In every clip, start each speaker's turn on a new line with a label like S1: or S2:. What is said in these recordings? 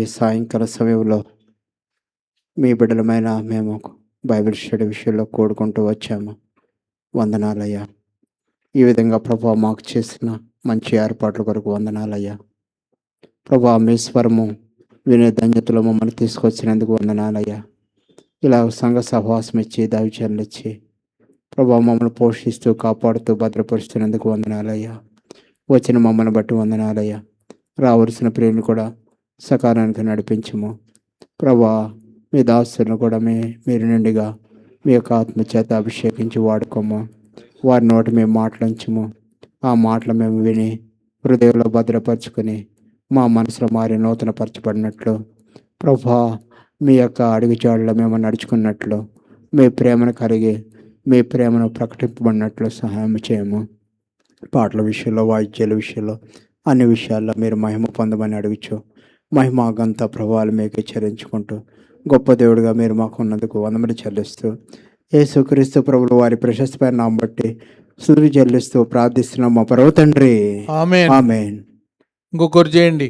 S1: ఈ సాయంకాల సమయంలో మీ బిడ్డలమైన మేము బైబిల్ స్టడీ విషయంలో కూడుకుంటూ వచ్చాము. వందనాలయ్యా. ఈ విధంగా ప్రభా మాకు చేసిన మంచి ఏర్పాట్ల కొరకు వందనాలయ్యా. ప్రభా మీ స్వరము వినే ధన్యతలో మమ్మల్ని తీసుకొచ్చినందుకు వందనాలయ్యా. ఇలా సంఘ సహవాసం ఇచ్చి దైవచనలు ఇచ్చి ప్రభా మమ్మల్ని పోషిస్తూ కాపాడుతూ భద్రపరుస్తున్నందుకు వందనాలయ్యా. వచ్చిన మమ్మల్ని బట్టి వందనాలయ్యా. రావలసిన ప్రియుని కూడా సకాలానికి నడిపించము ప్రభా. మీ దాసులను కూడా మీరు నిండుగా మీ యొక్క ఆత్మచేత అభిషేకించి వాడుకోము. వారి నోటి మేము మాటలంచము. ఆ మాటలు మేము విని హృదయంలో భద్రపరుచుకొని మా మనసులో మారి నూతనపరచబడినట్లు ప్రభా, మీ యొక్క అడుగుజాడలో మేము నడుచుకున్నట్లు, మీ ప్రేమను కలిగి మీ ప్రేమను ప్రకటింపబడినట్లు సహాయం చేయము. పాటల విషయంలో, వాయిద్యాల విషయంలో, అన్ని విషయాల్లో మీరు మహిమ పొందమని అడుగుచు మహిమ గంత ప్రభావాలు మీకు చెల్లించుకుంటూ గొప్ప దేవుడిగా మీరు మాకు ఉన్నందుకు వందములు చెల్లిస్తూ యేసుక్రీస్తు ప్రభులు వారి ప్రశస్తమైన నామం బట్టి స్తుతి చెల్లిస్తూ ప్రార్థిస్తున్నాం మా పరమ తండ్రి.
S2: ఆమేన్.
S1: ఆమేన్.
S2: ఇంకొకరు చేయండి.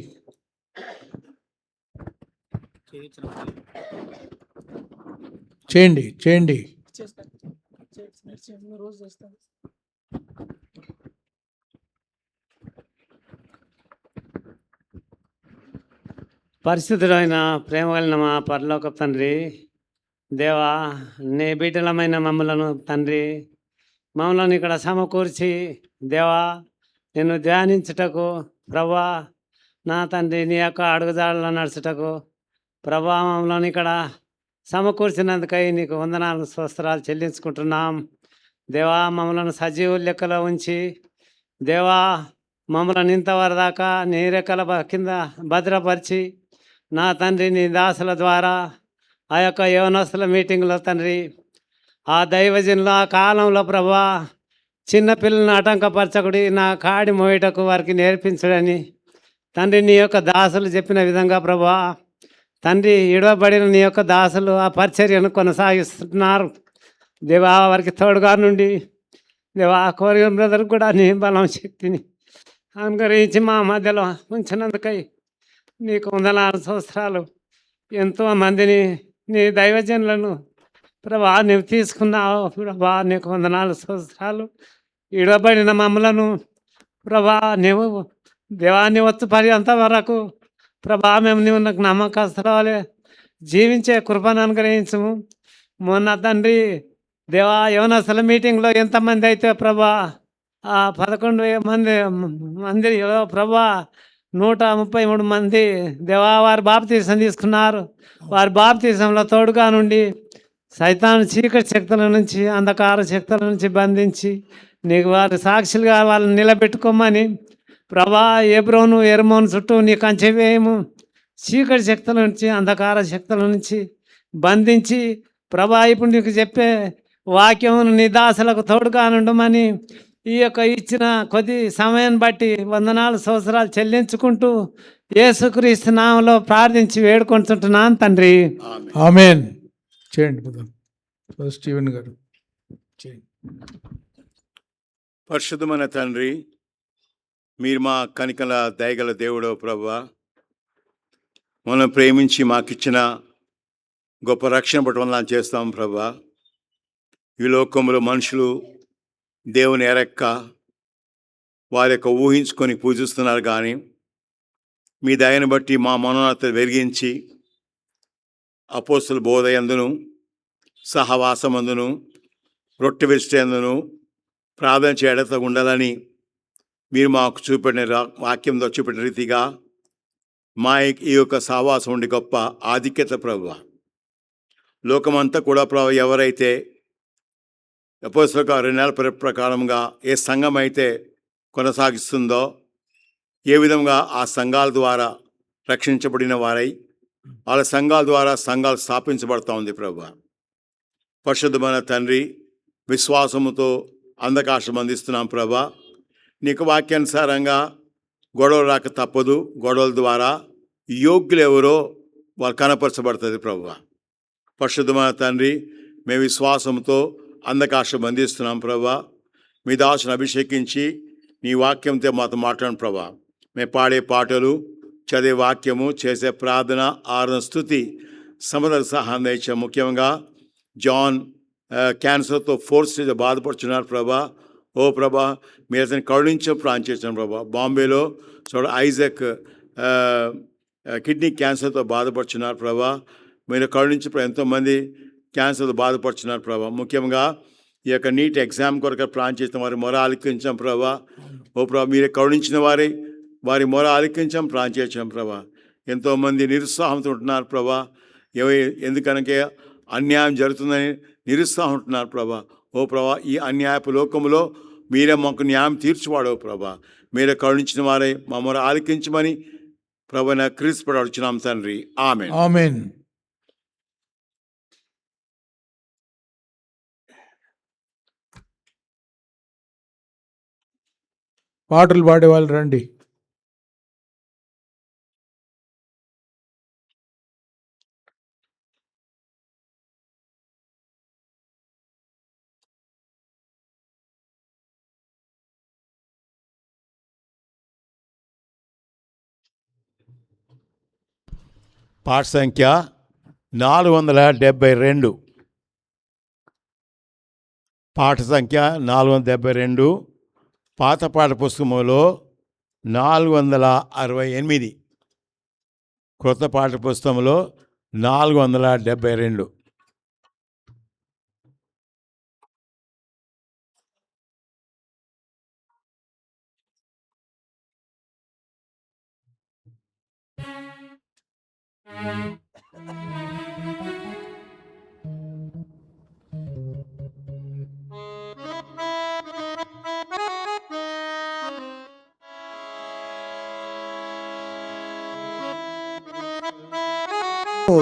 S2: చేయండి చేయండి.
S3: పరిశుద్ధుడైన ప్రేమ కలిగిన మా పరలోక తండ్రి, దేవా, నీ బిడ్డలమైన మమ్మలను తండ్రి, మమ్మల్ని ఇక్కడ సమకూర్చి దేవా నిన్ను ధ్యానించుటకు ప్రభా, నా తండ్రి నీ యొక్క అడుగుజాడలో నడుచుటకు ప్రభా మమ్మల్ని ఇక్కడ సమకూర్చినందుకై నీకు వందనాలు స్వస్త్రాలు చెల్లించుకుంటున్నాం. దేవా మమ్మల్ని సజీవ లెక్కలో ఉంచి దేవా మమ్మల్ని ఇంతవరకు దాకా నీ రెక్కల కింద భద్రపరిచి నా తండ్రి నీ దాసుల ద్వారా ఆ యొక్క యవనస్తుల మీటింగ్లో తండ్రి ఆ దైవజనులు ఆ కాలంలో ప్రభా చిన్నపిల్లలను ఆటంకపరచకుడి నా కాడి మోయటకు వారికి నేర్పించడని తండ్రి నీ యొక్క దాసులు చెప్పిన విధంగా ప్రభా తండ్రి ఇడవబడిన నీ యొక్క దాసులు ఆ పరిచర్యను కొనసాగిస్తున్నారు. దేవా వారికి తోడుగా నుండి దేవా కోరిక బ్రదర్ కూడా నీ బలం శక్తిని అనుగ్రహించి మా మధ్యలో ఉంచినందుకై నీకు వందనాలు సంవత్సరాలు. ఎంతో మందిని నీ దైవజనులను ప్రభా నువ్వు తీసుకున్నావు ప్రభా, నీకు వందనాలు సంవత్సరాలు. ఇడబడిన మమ్మలను ప్రభా నువ్వు దేవాన్ని ఒత్తు పర్యంత వరకు ప్రభా మేము నువ్వు నాకు నమ్మకస్తురాలే జీవించే కృపను అనుగ్రహించము. మొన్న తండ్రి దేవా యవనస్తుల మీటింగ్లో ఎంతమంది అయితే ప్రభా 11,000 మంది ప్రభా 133 మంది దేవా వారి బాప్తీసం తీసుకున్నారు. వారి బాప్తీసంలో తోడుగా నుండి సైతాను చీకటి శక్తుల నుంచి అంధకార శక్తుల నుంచి బంధించి నీకు వారి సాక్షులుగా వాళ్ళని నిలబెట్టుకోమని ప్రభా ఎబ్రోను ఎర్మోను చుట్టూ నీ కంచె వేయము. చీకటి శక్తుల నుంచి అంధకార శక్తుల నుంచి బంధించి ప్రభా ఇప్పుడు నీకు చెప్పే వాక్యం నీ దాసులకు తోడుగా ఉండమని ఈ యొక్క ఇచ్చిన కొద్ది సమయం బట్టి వందనాలు సంవత్సరాలు చెల్లించుకుంటూ యేసుక్రీస్తు నామములో ప్రార్థించి వేడుకుంటుంటున్నాను తండ్రి.
S2: ఆమేన్. చేయండి బ్రదర్ స్టీవెన్ గారు చేయండి.
S4: పరిశుద్ధమైన తండ్రి, మీరు మా కనికల దయగల దేవుడో ప్రభువా, మనం ప్రేమించి మాకిచ్చిన గొప్ప రక్షణ బట్టి వందనాలు చేస్తాం ప్రభువా. ఈ లోకంలో మనుషులు దేవుని ఎరక్క వారి యొక్క ఊహించుకొని పూజిస్తున్నారు, కానీ మీ దయను బట్టి మా మనోన్నత వెలిగించి అపోస్తుల బోధ యందును సహవాసమందును రొట్టె విరిచేందును ప్రార్థన చేయడంతో ఉండాలని మీరు మాకు చూపెట్టిన వాక్యంతో చూపెట్టిన రీతిగా మా ఈ యొక్క సహవాసం ఉండి గొప్ప ఆధిక్యత ప్రభువా. లోకమంతా కూడా ప్రభు ఎవరైతే అపోస్తలుల 2 నెలల ప్రకారంగా ఏ సంఘం అయితే కొనసాగిస్తుందో, ఏ విధంగా ఆ సంఘాల ద్వారా రక్షించబడిన వారై వాళ్ళ సంఘాల ద్వారా సంఘాలు స్థాపించబడతా ఉంది ప్రభువా. పరిశుద్ధమైన తండ్రి, విశ్వాసముతో అంధకాశం అందిస్తున్నాం ప్రభువా. నీకు వాక్యానుసారంగా గొడవలు రాక తప్పదు. గొడవల ద్వారా యోగ్యులు ఎవరో వాళ్ళు కనపరచబడుతుంది ప్రభువా. పరిశుద్ధమైన తండ్రి, మేము విశ్వాసంతో అంధకాశం అందిస్తున్నాం ప్రభువా. మీ దాసును అభిషేకించి నీ వాక్యంతో మాతో మాట్లాడిన ప్రభువా. మేము పాడే పాటలు, చదివే వాక్యము, చేసే ప్రార్థన, ఆరాధన, స్తుతి, సమర్థ సహాయం దయచేయం. ముఖ్యంగా జాన్ క్యాన్సర్తో 4th స్టేజ్ బాధపడుతున్నారు ప్రభా. ఓ ప్రభా, మీరు అతను కరుణించే ప్రాణం చేశాను ప్రభా. బాంబేలో ఐజాక్ కిడ్నీ క్యాన్సర్తో బాధపడుతున్నారు ప్రభా. మీరు కరుణించి ఎంతోమంది క్యాన్సర్తో బాధపడుతున్నారు ప్రభా. ముఖ్యంగా ఈ యొక్క నీట్ ఎగ్జామ్ కొరకు ప్రాణం చేసిన వారి మొర ఆలకించాం ప్రభా. ఓ ప్రభా, మీరే కరుణించిన వారి మొర ఆలకించాం, ప్రాణం చేసాం ప్రభా. ఎంతోమంది నిరుత్సాహంతో ఉంటున్నారు ప్రభా. ఎందుకనకే అన్యాయం జరుగుతుందని నిరుత్సాహం ఉంటున్నారు ప్రభా. ఓ ప్రభా, ఈ అన్యాయపు లోకంలో మీరే మాకు న్యాయం తీర్చువాడో ప్రభా. మీరే కరుణించిన వారే మా మొర ఆలకించమని ప్రభు నా క్రీస్తు అడుగుచున్నాం తండ్రి. ఆమేన్.
S2: ఆమేన్. పాటలు పాడేవాళ్ళు రండి.
S4: పాట సంఖ్య 472. పాట సంఖ్య 472. పాత పాట పుస్తకంలో 468. క్రొత్త పాట పుస్తకంలో 472.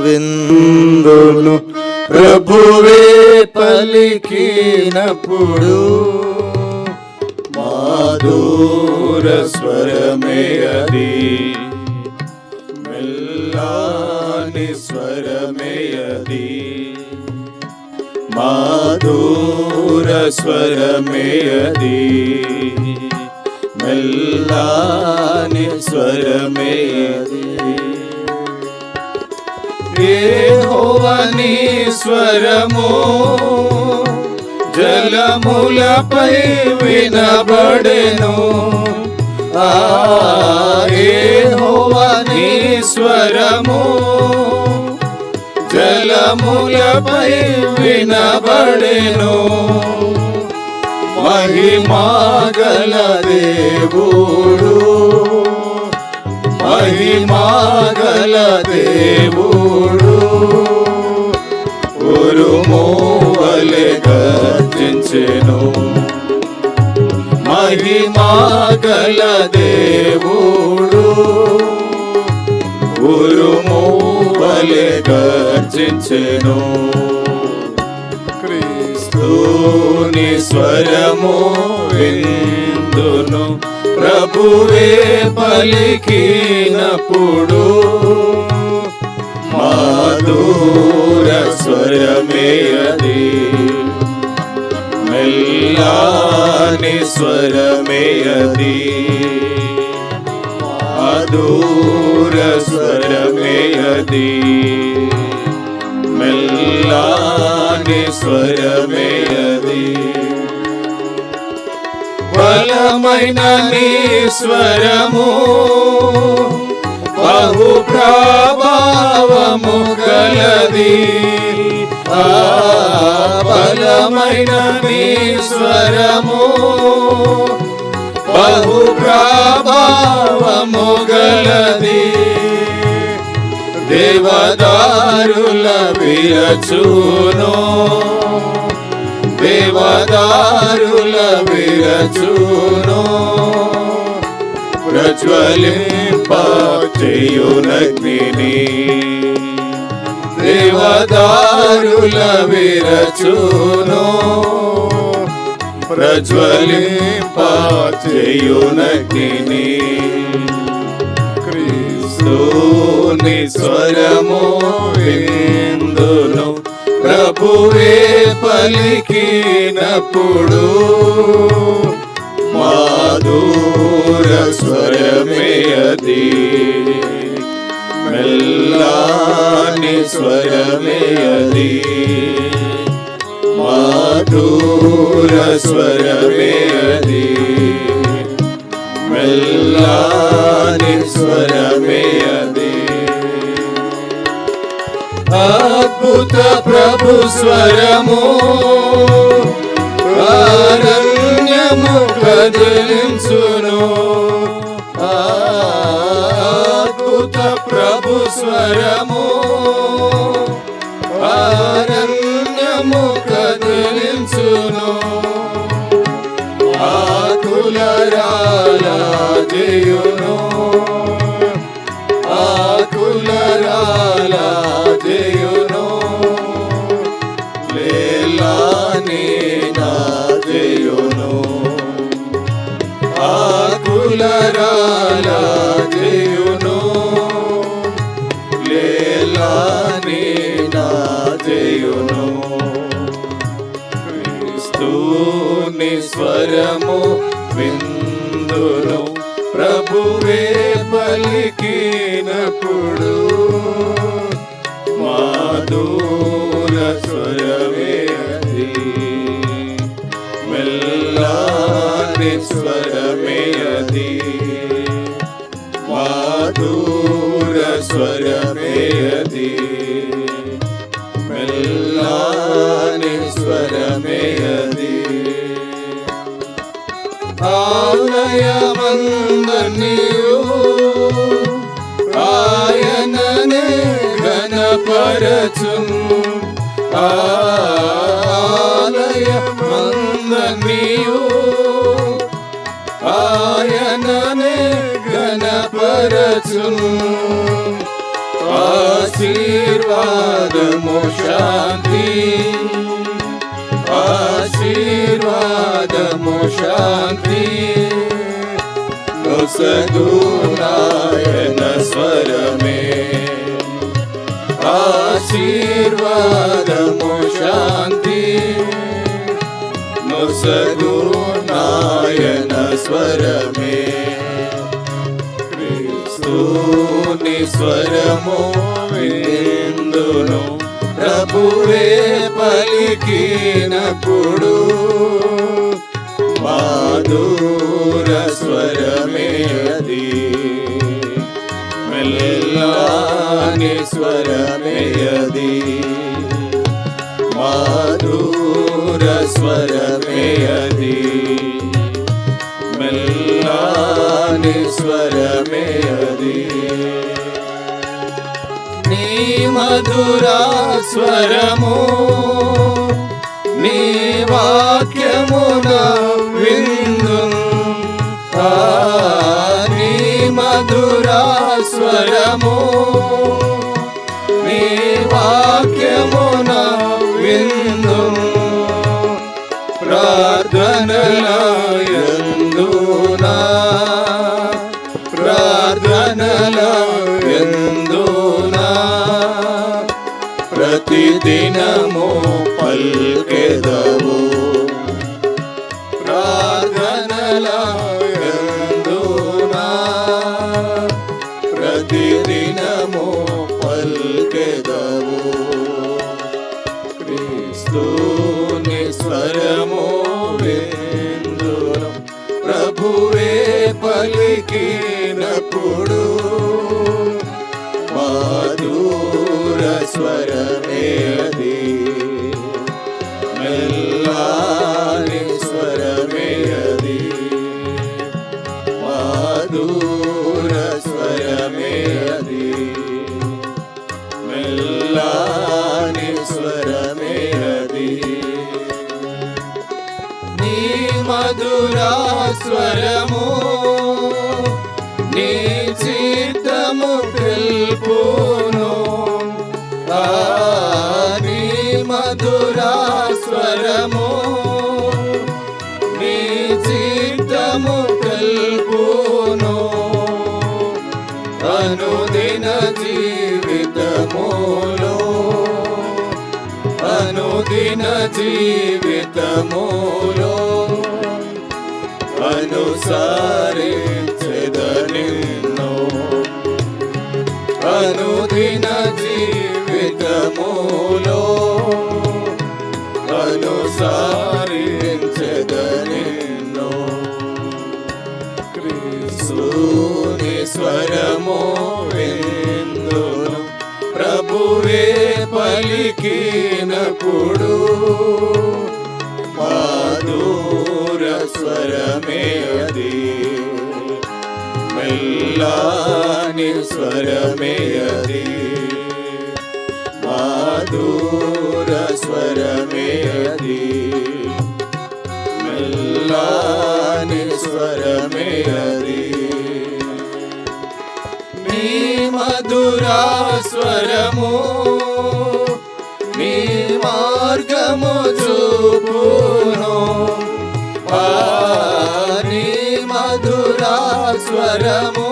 S5: విందును ప్రభువే పలికినప్పుడు మాధుర స్వరమే అది, మెల్లాని స్వరమే అది, మాధుర స్వరమే అది, మెల్లాని స్వరమే అది. యెహోవా నీ స్వరము జలములపై వినబడెను. యెహోవా నీ స్వరము జలములపై వినబడెను. మహిమాగల దేవుడు, మహిమాగల దేవుడు, ఉరుమోవలె గర్జించెను. మహిమాగల దేవుడు, ఉరుమోవలె గర్జించెను. క్రీస్తుని స్వరము విందును ప్రభువే పలికినప్పుడు మాధుర స్వరమే అది, మెల్లాని స్వరమే అది, మాధుర స్వరమే అది, మెల్లాని స్వరమే అది. బలమైన నీ స్వరము బహు ప్రభావము గలది. బలమైన నీ స్వరము బహు ప్రభావము గలది. దేవదారుల విరచును, దేవదారుల విరచును, ప్రజ్వలింపచేయునగ్నిని. దేవదారుల విరచును, ప్రజ్వలింపచేయునగ్నిని. క్రీస్తుని స్వరము విందును ప్రభువే పలికినప్పుడు మధుర స్వరమే అది, మెల్లని స్వరమే అది, మధుర స్వరమే అది, మెల్లని స్వరమే అది. అద్భుత ప్రభు స్వరము అరణ్యము కదిలించును, అద్భుత ప్రభు స్వరము అరణ్యము కదిలించును. ఆకులరాలా చేయును, ఆకులరాలా చేయును, లేలాని నా చేయును. ఆకులరాలా చేయును, లేలాని నా చేయును. క్రీస్తుని స్వరము విందును, ప్రభువే పలికినప్పుడు, మధుర స్వరమే అది, మెల్లని స్వరమే అది, మధుర స్వరమే అది, మెల్లని స్వరమే అది. ఆలయమందనియు ఆయననే ఘనపరచును, ఆలయమందనియు ఆయననే ఘనపరచును. ఆశీర్వాదము శాంతి, ఆశీర్వాదము శాంతి, నొసగునాయన స్వరమే. ఆశీర్వాదము శాంతి, నొసగునాయన స్వరమే. క్రీస్తుని స్వరము విందును, ప్రభువే పలికినప్పుడు, మధుర స్వరమే అది, మెల్లని స్వరమే అది, మధుర స్వరమే అది, మెల్లని స్వరమే అది. నీ మధుర స్వరము నీ వాక్యమున విందును, నీ మధుర స్వరము నీ వాక్యమున విందును. ప్రార్థనలయందునా, ప్రార్థనలయందునా, ప్రతిదినము పల్కెదవు. ప్రార్థనలయందునా, ప్రతిదినము పల్కెదవు. క్రీస్తుని స్వరము విందును, ప్రభువే పలికినప్పుడు, మధుర స్వరమే అది, మెల్లని స్వరమే అది, మధుర స్వరమే అది, మెల్లని స్వరమే అది. నీ మధుర స్వరము నీ చిత్తము తెలుపును, నీ మధుర స్వరము నీ చిత్తము తెలుపును. అనుదిన జీవితములో, అనుదిన జీవితములో, అనుసరించెదనిన్నో అనుదిన జీవితములో అనుసరించెదనిన్నో క్రీస్తుని స్వరము విందును ప్రభువే పలికినప్పుడు మధుర స్వరమే అది మెల్లాని స్వరమే అది మధుర స్వరమే అది మెల్లాని స్వరమే అది నీ మధురా స్వరము నీ మార్గము చూపును నీ మధురా స్వరము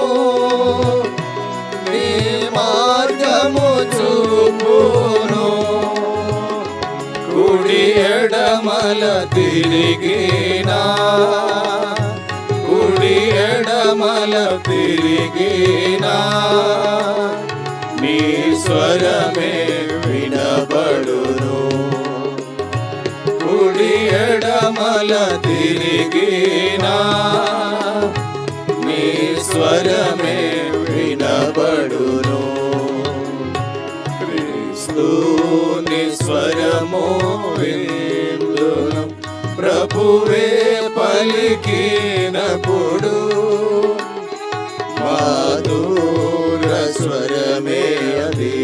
S5: నీ మార్గము చూపును కుడి ఎడమల తిరిగినా కుడి ఎడమల తిరిగినా నీ స్వరమే వినబడును కుడి ఎడమల తిరిగినా నీ స్వరమే వినబడును క్రీస్తుని స్వరము విందును ప్రభువే పలికినప్పుడు మధుర స్వరమే అది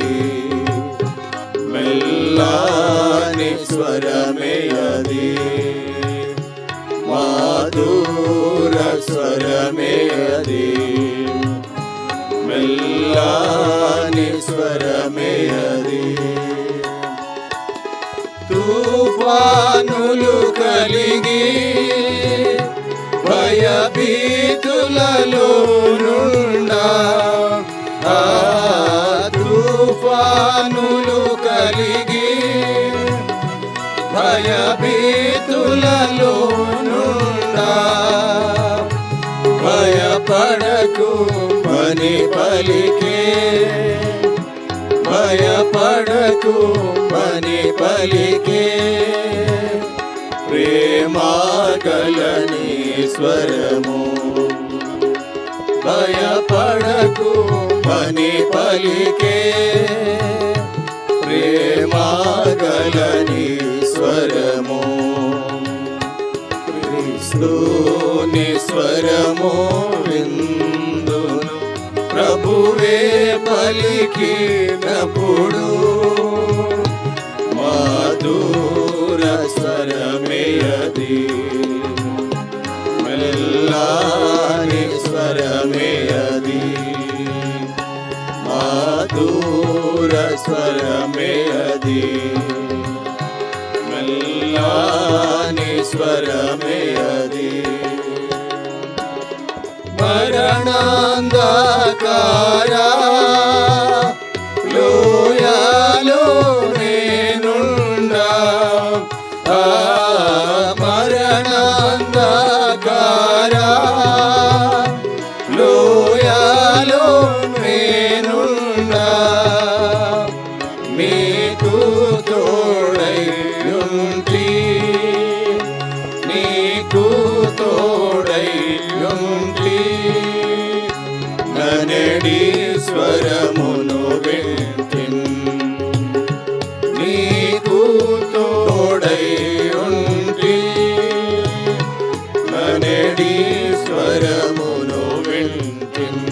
S5: మెల్లాని స్వరమే అది మధుర స్వరమే అది మెల్లాని స్వరమే అది తుఫానులు కలిగి భయభీతులలో నుండా తుఫానులు కలిగి భయభీతులలో నుండా భయపడకు అని పలికే భయపడకు అని పలికే ప్రేమా కలని స్వరము భయపడకు అని పలికే ప్రేమా కలని స్వరము క్రీస్తుని స్వరము విందును ప్రభువే పలికినప్పుడు మధుర స్వరమే అది మెల్లాని స్వరమే అది మధుర స్వరమే అది మెల్లాని స్వరమే అది మరణాంధకారా లోయలో నేనుండా మరణాంధకారా లోయలో నేనుండా నీకు తోడై ఉంటి నీకు తోడై ఉంటి ననడి స్వరమును వింటిన్ నీకు తోడై ఉంటి ననడి స్వరమును వింటిన్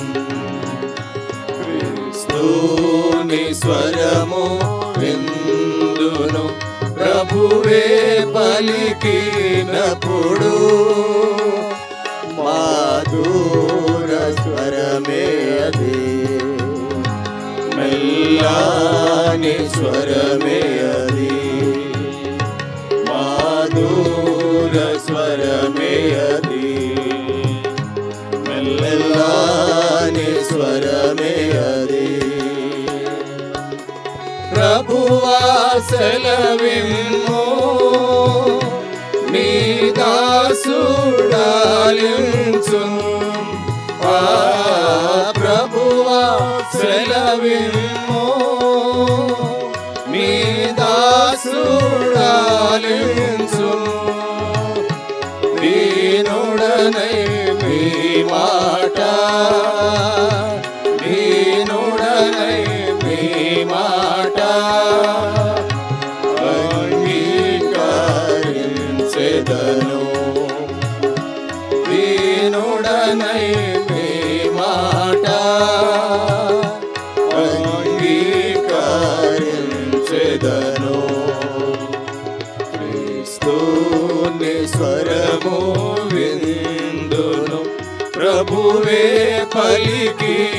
S5: క్రీస్తుని స్వరము విందును ప్రభువే పలికినప్పుడు మధుర స్వరమే అది మెల్లాని స్వరమే అది మధుర స్వరమే అది మెల్లాని స్వరమే అది ప్రభువా సెలవిమ్ము నీ దాసుడాలించు ప్రభువా సెలవిమ్మో నీ దాసుడాలించు దీనుడనై మీ మాట దీనుడనై మీ మాట అంగీకరించెదను దీనుడనై మీ మాట అంగీకరించెదను క్రీస్తుని స్వరము విందును ప్రభువే పలికినప్పుడు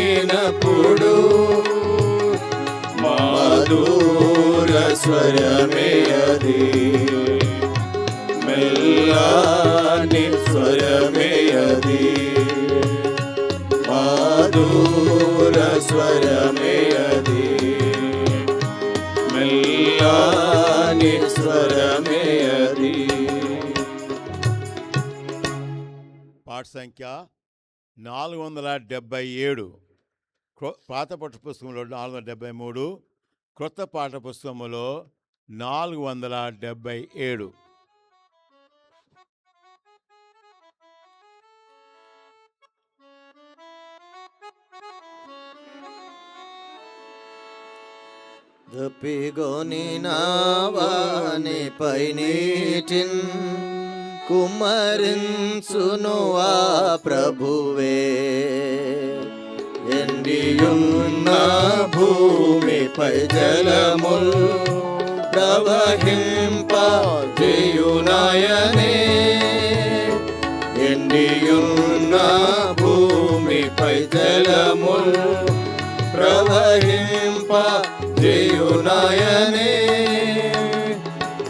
S5: మధుర స్వరమే అది మెల్లాని స్వరమే అది మధుర స్వరమే అది మెల్లాని స్వరమే అది.
S4: పాట సంఖ్య 477, పాత పాఠ పుస్తకంలో 473, క్రొత్త పాఠ పుస్తకంలో 477.
S5: దప్పిగొని నావాని పైనీటిన్ కుమ్మరించును ఆ ప్రభువే ఎండియున్న భూమిపై జలముల్ ప్రవహింప చేయునాయనే ఎండియున్న భూమిపై జలముల్ ప్రవహింప చేయునాయనే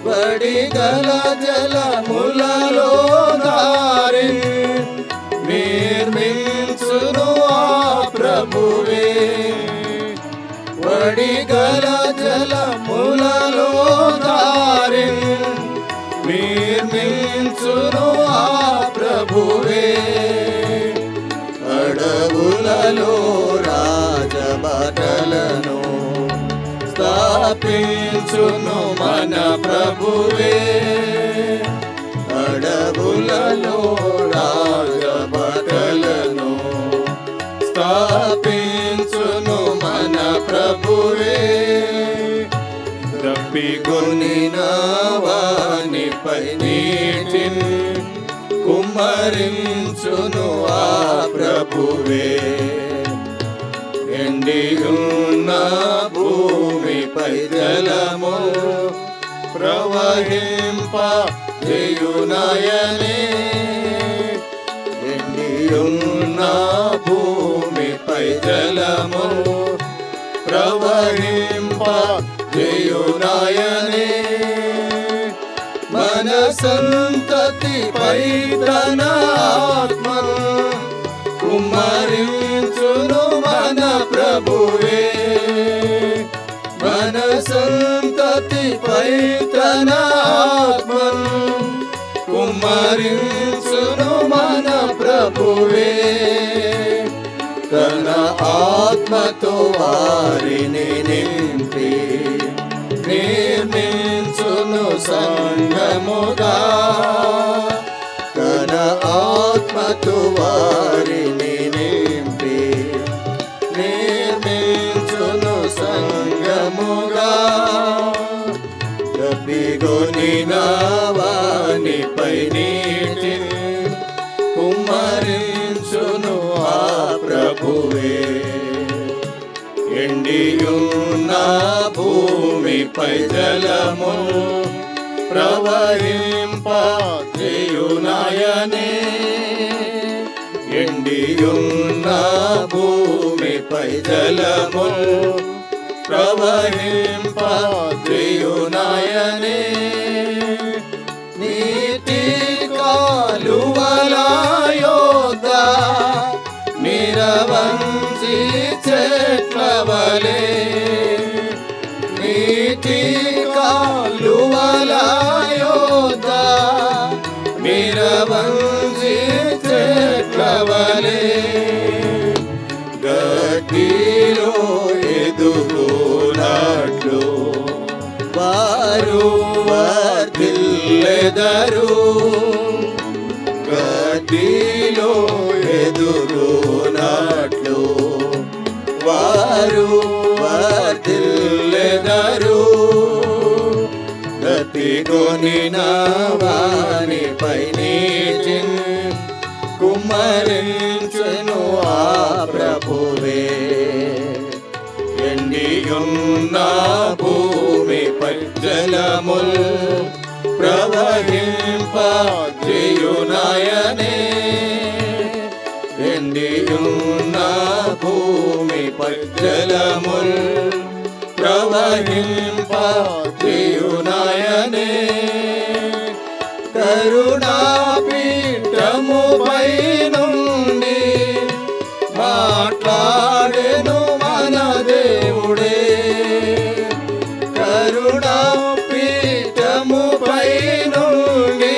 S5: బడిగల జలములలో దారి నిర్మించును ఆ ప్రభువే బడిగల జలములలో దారి నిర్మించును ఆ ప్రభువే అడవులలో రాజబాటలను స్థాపించును మన ప్రభువే అడవులలో రాజబాటలను స్థాపించును మన ప్రభువే దప్పిగొనిన వానిపై నీటిని కుమ్మరించును ఆ ప్రభువే ఎండియున్న భూమిపై జలము ప్రవహింప చేయునాయనే ఎండియున్న భూమిపై జలము ప్రవహింప చేయునాయనే మన సంతతిపై తన ఆత్మను కుమ్మరించును మన ప్రభువే మన సంతతిపై తన ఆత్మను కుమ్మరించును మన ప్రభువే తన ఆత్మతో వారిని నింపి నిర్మించును సంఘముగా తన ఆత్మతో వారిని నింపి నిర్మించును సంఘముగా దప్పిగొనిన వానిపై నీటిని కుమ్మరించును ఆ ప్రభువే ఎండియున్న భూమిపై జలము ప్రవహింప చేయునాయనే ఎండియున్న భూమిపై జలము ప్రవహింప చేయునాయనే నీటి కాలువల యోధ నిరవంచి చెట్లవలే నీటి కాలువల యోధ వర్ధిల్లెదరు. దప్పికొనిన వానిపై నీటిని కుమ్మరించును ఆ ప్రభువే. ఎండియున్న భూమిపై జలముల్ ప్రవహింపజేయునాయనే. ఎండియున్న భూమిపై జలముల్ ప్రవహింపజేయునాయనే. కరుణాపీఠముపై నుండి మాట్లాడెను మన దేవుడే. కరుణాపీఠముపై నుండి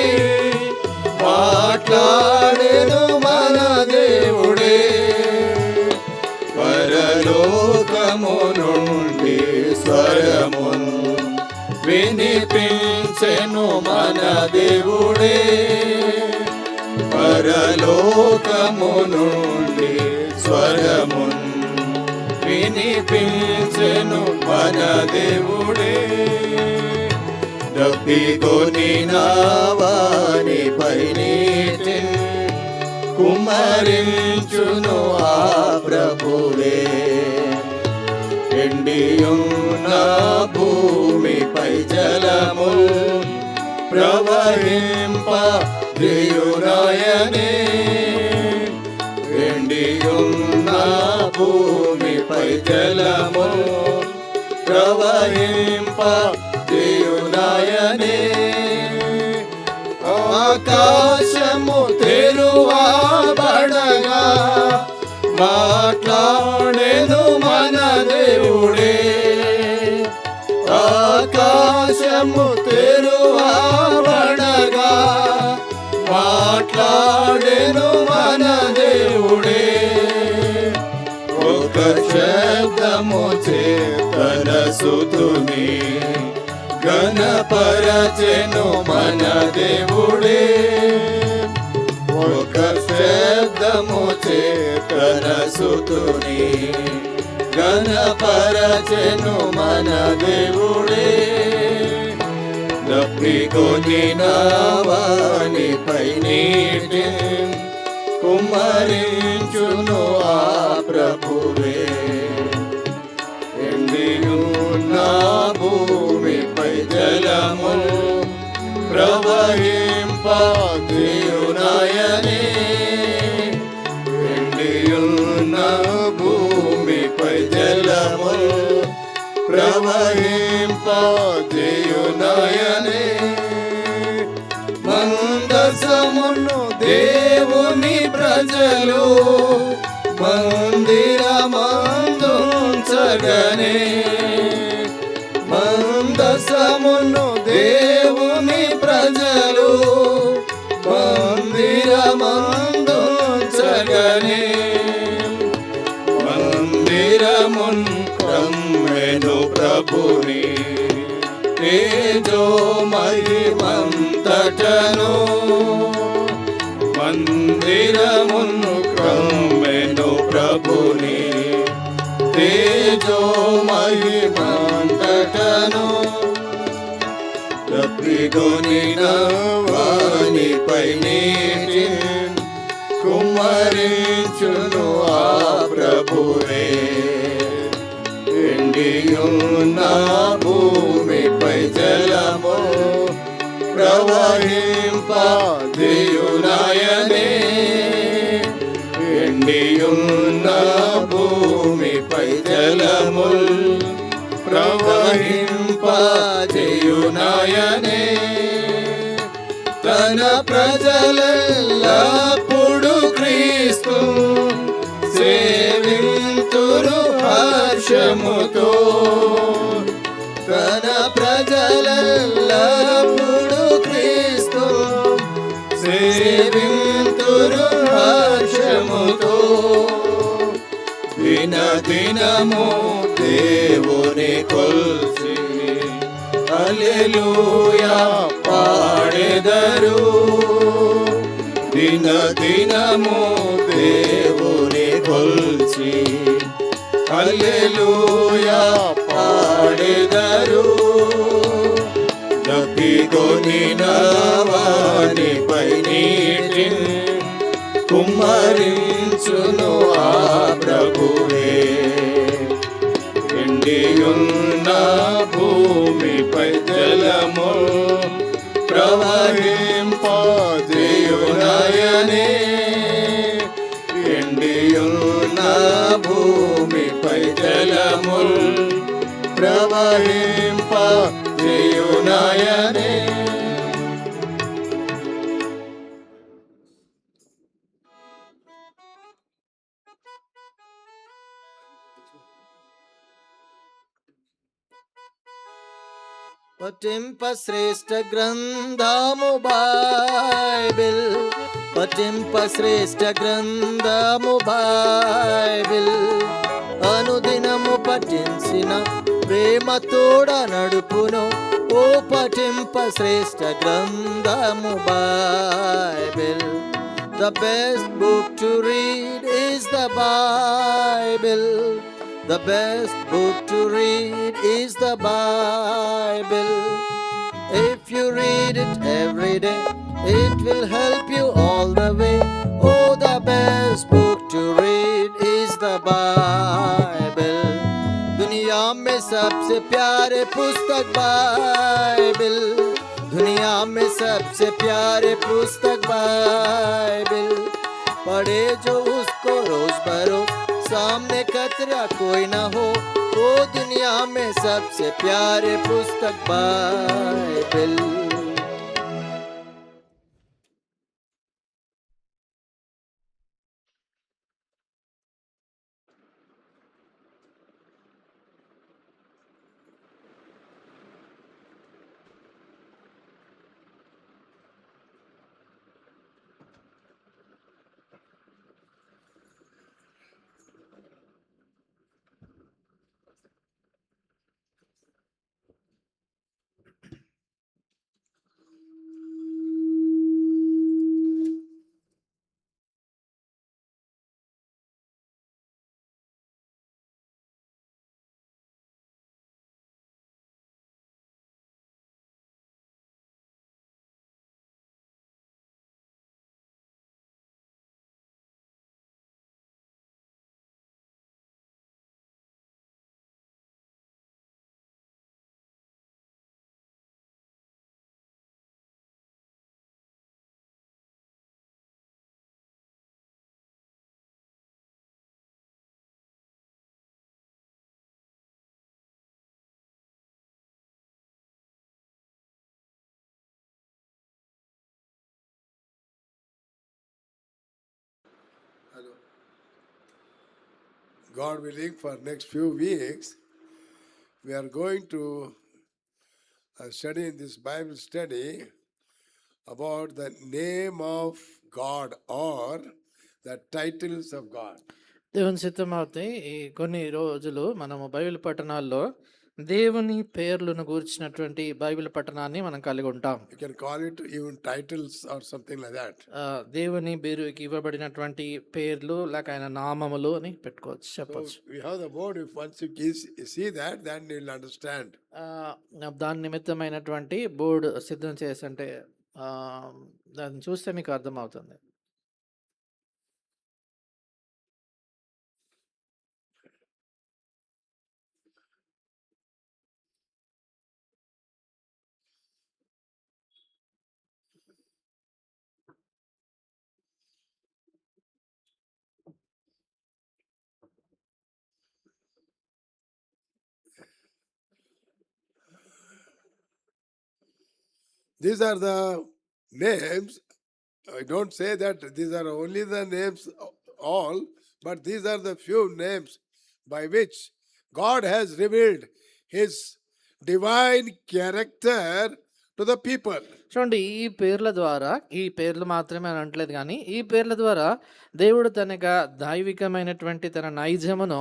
S5: మాట్లాడెను మన దేవుడే. పరలోకము నుండి స్వరము వినిపించెను మన దేవుడే. పరలోకము నుండి స్వరము వినిపించెను మన దేవుడే. దప్పికొనిన వానిపై నీటిని కుమ్మరించును ఆ ప్రభువే. ఎండియున్న భూమిపై జలముల్ ప్రవహింపజేయునాయనే. ఎండియున్న భూమిపై జలముల్ ప్రవహింపజేయునాయనే. ఆకాశము తెరువబడగా మాట్లాడెను మన దేవుడే. ఆకాశము తెరువబడగా మాట్లాడెను మన దేవుడే. ఒక శబ్దము చేతన సుతుని ఘనపరచెను మన దేవుడే. ఒక శబ్దము చేతన సుతుని ఘనపరచెను మన దేవుడే. దప్పికొనిన వానిపై నీటిని కుమ్మరించును ఆ ప్రభువే. ఎండియున్న భూమిపై జలముల్ ప్రవహింపజేయునాయనే. ఎండియున్న భూమిపై జలముల్ ప్రవహింపజేయునాయనే. మందసమును దేవుని ప్రజలు మందిరమందుంచగనే. మందసమును దేవుని ప్రజలు మందిరమందుంచగనే. మందిరమున్ కమ్మెను ప్రభుని తేజో మహిమంతటను. మందిరమును కమ్మెను ప్రభుని తేజో మహిమంతటను. దప్పికొనిన వానిపై నీటిని కుమ్మరించును ఆ ప్రభువే. ఎండియున్న భూమిపై జలము ప్రవహింపజేయునాయనే. ఎండియున్న భూమిపై జలముల్ ప్రవహింపజేయునాయనే. తన ప్రజలెల్లప్పుడు క్రీస్తు సేవింతురు హర్షముతో. తన ప్రజలెల్లప్పుడు క్రీస్తు సేవింతురు హర్షముతో. దిన దినము దేవుని కొల్చి హల్లెలూయా పాడెదరు. దిన దినము దేవుని కొల్చి హల్లెలూయా పాడెదరు దప్పిగొని నవానిపై నీటి కుమ్మరించును ఆ ప్రభువే ఎండియున్న భూమిపై జలము ప్రవహింపజేయునయనే ఎండియున్న భూమిపై జలము ప్రవహింపజేయునయనే.
S6: పఠింప శ్రేష్ఠ గ్రంథము బైబిల్, పఠింప శ్రేష్ఠ గ్రంథము బైబిల్, అనుదినము పఠించిన ప్రేమ తోడ నడుపును. ఓ పఠింప శ్రేష్ఠ గ్రంథము Bible. The best book to read is the Bible. The best book to read is the Bible. If you read it every day, it will help you all the way. Oh, the best book to read is the Bible. दुनिया में सबसे प्यारे पुस्तक Bible, दुनिया में सबसे प्यारे पुस्तक बाइबल. पढ़े जो उसको रोज बरोज, सामने कतरा कोई ना हो. वो दुनिया में सबसे प्यारे पुस्तक Bible.
S7: God willing, for next few weeks, we are going to study in this Bible study about the name of God or the titles of God.
S8: దేవుని చిత్తమవుతే ఈ కొన్ని రోజులు మనము బైబిల్ పట్టణాల్లో దేవుని పేర్లను గూర్చినటువంటి బైబిల్ పట్టణాన్ని మనం కలిగి ఉంటాం.
S7: You can call it even titles or something like that.
S8: దేవుని పేరుకి ఇవ్వబడినటువంటి పేర్లు లేక ఆయన నామములు అని పెట్టుకోవచ్చు, చెప్పచ్చు.
S7: We have the board. If once you see that, then you will understand.
S8: దాని నిమిత్తమైనటువంటి బోర్డు సిద్ధం చేసి అంటే దాన్ని చూస్తే మీకు అర్థమవుతుంది.
S7: These are the names. I don't say that these are only the names all, but these are the few names by which God has revealed His divine character to the people.
S8: చూడండి, ఈ పేర్ల ద్వారా, ఈ పేర్లు మాత్రమే అని అంటలేదు కానీ ఈ పేర్ల ద్వారా దేవుడు తన దైవికమైనటువంటి తన నైజమును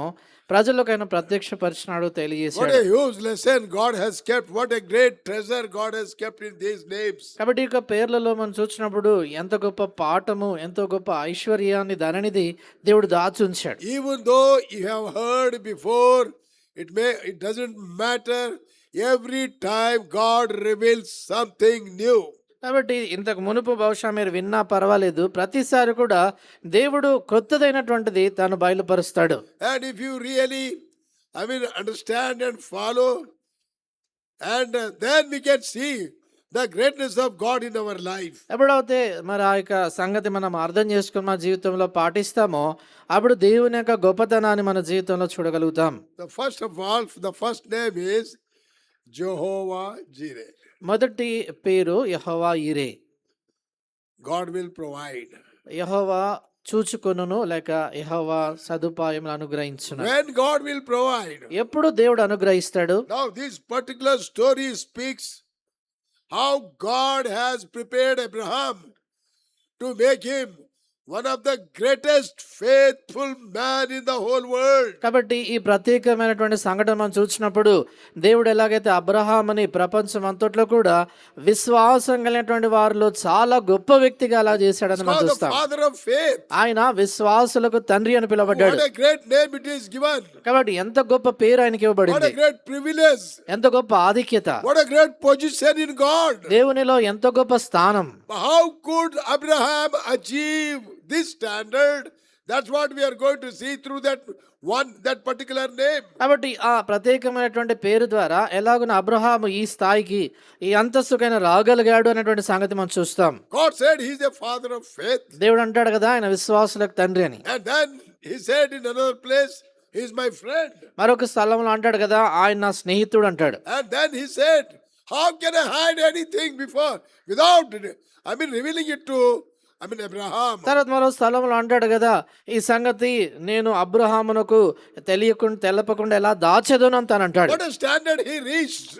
S8: ప్రజలకైనా ప్రత్యక్షపరిచినాడు,
S7: What
S8: తెలియజేశాడు.
S7: a huge lesson God has kept. What a great treasure God has kept in these names.
S8: కాబట్టి ఈ పేర్లలో మనం చూసినప్పుడు ఎంత గొప్ప పాఠము, ఎంతో గొప్ప ఐశ్వర్యాన్ని ధననిధి దేవుడు దాచుంచాడు.
S7: Even though you have heard before It doesn't matter. Every time God reveals something new.
S8: కాబట్టి ఇంతకు మునుపు బహుశా మీరు విన్నా పర్వాలేదు, ప్రతిసారి కూడా దేవుడు కొత్తదైనటువంటిది తాను బయలుపరుస్తాడు.
S7: And if you really, understand and follow, and then we can see the greatness of God in our life.
S8: ఎప్పుడైతే మరి ఆ యొక్క సంగతి మనం అర్థం చేసుకుని మన జీవితంలో పాటిస్తామో అప్పుడు దేవుని యొక్క గొప్పతనాన్ని మన జీవితంలో చూడగలుగుతాం.
S7: The first name is Jehovah Jireh.
S8: మొదటి పేరు యెహోవా ఈరే.
S7: God will provide.
S8: యెహోవా చూచుకొనును లేక యెహోవా సదుపాయములు అనుగ్రహించును.
S7: When God will provide.
S8: ఎప్పుడు దేవుడు అనుగ్రహిస్తాడు?
S7: Now this particular story speaks how God has prepared Abraham to make him one of the greatest faithful man in the whole world.
S8: కాబట్టి ఈ ప్రత్యేకమైనటువంటి సంఘటన మనం చూసినప్పుడు దేవుడు ఎలాగైతే అబ్రహాముని ప్రపంచం అంతట్లో కూడా విశ్వాసం కలిగినటువంటి వారిలో చాలా గొప్ప వ్యక్తిగా అలా చేశాడని మనం
S7: God, the
S8: చూస్తాం.
S7: father of faith.
S8: ఆయన విశ్వాసులకు తండ్రి అని పిలువబడ్డాడు.
S7: What a great name it is given.
S8: కాబట్టి ఎంత గొప్ప పేరు ఆయనకి
S7: What
S8: ఇవ్వబడింది,
S7: a great privilege.
S8: ఎంత గొప్ప ఆధిక్యత,
S7: What a great position in God.
S8: దేవునిలో ఎంత గొప్ప స్థానం.
S7: How could Abraham achieve this standard? That's what we are going to see through that particular name.
S8: కాబట్టి ఆ ప్రత్యేకమైనటువంటి పేరు ద్వారా ఎలాగున అబ్రహాము ఈ స్థాయికి ఈ అంతస్తుకైనా రాగలిగాడు అనేటువంటి సంగతి మనం చూస్తాం.
S7: God said he is a father of faith.
S8: దేవుడు అంటాడు కదా ఆయన విశ్వాసులకు తండ్రి అని.
S7: And then he said in another place, he is my friend.
S8: మరొక స్థలంలో అంటాడు కదా ఆయన నా స్నేహితుడు అంటాడు.
S7: And then he said, how can I hide anything without revealing it to Abraham?
S8: తర్వాత మరో స్థలంలో అంటాడు కదా ఈ సంగతి నేను అబ్రహామునకు తెలపకుండా ఎలా దాచెదను అని తను అంటాడు.
S7: What a standard he reached,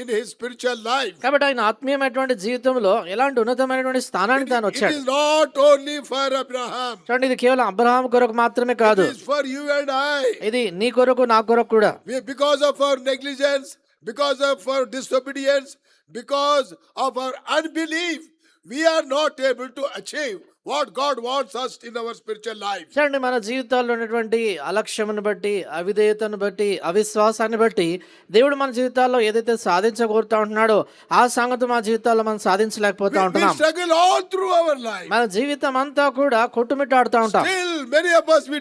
S7: in his spiritual life.
S8: కాబట్టి ఆయన ఆత్మీయమైనటువంటి జీవితంలో ఎలాంటి ఉన్నతమైనటువంటి స్థానానికి తాను
S7: It
S8: వచ్చాడు.
S7: is not only for Abraham.
S8: చూడండి ఇది కేవలం అబ్రహాం కొరకు మాత్రమే కాదు,
S7: It is for you and I.
S8: ఇది నీ కొరకు నా కొరకు కూడా.
S7: Because of our negligence, because of our disobedience, because of our unbelief, we are not able to achieve what God wants us in our spiritual life.
S8: చూడండి మన జీవితాల్లో ఉన్నటువంటి అలక్ష్యమును బట్టి, అవిధేయతను బట్టి, అవిశ్వాసాన్ని బట్టి దేవుడు మన జీవితాల్లో ఏదైతే సాధించగోరుతా ఉంటున్నాడో ఆ సంగతి మన జీవితాల్లో మనం సాధించలేకపోతా
S7: We
S8: ఉంటున్నాం.
S7: struggle all through our life.
S8: మన జీవితం అంతా కూడా కొట్టుమిట్టాడుతూ ఉంటాం.
S7: Still, many of us, we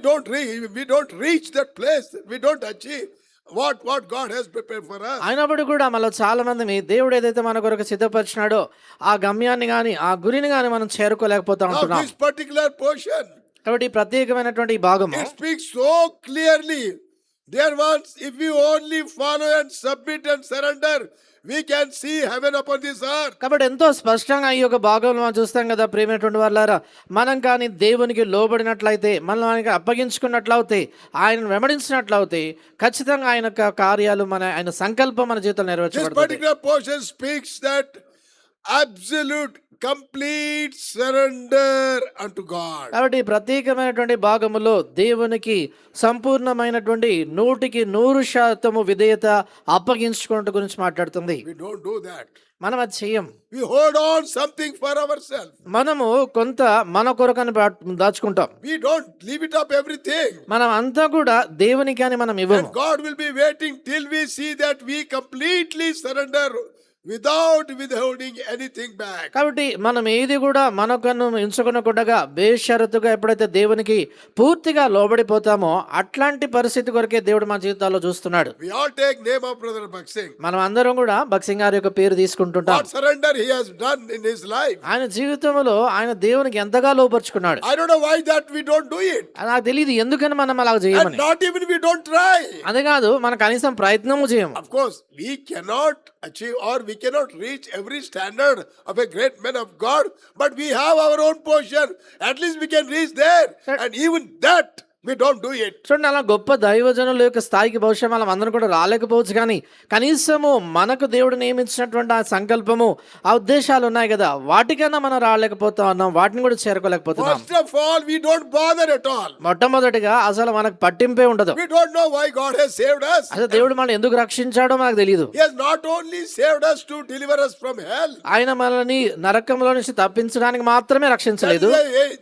S7: don't reach that place. We don't achieve what God has prepared for us.
S8: అయినప్పుడు కూడా మనలో చాలా మంది దేవుడు ఏదైతే మన కొరకు సిద్ధపరిచినాడో ఆ గమ్యాన్ని గాని ఆ గురిని గాని మనం చేరుకోలేకపోతా
S7: Now
S8: ఉంటున్నాం.
S7: this particular portion,
S8: కాబట్టి ఈ ప్రత్యేకమైనటువంటి ఈ భాగము
S7: it speaks so clearly. Dear ones, if we only follow and submit and surrender, we can see heaven upon this earth.
S8: కాబట్టి ఎంతో స్పష్టంగా ఈ యొక్క భాగంలో మనం చూస్తాం కదా ప్రియమైనటువంటి వాళ్ళారా, మనం కానీ దేవునికి లోబడినట్లయితే, మనం ఆయనకి అప్పగించుకున్నట్లయితే, ఆయనను వెంబడించినట్లయితే ఖచ్చితంగా ఆయన యొక్క కార్యాలు ఆయన సంకల్పం మన జీవితంలో
S7: This
S8: నెరవేర్చబడుతుంది.
S7: particular portion speaks that absolute, complete surrender unto God.
S8: కాబట్టి ఈ ప్రత్యేకమైనటువంటి భాగములో దేవునికి సంపూర్ణమైనటువంటి 100% విధేయత అప్పగించుకోవడం గురించి మాట్లాడుతుంది.
S7: We don't do that.
S8: మనం అది చెయ్యం.
S7: We hold on something for ourselves.
S8: మనము కొంత మన కొరకని దాచుకుంటాం.
S7: We don't leave it up everything.
S8: మనం అంతా కూడా దేవునికి అని మనం ఇవ్వము.
S7: And God will be waiting till we see that we completely surrender without withholding anything back.
S8: కాబట్టి మనం ఏది కూడా మనకను ఎంచుకొనకుండా బేషరతుగా ఎప్పుడైతే దేవునికి పూర్తిగా లోబడిపోతామో అట్లాంటి పరిస్థితి కొరకే దేవుడు మన జీవితాల్లో చూస్తున్నాడు.
S7: We all take name of Brother Baksing.
S8: మనం అందరం కూడా భక్సింగ్ గారి యొక్క పేరు తీసుకుంటుంటాం.
S7: What surrender he has done in his life.
S8: ఆయన జీవితంలో ఆయన దేవునికి ఎంతగా లోపరుచుకున్నాడు.
S7: I don't know why that we don't do it.
S8: నాకు తెలియదు ఎందుకని మనం అలా
S7: And
S8: చేయమని.
S7: not even we don't try.
S8: అదే కాదు మన కనీసం ప్రయత్నము చేయము.
S7: Of course, we cannot achieve or we cannot reach every standard of a great man of God, but we have our own portion. At least we can reach there. And even that, we don't do it.
S8: చూడండి అలా గొప్ప దైవజనుల యొక్క స్థాయికి బహుశా మనం అందరం కూడా రాలేకపోవచ్చు, కానీ కనీసము మనకు దేవుడు నియమించినటువంటి ఆ సంకల్పము ఆ ఉద్దేశాలు ఉన్నాయి కదా వాటికన్నా మనం రాలేకపోతా ఉన్నాం, వాటిని కూడా చేరుకోలేకపోతున్నాం.
S7: First of all, we don't bother at all.
S8: మొట్టమొదటిగా అసలు మనకు పట్టింపే ఉండదు.
S7: We don't know why God has saved us.
S8: అసలు దేవుడు మనల్ని ఎందుకు రక్షించాడో మనకు తెలియదు.
S7: He has not only saved us to deliver us from hell.
S8: ఆయన మనల్ని నరకంలో నుంచి తప్పించడానికి మాత్రమే రక్షించలేదు.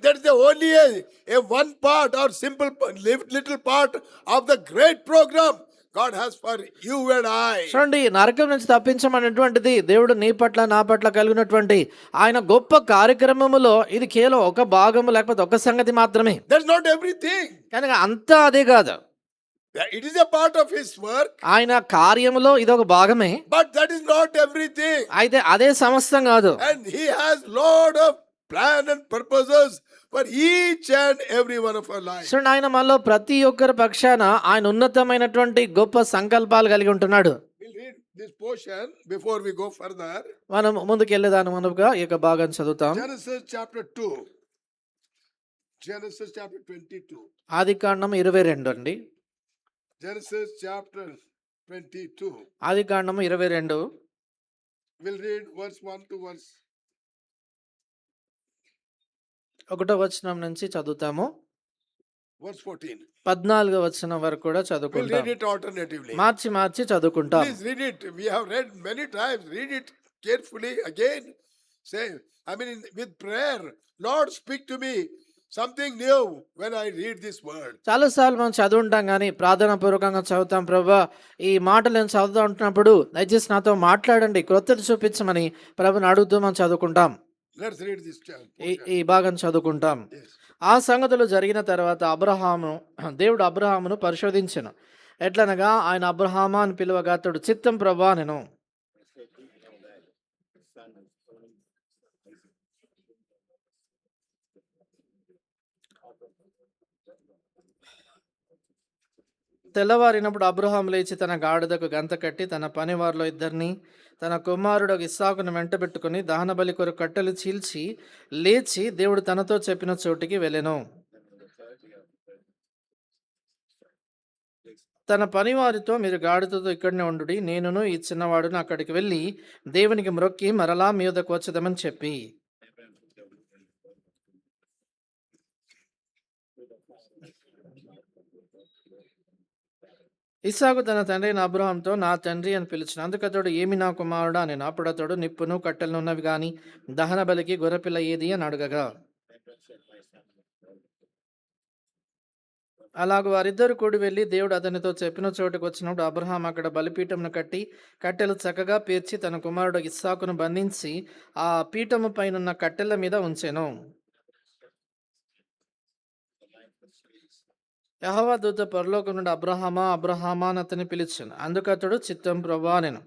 S7: That is the only a one part or simple little part of the great program God has for you and I.
S8: చూడండి, నరకం నుంచి తప్పించమనేటువంటిది దేవుడు నీ పట్ల నా పట్ల కలిగినటువంటి ఆయన గొప్ప కార్యక్రమములో ఇది కేవలం ఒక భాగము లేకపోతే ఒక సంగతి మాత్రమే.
S7: That's not everything.
S8: కనుక అంతా అదే కాదు.
S7: It is a part of His work,
S8: ఆయన కార్యములో ఇదొక భాగమే,
S7: but that is not everything.
S8: అయితే అదే సమస్తం కాదు.
S7: And He has lot of plan and purposes for each and every one of our lives.
S8: చూడండి, ఆయన మనలో ప్రతి ఒక్కరి పక్షాన ఆయన ఉన్నతమైనటువంటి గొప్ప సంకల్పాలు కలిగి ఉంటున్నాడు.
S7: We'll read this portion before we go further.
S8: మనం ముందుకు వెళ్ళేదాని మనగా ఈ యొక్క భాగం చదువుతాం.
S7: Genesis chapter 2. Genesis chapter 22.
S8: ఆదికాండం 22 అండి.
S7: Genesis chapter 22.
S8: Adikandam 22
S7: We'll read verse 1 to verse
S8: 1వ వచనం నుంచి చదువుతాము.
S7: 14.
S8: 14వ వచనం వరకు కూడా
S7: We'll
S8: చదువుకుంటాం.
S7: read it alternatively.
S8: మార్చి చదువుకుంటాం.
S7: Please read it. We have read many times. Read it carefully again. Say, with prayer, Lord, speak to me something new when I read this word.
S8: చాలాసార్లు మనం చదువుంటాం కానీ ప్రార్థన పూర్వకంగా చదువుతాం. ప్రభా, ఈ మాటలు నేను చదువుతూ ఉంటున్నప్పుడు దయచేసి నాతో మాట్లాడండి, క్రొత్తది చూపించమని ప్రభుని అడుగుతూ మనం చదువుకుంటాం.
S7: Let's read this portion.
S8: ఈ భాగం చదువుకుంటాం.
S7: Yes.
S8: ఆ సంగతులు జరిగిన తర్వాత దేవుడు అబ్రహామును పరిశోధించెను. ఎట్లనగా ఆయన అబ్రహామా అని పిలువగా అతడు చిత్తం ప్రభా నేను. తెల్లవారినప్పుడు అబ్రహాం లేచి తన గాడిదకు గంత కట్టి తన పనివారిలో ఇద్దరిని తన కుమారుడు ఇస్సాకును వెంట పెట్టుకుని దహనబలి కొరకు కట్టెలు చీల్చి లేచి దేవుడు తనతో చెప్పిన చోటికి వెళ్ళెను. తన పనివారితో, మీరు గాడిదతో ఇక్కడనే ఉండుడి, నేనును ఈ చిన్నవాడును అక్కడికి వెళ్ళి దేవునికి మ్రొక్కి మరలా మీ వద్దకు వచ్చేదామని చెప్పి. ఇస్సాకు తన తండ్రి అయిన అబ్రహాంతో నా తండ్రి అని పిలిచిన. అందుకతడు ఏమి నా కుమారుడా నేను. అప్పుడు అతడు నిప్పును కట్టెలను ఉన్నవి కానీ దహన బలికి గొర్రెపిల్ల ఏది అని అడగగా, అలాగూ వారిద్దరు కూడి వెళ్ళి దేవుడు అతనితో చెప్పిన చోటుకు వచ్చినప్పుడు అబ్రహాం అక్కడ బలిపీఠమును కట్టి కట్టెలు చక్కగా పేర్చి తన కుమారుడు ఇస్సాకును బంధించి ఆ పీఠము పైనున్న కట్టెల మీద ఉంచెను. యెహోవా దూత పరలోకం నుండి అబ్రహామా అబ్రహామా అని అతన్ని పిలిచాను. అందుకు అతడు చిత్తం ప్రభా నేను.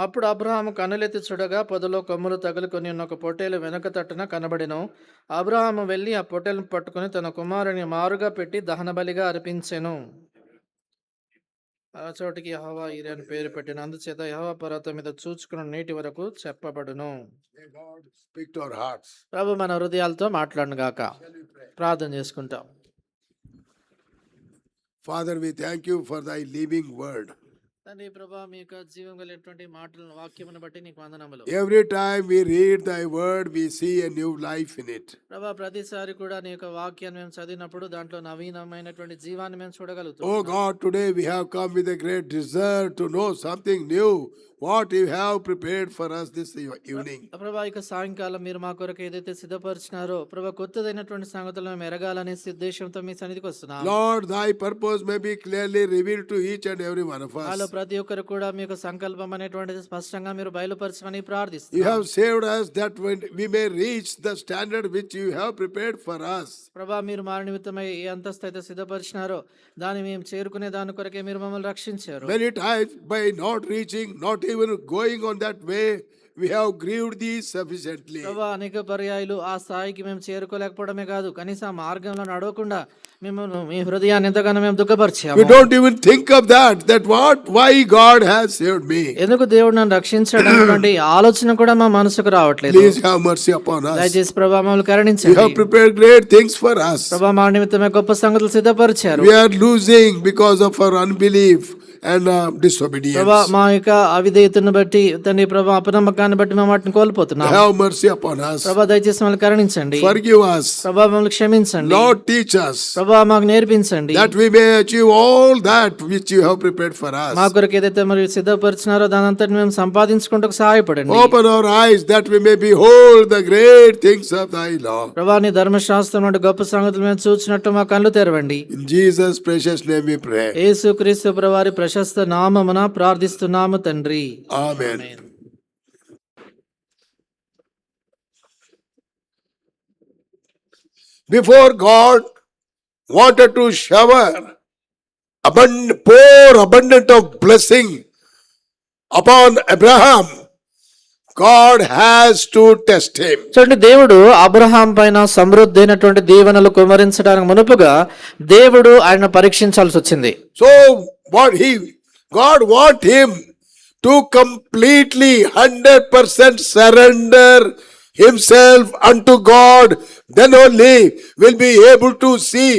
S8: అప్పుడు అబ్రహాము కన్నులెత్తి చూడగా పొదలో కొమ్ములు తగులుకొని ఉన్న ఒక పొట్టేలు వెనక తట్టున కనబడెను. అబ్రహాము వెళ్ళి ఆ పొట్టేలను పట్టుకుని తన కుమారుని మారుగా పెట్టి దహన బలిగా అర్పించెను. ఆ చోటికి యెహోవా ఈరే అని పేరు పెట్టిన. అందుచేత యెహోవా పర్వతం మీద చూచుకున్న నీటి వరకు చెప్పబడును.
S7: May God speak to our hearts.
S8: ప్రభు మన హృదయాలతో మాట్లాడును గాక. ప్రార్థన చేసుకుంటాం.
S7: Father, we thank you for thy living word.
S8: తండ్రి ప్రభా, మీ యొక్క జీవం కలిగినటువంటి మాటలను వాక్యమును బట్టి నీకు వందనములు.
S7: Every time we read thy word, we see a new life in it.
S8: ప్రభా, ప్రతిసారి కూడా నీ యొక్క వాక్యాన్ని మేము చదివినప్పుడు దాంట్లో నవీనమైనటువంటి జీవాన్ని మేము చూడగలుగుతాం.
S7: Oh God, today we have come with a great desire to know something new, what you have prepared for us this evening.
S8: ప్రభా, ఇక సాయంకాలం మీరు మా కొరకు ఏదైతే సిద్ధపరిచినారో ప్రభా, కొత్తదైనటువంటి సంగతులను మేము ఎరగాలనే ఉద్దేశంతో మీ సన్నిధికి వస్తున్నాం.
S7: Lord, thy purpose may be clearly revealed to each and every one of us.
S8: ప్రతి ఒక్కరు కూడా మీ యొక్క సంకల్పం అనేటువంటిది స్పష్టంగా మీరు బయలుపరచమని
S7: You
S8: ప్రార్థిస్తున్నాం.
S7: have saved us that when we may reach the standard which you have prepared for us.
S8: ప్రభా, మీరు మా నిమిత్తమై ఏ అంతస్తు అయితే సిద్ధపరిచినారో దాన్ని మేము చేరుకునే దాని కొరకే మీరు మమ్మల్ని రక్షించారు.
S7: Many times by not reaching, not even going on that way, we have grieved thee sufficiently.
S8: ప్రభా, అనేక పర్యాయాలు ఆ స్థాయికి మేము చేరుకోలేకపోవడమే కాదు, కనీసం ఆ మార్గంలో నడవకుండా మిమ్మల్ని మీ హృదయాన్ని ఎంతగానో మేము దుఃఖపరిచాము.
S7: We don't even think of that why God has saved me.
S8: ఎందుకు దేవుడు నన్ను రక్షించాడనేటువంటి ఆలోచన కూడా మా మనసుకు రావట్లేదు.
S7: Please have mercy upon us.
S8: దయచేసి ప్రభా మమ్మల్ని
S7: You
S8: కరుణించండి.
S7: have prepared great things for us.
S8: ప్రభా, మా నిమిత్తమే గొప్ప సంగతులు సిద్ధపరిచారు.
S7: We are losing because of our unbelief and disobedience.
S8: ప్రభా మా యొక్క అవిధేయతను బట్టి తండ్రి ప్రభా అపనమ్మకాన్ని బట్టి మేము వాటిని కోల్పోతున్నాం.
S7: Have mercy upon us.
S8: ప్రభా దయచేసి మమ్మల్ని కరుణించండి.
S7: Forgive us.
S8: ప్రభా మమ్మల్ని క్షమించండి.
S7: Lord, teach us
S8: ప్రభా మాకు నేర్పించండి.
S7: that we may achieve all that which you have prepared for us.
S8: మా కొరకు ఏదైతే మరి సిద్ధపరిచినారో దాని అంతటి మేము సంపాదించుకుంటూ సహాయపడండి.
S7: Open our eyes that we may behold the great things of thy law.
S8: ప్రభా నీ ధర్మశాస్త్రం నుండి గొప్ప సంగతులు మేము చూచినట్టు మా కళ్ళు తెరవండి.
S7: In Jesus' precious name we pray.
S8: యేసుక్రీస్తు ప్రభువారి ప్రశస్త నామమున ప్రార్థిస్తున్నాము తండ్రి.
S7: Amen. Before God wanted to shower pour abundant of blessing upon Abraham, God has to test him.
S8: చూడండి, దేవుడు అబ్రహాం పైన సమృద్ధి అయినటువంటి దీవెనలు కుమరించడానికి మునుపుగా దేవుడు ఆయన పరీక్షించాల్సి వచ్చింది.
S7: So God want him to completely 100% surrender himself unto God. Then only will be able to see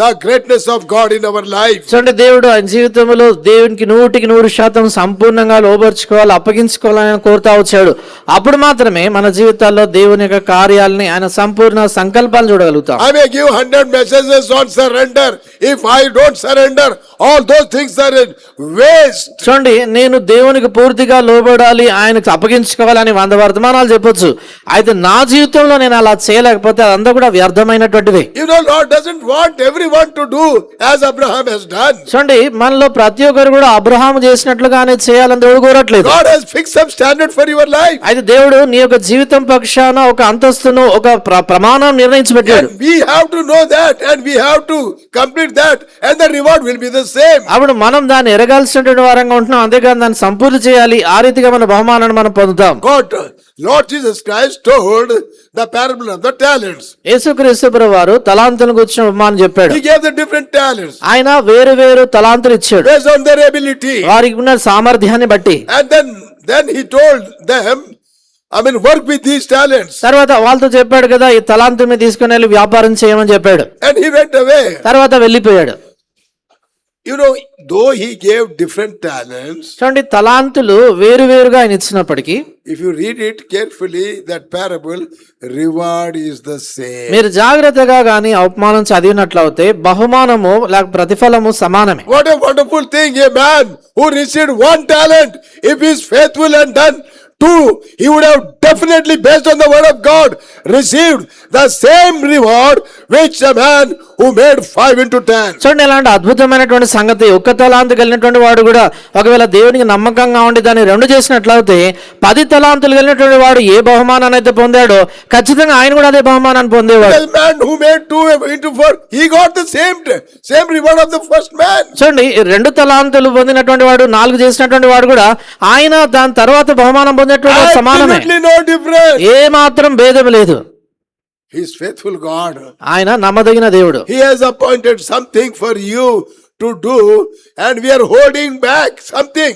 S7: the greatness of God in our life.
S8: చూడండి, దేవుడు ఆయన జీవితంలో దేవునికి 100% సంపూర్ణంగా లోబర్చుకోవాలి, అప్పగించుకోవాలని ఆయన కోరుతా వచ్చాడు. అప్పుడు మాత్రమే మన జీవితాల్లో దేవుని యొక్క కార్యాలని ఆయన సంపూర్ణ సంకల్పాలు చూడగలుగుతాం.
S7: I may give 100 messages on surrender. If I don't surrender, all those things are in waste.
S8: చూడండి, నేను దేవునికి పూర్తిగా లోబడాలి, ఆయనకు అప్పగించుకోవాలని 100 వర్తమానాలు చెప్పొచ్చు. అయితే నా జీవితంలో నేను అలా చేయలేకపోతే అదంతా కూడా వ్యర్థమైనటువంటిది.
S7: You know, Lord doesn't want everyone to do as Abraham has done.
S8: చూడండి, మనలో ప్రతి ఒక్కరు కూడా అబ్రహాము చేసినట్లుగానే చేయాలని దేవుడు కోరట్లేదు.
S7: God has fixed some standard for your life.
S8: అయితే దేవుడు నీ యొక్క జీవితం పక్షాన ఒక అంతస్తును ఒక ప్రమాణం నిర్ణయించి పెట్టాడు.
S7: And we have to know that and we have to complete that and the reward will be the same.
S8: అప్పుడు మనం దాన్ని ఎరగాల్సినటువంటి వారంగా ఉంటున్నాం, అంతేకాదు దాన్ని సంపూర్తి చేయాలి. ఆ రీతిగా మన బహుమానాన్ని మనం పొందుతాం.
S7: Lord Jesus Christ told the parable of the talents.
S8: యేసుక్రీస్తు ప్రభువారు తలాంతులను గురించిన ఉపమానం చెప్పాడు.
S7: He gave the different talents
S8: ఆయన వేరు వేరు తలాంతులు ఇచ్చాడు
S7: based on their ability.
S8: వారికి ఉన్న సామర్థ్యాన్ని బట్టి.
S7: And then he told them, work with these talents.
S8: తర్వాత వాళ్ళతో చెప్పాడు కదా, ఈ తలాంతు మీద తీసుకుని వెళ్ళి వ్యాపారం చేయమని చెప్పాడు.
S7: And he went away.
S8: తర్వాత వెళ్ళిపోయాడు.
S7: You know, though he gave different talents,
S8: చూడండి, తలాంతులు వేరు వేరుగా ఆయన ఇచ్చినప్పటికీ
S7: if you read it carefully, that parable, reward is the same.
S8: మీరు జాగ్రత్తగా గాని ఉపమానం చదివినట్లయితే బహుమానము లేక ప్రతిఫలము సమానమే.
S7: What a wonderful thing, a man who received 1 talent, if he is faithful and done 2, he would have definitely, based on the word of God, received the same reward which a man who made 5 into 10.
S8: చూడండి, ఇలాంటి అద్భుతమైనటువంటి సంగతి. ఒక్క తలాంతు కలిగినటువంటి వాడు కూడా ఒకవేళ దేవునికి నమ్మకంగా ఉండి దాన్ని 2 చేసినట్లయితే 10 తలాంతులు కలిగినటువంటి వాడు ఏ బహుమానాన్ని అయితే పొందాడో ఖచ్చితంగా ఆయన కూడా అదే బహుమానాన్ని పొందేవాడు.
S7: The man who made 2 into 4, he got the same reward of the first man.
S8: చూడండి, 2 తలాంతులు పొందినటువంటి వాడు 4 చేసినటువంటి వాడు కూడా ఆయన దాని తర్వాత బహుమానం పొందేటువంటి సమానమే.
S7: Absolutely no difference.
S8: ఏ మాత్రం భేదం లేదు.
S7: He is faithful God.
S8: ఆయన నమ్మదగిన దేవుడు.
S7: He has appointed something for you to do and we are holding back something.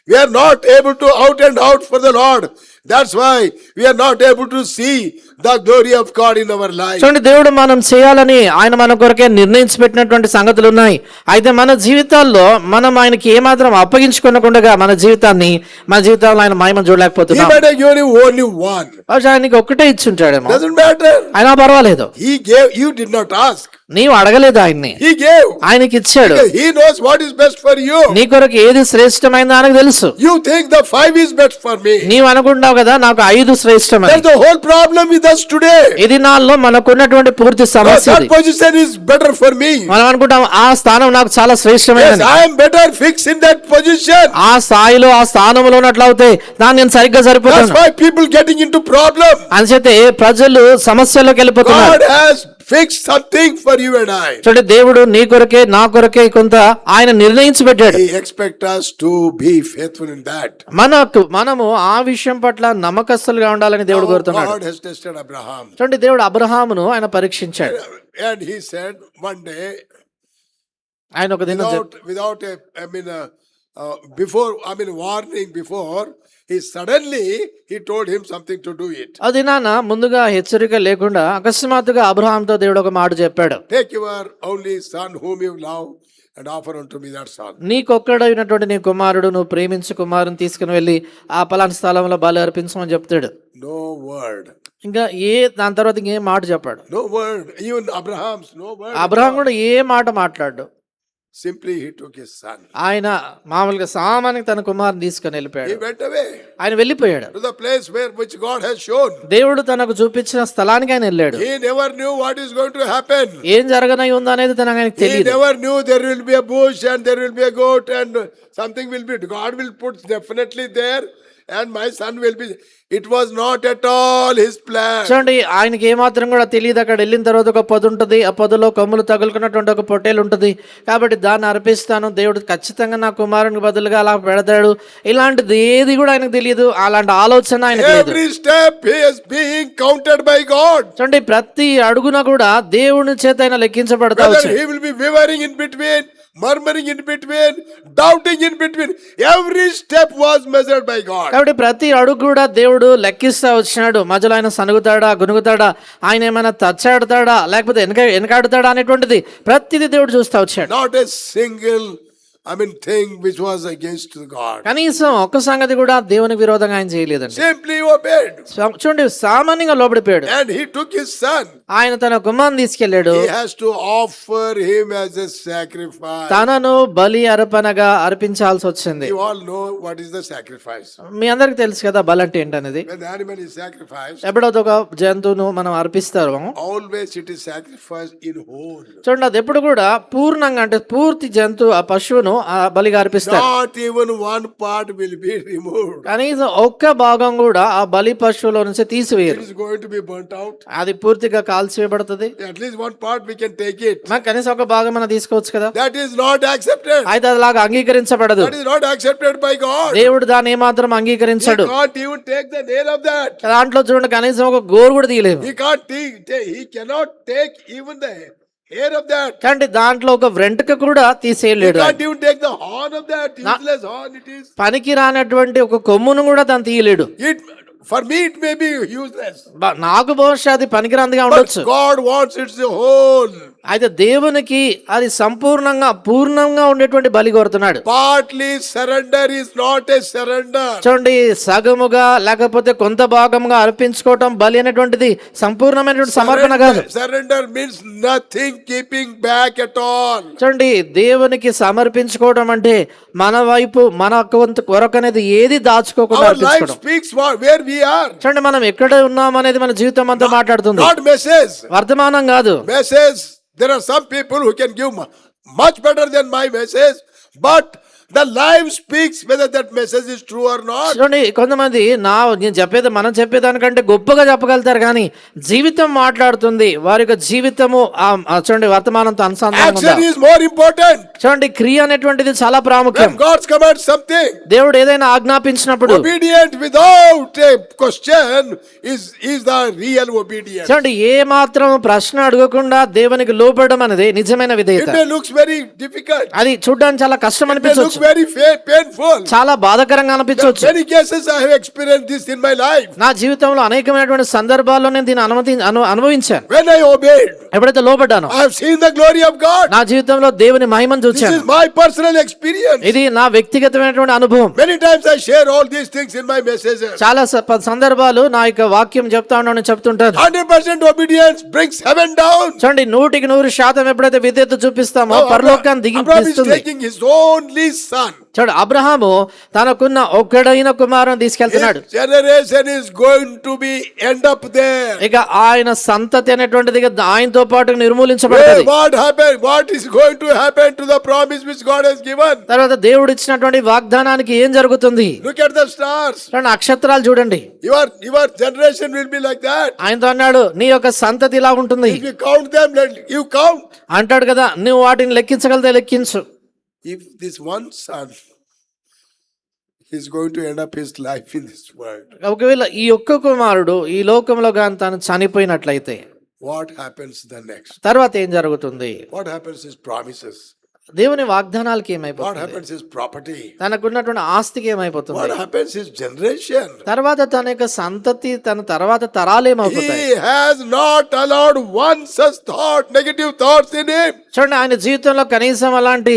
S7: We are not able to out and out for the Lord. That's why we are not able to see the glory of God in our life.
S8: చూడండి, దేవుడు మనం చేయాలని ఆయన మన కొరకే నిర్ణయించి పెట్టినటువంటి సంగతులు ఉన్నాయి. అయితే మన జీవితాల్లో మనం ఆయనకి ఏమాత్రం అప్పగించుకోకుండా మన జీవితంలో ఆయన మహిమ
S7: He
S8: చూడలేకపోతున్నాం.
S7: might have given you only 1.
S8: ఆయనకి ఒక్కటే ఇచ్చుంటాడేమో,
S7: Doesn't matter.
S8: అయినా పర్వాలేదు.
S7: He gave, you did not ask.
S8: నీవు అడగలేదు ఆయన్ని,
S7: He gave.
S8: ఆయనకి ఇచ్చాడు.
S7: He knows what is best for you.
S8: నీ కొరకు ఏది శ్రేష్టమైందో ఆయనకు తెలుసు.
S7: You think the 5 is best for me.
S8: నీవు అనుకుంటావు కదా నాకు 5 శ్రేష్టమని.
S7: That's the whole problem with us today.
S8: ఇది నాలో మనకున్నటువంటి పూర్తి సమస్య.
S7: That position is better for me.
S8: మనం అనుకుంటాం ఆ స్థానం నాకు చాలా
S7: Yes,
S8: శ్రేష్టమైనది.
S7: I am better fixed in that position.
S8: ఆ స్థాయిలో ఆ స్థానంలో ఉన్నట్లయితే దాన్ని నేను సరిగ్గా
S7: That's
S8: సరిపోతాను.
S7: why people getting into problem.
S8: అంచేతే ప్రజలు సమస్యలోకి వెళ్ళిపోతున్నారు.
S7: God has fixed something for you and I.
S8: చూడండి, దేవుడు నీ కొరకే నా కొరకే కొంత ఆయన నిర్ణయించి పెట్టాడు.
S7: He expects us to be faithful in that.
S8: మనము ఆ విషయం పట్ల నమ్మకస్తులుగా ఉండాలని దేవుడు
S7: Now,
S8: కోరుతున్నాడు.
S7: God has tested Abraham.
S8: చూడండి, దేవుడు అబ్రహామును ఆయన పరీక్షించాడు.
S7: And he said one day,
S8: ఆయన ఒక దినం
S7: without warning before, he told him something to do it.
S8: ఆ దినాన ముందుగా హెచ్చరిక లేకుండా అకస్మాత్తుగా అబ్రహాంతో దేవుడు ఒక మాట చెప్పాడు.
S7: Take your only son whom you love and offer unto me that son.
S8: నీకొక్కడైనటువంటి నీ కుమారుడు, నువ్వు ప్రేమించు కుమారుని తీసుకుని వెళ్ళి ఆ పలానా స్థలంలో బలి అర్పించమని చెప్తాడు.
S7: No word.
S8: ఇంకా దాని తర్వాత ఇంకేం మాట చెప్పాడు.
S7: No word. Even Abraham's no word.
S8: Abraham కూడా ఏ మాట మాట్లాడు.
S7: Simply he took his son.
S8: ఆయన మామూలుగా సామాన్యంగా తన కుమారుని తీసుకుని వెళ్ళిపోయాడు.
S7: He went away
S8: ఆయన వెళ్ళిపోయాడు.
S7: to the place which God has shown.
S8: దేవుడు తనకు చూపించిన స్థలానికి ఆయన వెళ్ళాడు.
S7: He never knew what is going to happen.
S8: ఏం జరగనై ఉందో అనేది తనకు ఆయనకు
S7: He
S8: తెలియదు.
S7: never knew there will be a bush and there will be a goat and something will be. God will put definitely there and my son will be. It was not at all his plan.
S8: చూడండి, ఆయనకి ఏమాత్రం కూడా తెలియదు. అక్కడ వెళ్ళిన తర్వాత ఒక పొద ఉంటుంది, ఆ పొదలో కొమ్ములు తగులుకున్నటువంటి ఒక పొట్టేలు ఉంటుంది, కాబట్టి దాన్ని అర్పిస్తాను, దేవుడు ఖచ్చితంగా నా కుమారునికి బదులుగా అలా పెడతాడు, ఇలాంటిది ఏది కూడా ఆయనకు తెలియదు. అలాంటి ఆలోచన ఆయనకు లేదు.
S7: Every step he is being counted by God.
S8: చూడండి, ప్రతి అడుగున కూడా దేవుని చేత ఆయన లెక్కించబడతా
S7: Whether
S8: వచ్చాడు.
S7: he will be wavering in between, murmuring in between, doubting in between. Every step was measured by God.
S8: కాబట్టి ప్రతి అడుగు కూడా దేవుడు లెక్కిస్తా వచ్చినాడు. మధ్యలో ఆయన సనుగుతాడా, గునుగుతాడా, ఆయన ఏమైనా తచ్చాడుతాడా, లేకపోతే వెనకాడుతాడా అనేటువంటిది ప్రతిదీ దేవుడు చూస్తా వచ్చాడు.
S7: Not a single thing which was against God.
S8: కనీసం ఒక్క సంగతి కూడా దేవునికి విరోధంగా ఆయన చేయలేదండి.
S7: Simply obeyed.
S8: చూడండి, సామాన్యంగా లోబడిపోయాడు.
S7: And he took his son.
S8: ఆయన తన కుమారుని తీసుకెళ్ళాడు.
S7: He has to offer him as a sacrifice.
S8: తనను బలి అర్పణగా అర్పించాల్సి వచ్చింది.
S7: You all know what is the sacrifice.
S8: మీ అందరికి తెలుసు కదా బలి అంటే ఏంటనేది.
S7: When the animal is sacrificed,
S8: ఎప్పుడైతే ఒక జంతువును మనం అర్పిస్తారో
S7: always it is sacrificed in whole.
S8: చూడండి, అది ఎప్పుడు కూడా పూర్ణంగా, అంటే పూర్తి జంతువు ఆ పశువును ఆ బలిగా అర్పిస్తారు.
S7: Not even one part will be removed.
S8: కనీసం ఒక్క భాగం కూడా ఆ బలి పశువులో నుంచి
S7: It
S8: తీసివేయరు.
S7: is going to be burnt out.
S8: అది పూర్తిగా కాల్చివేయబడుతుంది.
S7: At least one part we can take it.
S8: మరి కనీసం ఒక భాగం మనం తీసుకోవచ్చు కదా.
S7: That is not accepted.
S8: అయితే అదిలాగా అంగీకరించబడదు.
S7: That is not accepted by God.
S8: దేవుడు దాన్ని ఏమాత్రం
S7: He
S8: అంగీకరించడు.
S7: can't even take the nail of that.
S8: దాంట్లో చూడండి, కనీసం ఒక గోరు కూడా తీయలేము.
S7: He can't he cannot take even the hair of that.
S8: కానీ దాంట్లో ఒక వెంట్రుక కూడా
S7: He
S8: తీసేయలేడు.
S7: can't even take the horn of that. Useless horn it is.
S8: పనికి రానటువంటి ఒక కొమ్మును కూడా తను తీయలేడు.
S7: For me it may be useless.
S8: నాకు బహుశా అది పనికిరాందిగా
S7: But
S8: ఉండొచ్చు.
S7: God wants it the whole.
S8: అయితే దేవునికి అది సంపూర్ణంగా పూర్ణంగా ఉండేటువంటి బలి కోరుతున్నాడు.
S7: Partly surrender is not a surrender.
S8: చూడండి, సగముగా లేకపోతే కొంత భాగంగా అర్పించుకోవటం బలి అనేటువంటిది సంపూర్ణమైనటువంటి సమర్పణ కాదు.
S7: Surrender means nothing keeping back at all.
S8: చూడండి, దేవునికి సమర్పించుకోవడం అంటే మన వైపు మన కొరకు అనేది ఏది దాచుకోకుండా
S7: Our life
S8: అర్పించుకోవడం.
S7: speaks where we are.
S8: చూడండి, మనం ఎక్కడ ఉన్నాం అనేది మన జీవితం అంతా మాట్లాడుతుంది.
S7: Not message.
S8: వర్తమానం కాదు.
S7: Message. There are some people who can give much better than my message, but the life speaks whether that message is true or not.
S8: చూడండి, కొంతమంది నేను చెప్పేది మనం చెప్పేదానికంటే గొప్పగా చెప్పగలుగుతారు, కానీ జీవితం మాట్లాడుతుంది. వారి యొక్క జీవితము చూడండి వర్తమానంతో అనుసంధానం
S7: Action is more important.
S8: చూడండి, క్రియ అనేటువంటిది చాలా ప్రాముఖ్యం.
S7: When God commands something,
S8: దేవుడు ఏదైనా ఆజ్ఞాపించినప్పుడు
S7: obedient without a question is the real obedience.
S8: చూడండి, ఏ మాత్రం ప్రశ్న అడగకుండా దేవునికి లోబడడం అనేది నిజమైన
S7: It
S8: విధేయత.
S7: may look very difficult.
S8: అది చూడడానికి చాలా కష్టం
S7: It may look
S8: అనిపించవచ్చు,
S7: very painful.
S8: చాలా బాధకరంగా అనిపించవచ్చు.
S7: Many cases I have experienced this in my life.
S8: నా జీవితంలో అనేకమైనటువంటి సందర్భాల్లో నేను దీన్ని అనుభవించాను.
S7: When I obeyed,
S8: ఎప్పుడైతే లోబడ్డానో
S7: I have seen the glory of God.
S8: నా జీవితంలో దేవుని మహిమను
S7: This
S8: చూచాను.
S7: is my personal experience.
S8: ఇది నా వ్యక్తిగతమైనటువంటి అనుభవం.
S7: Many times I share all these things in my messages.
S8: చాలా సందర్భాలు నా యొక్క వాక్యం చెప్తా ఉన్నాను, చెప్తుంటాను.
S7: 100% obedience brings heaven down.
S8: చూడండి, 100% ఎప్పుడైతే విధేయత చూపిస్తామో పరలోకాన్ని
S7: Abraham is
S8: దిగిస్తుంది.
S7: taking his only son.
S8: చూడు, అబ్రహాము తనకున్న ఒక్కడైన కుమారుని తీసుకెళ్తున్నాడు.
S7: His generation is going to be end up there.
S8: ఇక ఆయన సంతతి అనేటువంటిది ఇక ఆయనతో పాటు నిర్మూలించబడుతుంది.
S7: What happened? What is going to happen to the promise which God has given?
S8: తర్వాత దేవుడు ఇచ్చినటువంటి వాగ్దానానికి ఏం జరుగుతుంది?
S7: Look at the stars.
S8: చూడండి, నక్షత్రాలు చూడండి.
S7: Your generation will be like that.
S8: ఆయనతో అన్నాడు, నీ యొక్క సంతతి ఇలా ఉంటుంది
S7: If you count them, you count.
S8: అంటాడు కదా, నువ్వు వాటిని లెక్కించగలితే లెక్కించు.
S7: If this one son is going to end up his life in this world,
S8: ఒకవేళ ఈ ఒక్క కుమారుడు ఈ లోకంలో గాని తాను చనిపోయినట్లయితే
S7: what happens the next?
S8: తర్వాత ఏం జరుగుతుంది?
S7: What happens his promises?
S8: దేవుని వాగ్దానాలకి
S7: What
S8: ఏమైపోతుంది?
S7: happens his property?
S8: తనకున్నటువంటి ఆస్తికి ఏమైపోతుంది?
S7: What happens his generation?
S8: తర్వాత తన యొక్క సంతతి, తన తర్వాత తరాలు ఏమైపోతాయి?
S7: He has not allowed one such thought, negative thoughts in him.
S8: చూడండి, ఆయన జీవితంలో కనీసం అలాంటి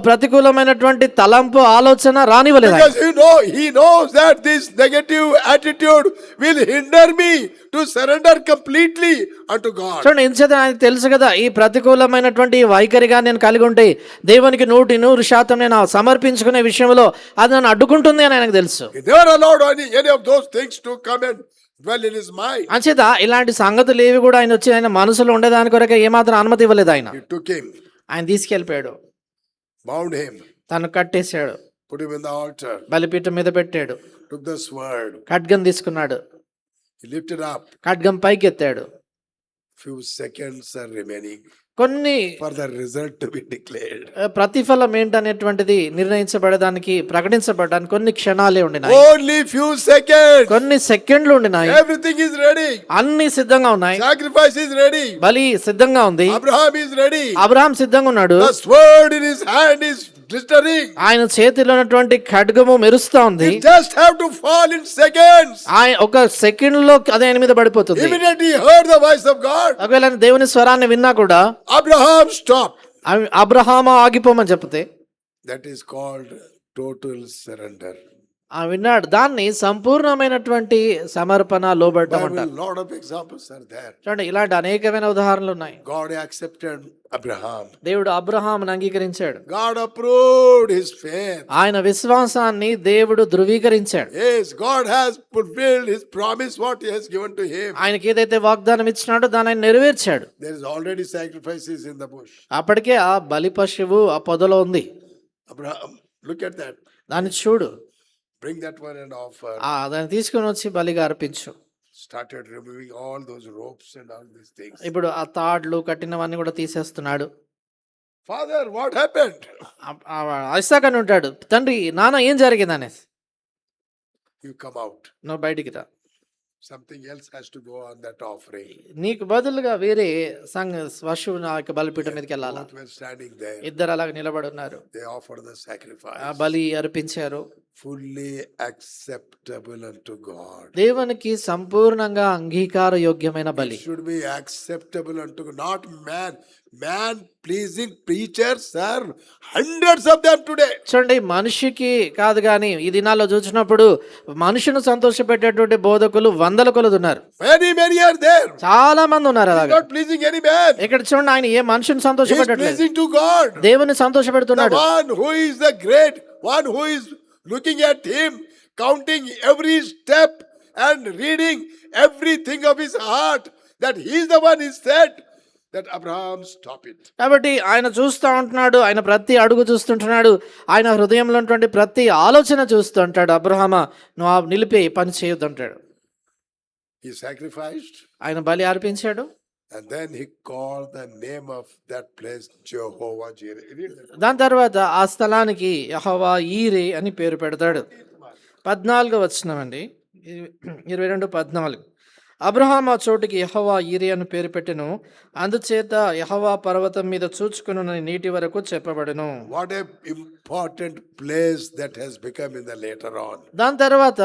S8: ప్రతికూలమైనటువంటి తలంపు ఆలోచన రానివ్వలేదు ఆయన.
S7: Because he knows that this negative attitude will hinder me to surrender completely unto God.
S8: చూడండి, ఎందుచేత ఆయనకు తెలుసు కదా, ఈ ప్రతికూలమైనటువంటి ఈ వైఖరిగా నేను కలిగి ఉంటే దేవునికి 100% నేను సమర్పించుకునే విషయంలో అది నన్ను అడ్డుకుంటుంది అని ఆయనకు తెలుసు.
S7: He never allowed any of those things to come and dwell in his mind.
S8: అంచేత ఇలాంటి సంగతులు ఏవి కూడా ఆయన వచ్చి ఆయన మనసులో ఉండేదాని కొరకు ఏమాత్రం అనుమతి ఇవ్వలేదు ఆయన.
S7: He took him,
S8: ఆయన తీసుకెళ్ళిపోయాడు,
S7: bound him,
S8: తను కట్టేశాడు,
S7: put him in the altar,
S8: బలిపీఠం మీద పెట్టాడు,
S7: took the sword,
S8: ఖడ్గం తీసుకున్నాడు,
S7: he lifted up.
S8: ఖడ్గం పైకెత్తాడు.
S7: Few seconds are remaining
S8: కొన్ని
S7: for the result to be declared.
S8: ప్రతిఫలం ఏంటనేటువంటిది నిర్ణయించబడడానికి ప్రకటించబడడానికి కొన్ని క్షణాలే ఉండినాయి,
S7: Only few seconds.
S8: కొన్ని సెకండ్లు ఉండినాయి.
S7: Everything is ready.
S8: అన్ని సిద్ధంగా ఉన్నాయి,
S7: Sacrifice is ready.
S8: బలి సిద్ధంగా ఉంది,
S7: Abraham is ready.
S8: అబ్రహాం సిద్ధంగా ఉన్నాడు.
S7: The sword in his hand is glittering.
S8: ఆయన చేతిలో ఉన్నటువంటి ఖడ్గము మెరుస్తా ఉంది.
S7: It just have to fall in seconds.
S8: ఆయన ఒక సెకండ్ లో అది ఆయన మీద పడిపోతుంది.
S7: Immediately he heard the voice of God.
S8: ఒకవేళ ఆయన దేవుని స్వరాన్ని విన్నా కూడా
S7: Abraham stopped.
S8: అబ్రహాము ఆగిపోమని చెప్తే
S7: That is called total surrender.
S8: ఆ విన్నాడు, దాన్ని సంపూర్ణమైనటువంటి సమర్పణ, లోబడటం
S7: Bible,
S8: అంటారు.
S7: lot of examples are there.
S8: చూడండి, ఇలాంటి అనేకమైన ఉదాహరణలు ఉన్నాయి.
S7: God accepted Abraham.
S8: దేవుడు అబ్రహామును అంగీకరించాడు,
S7: God approved his faith.
S8: ఆయన విశ్వాసాన్ని దేవుడు ధృవీకరించాడు.
S7: Yes, God has fulfilled his promise, what he has given to him.
S8: ఆయనకి ఏదైతే వాగ్దానం ఇచ్చినాడో దాన్ని ఆయన నెరవేర్చాడు.
S7: There is already sacrifices in the bush.
S8: అప్పటికే ఆ బలి పశువు ఆ పొదలో ఉంది.
S7: Abraham, look at that.
S8: దాన్ని చూడు,
S7: Bring that one and offer.
S8: దాన్ని తీసుకుని వచ్చి బలిగా అర్పించు.
S7: Started removing all those ropes and all these things.
S8: ఇప్పుడు ఆ తాడ్లు కట్టినవన్నీ కూడా తీసేస్తున్నాడు.
S7: Father, what happened?
S8: ఐసాక్ అని ఉంటాడు, తండ్రి నాన్న ఏం జరిగింది అనేసి.
S7: You come out.
S8: నువ్వు బయటికి రా,
S7: Something else has to go on that offering.
S8: నీకు బదులుగా వేరే పశువు నా యొక్క బలిపీఠం మీదకి వెళ్ళాలా.
S7: Both were standing there.
S8: ఇద్దరు అలాగ నిలబడి ఉన్నారు,
S7: They offered the sacrifice.
S8: ఆ బలి అర్పించారు.
S7: Fully acceptable unto God.
S8: దేవునికి సంపూర్ణంగా అంగీకార యోగ్యమైన బలి.
S7: Should be acceptable unto God, not man. Man pleasing preachers are hundreds of them today.
S8: చూడండి, మనిషికి కాదు కానీ ఈ దినాల్లో చూసినప్పుడు మనుషును సంతోషపెట్టేటువంటి బోధకులు వందల కొలది ఉన్నారు.
S7: Many are there.
S8: చాలా మంది ఉన్నారు అలాగా.
S7: Not pleasing any man.
S8: ఇక్కడ చూడండి, ఆయన ఏ మనుషుని
S7: He is
S8: సంతోషపెట్టట్లేదు,
S7: pleasing to God.
S8: దేవుని
S7: The
S8: సంతోషపెడుతున్నాడు.
S7: one who is the great, one who is looking at him, counting every step and reading everything of his heart, that he is the one is said that Abraham stop it.
S8: కాబట్టి ఆయన చూస్తూ ఉంటున్నాడు, ఆయన ప్రతి అడుగు చూస్తుంటున్నాడు, ఆయన హృదయంలో ఉన్నటువంటి ప్రతి ఆలోచన చూస్తూ ఉంటాడు. అబ్రహామా, నువ్వు నిలిపి పని చేయొద్దు అంటాడు.
S7: He sacrificed
S8: ఆయన బలి అర్పించాడు.
S7: and then he called the name of that place Jehovah Jireh. Read that.
S8: దాని తర్వాత ఆ స్థలానికి యెహోవా ఈరే అని పేరు పెడతాడు. 14వ వచనమండి, 22:14. అబ్రహాం ఆ చోటికి యెహోవా ఈరే అని పేరు పెట్టెను, అందుచేత యెహోవా పర్వతం మీద చూచుకున్న నీటి వరకు చెప్పబడెను.
S7: What a important place that has become in the later on.
S8: దాని తర్వాత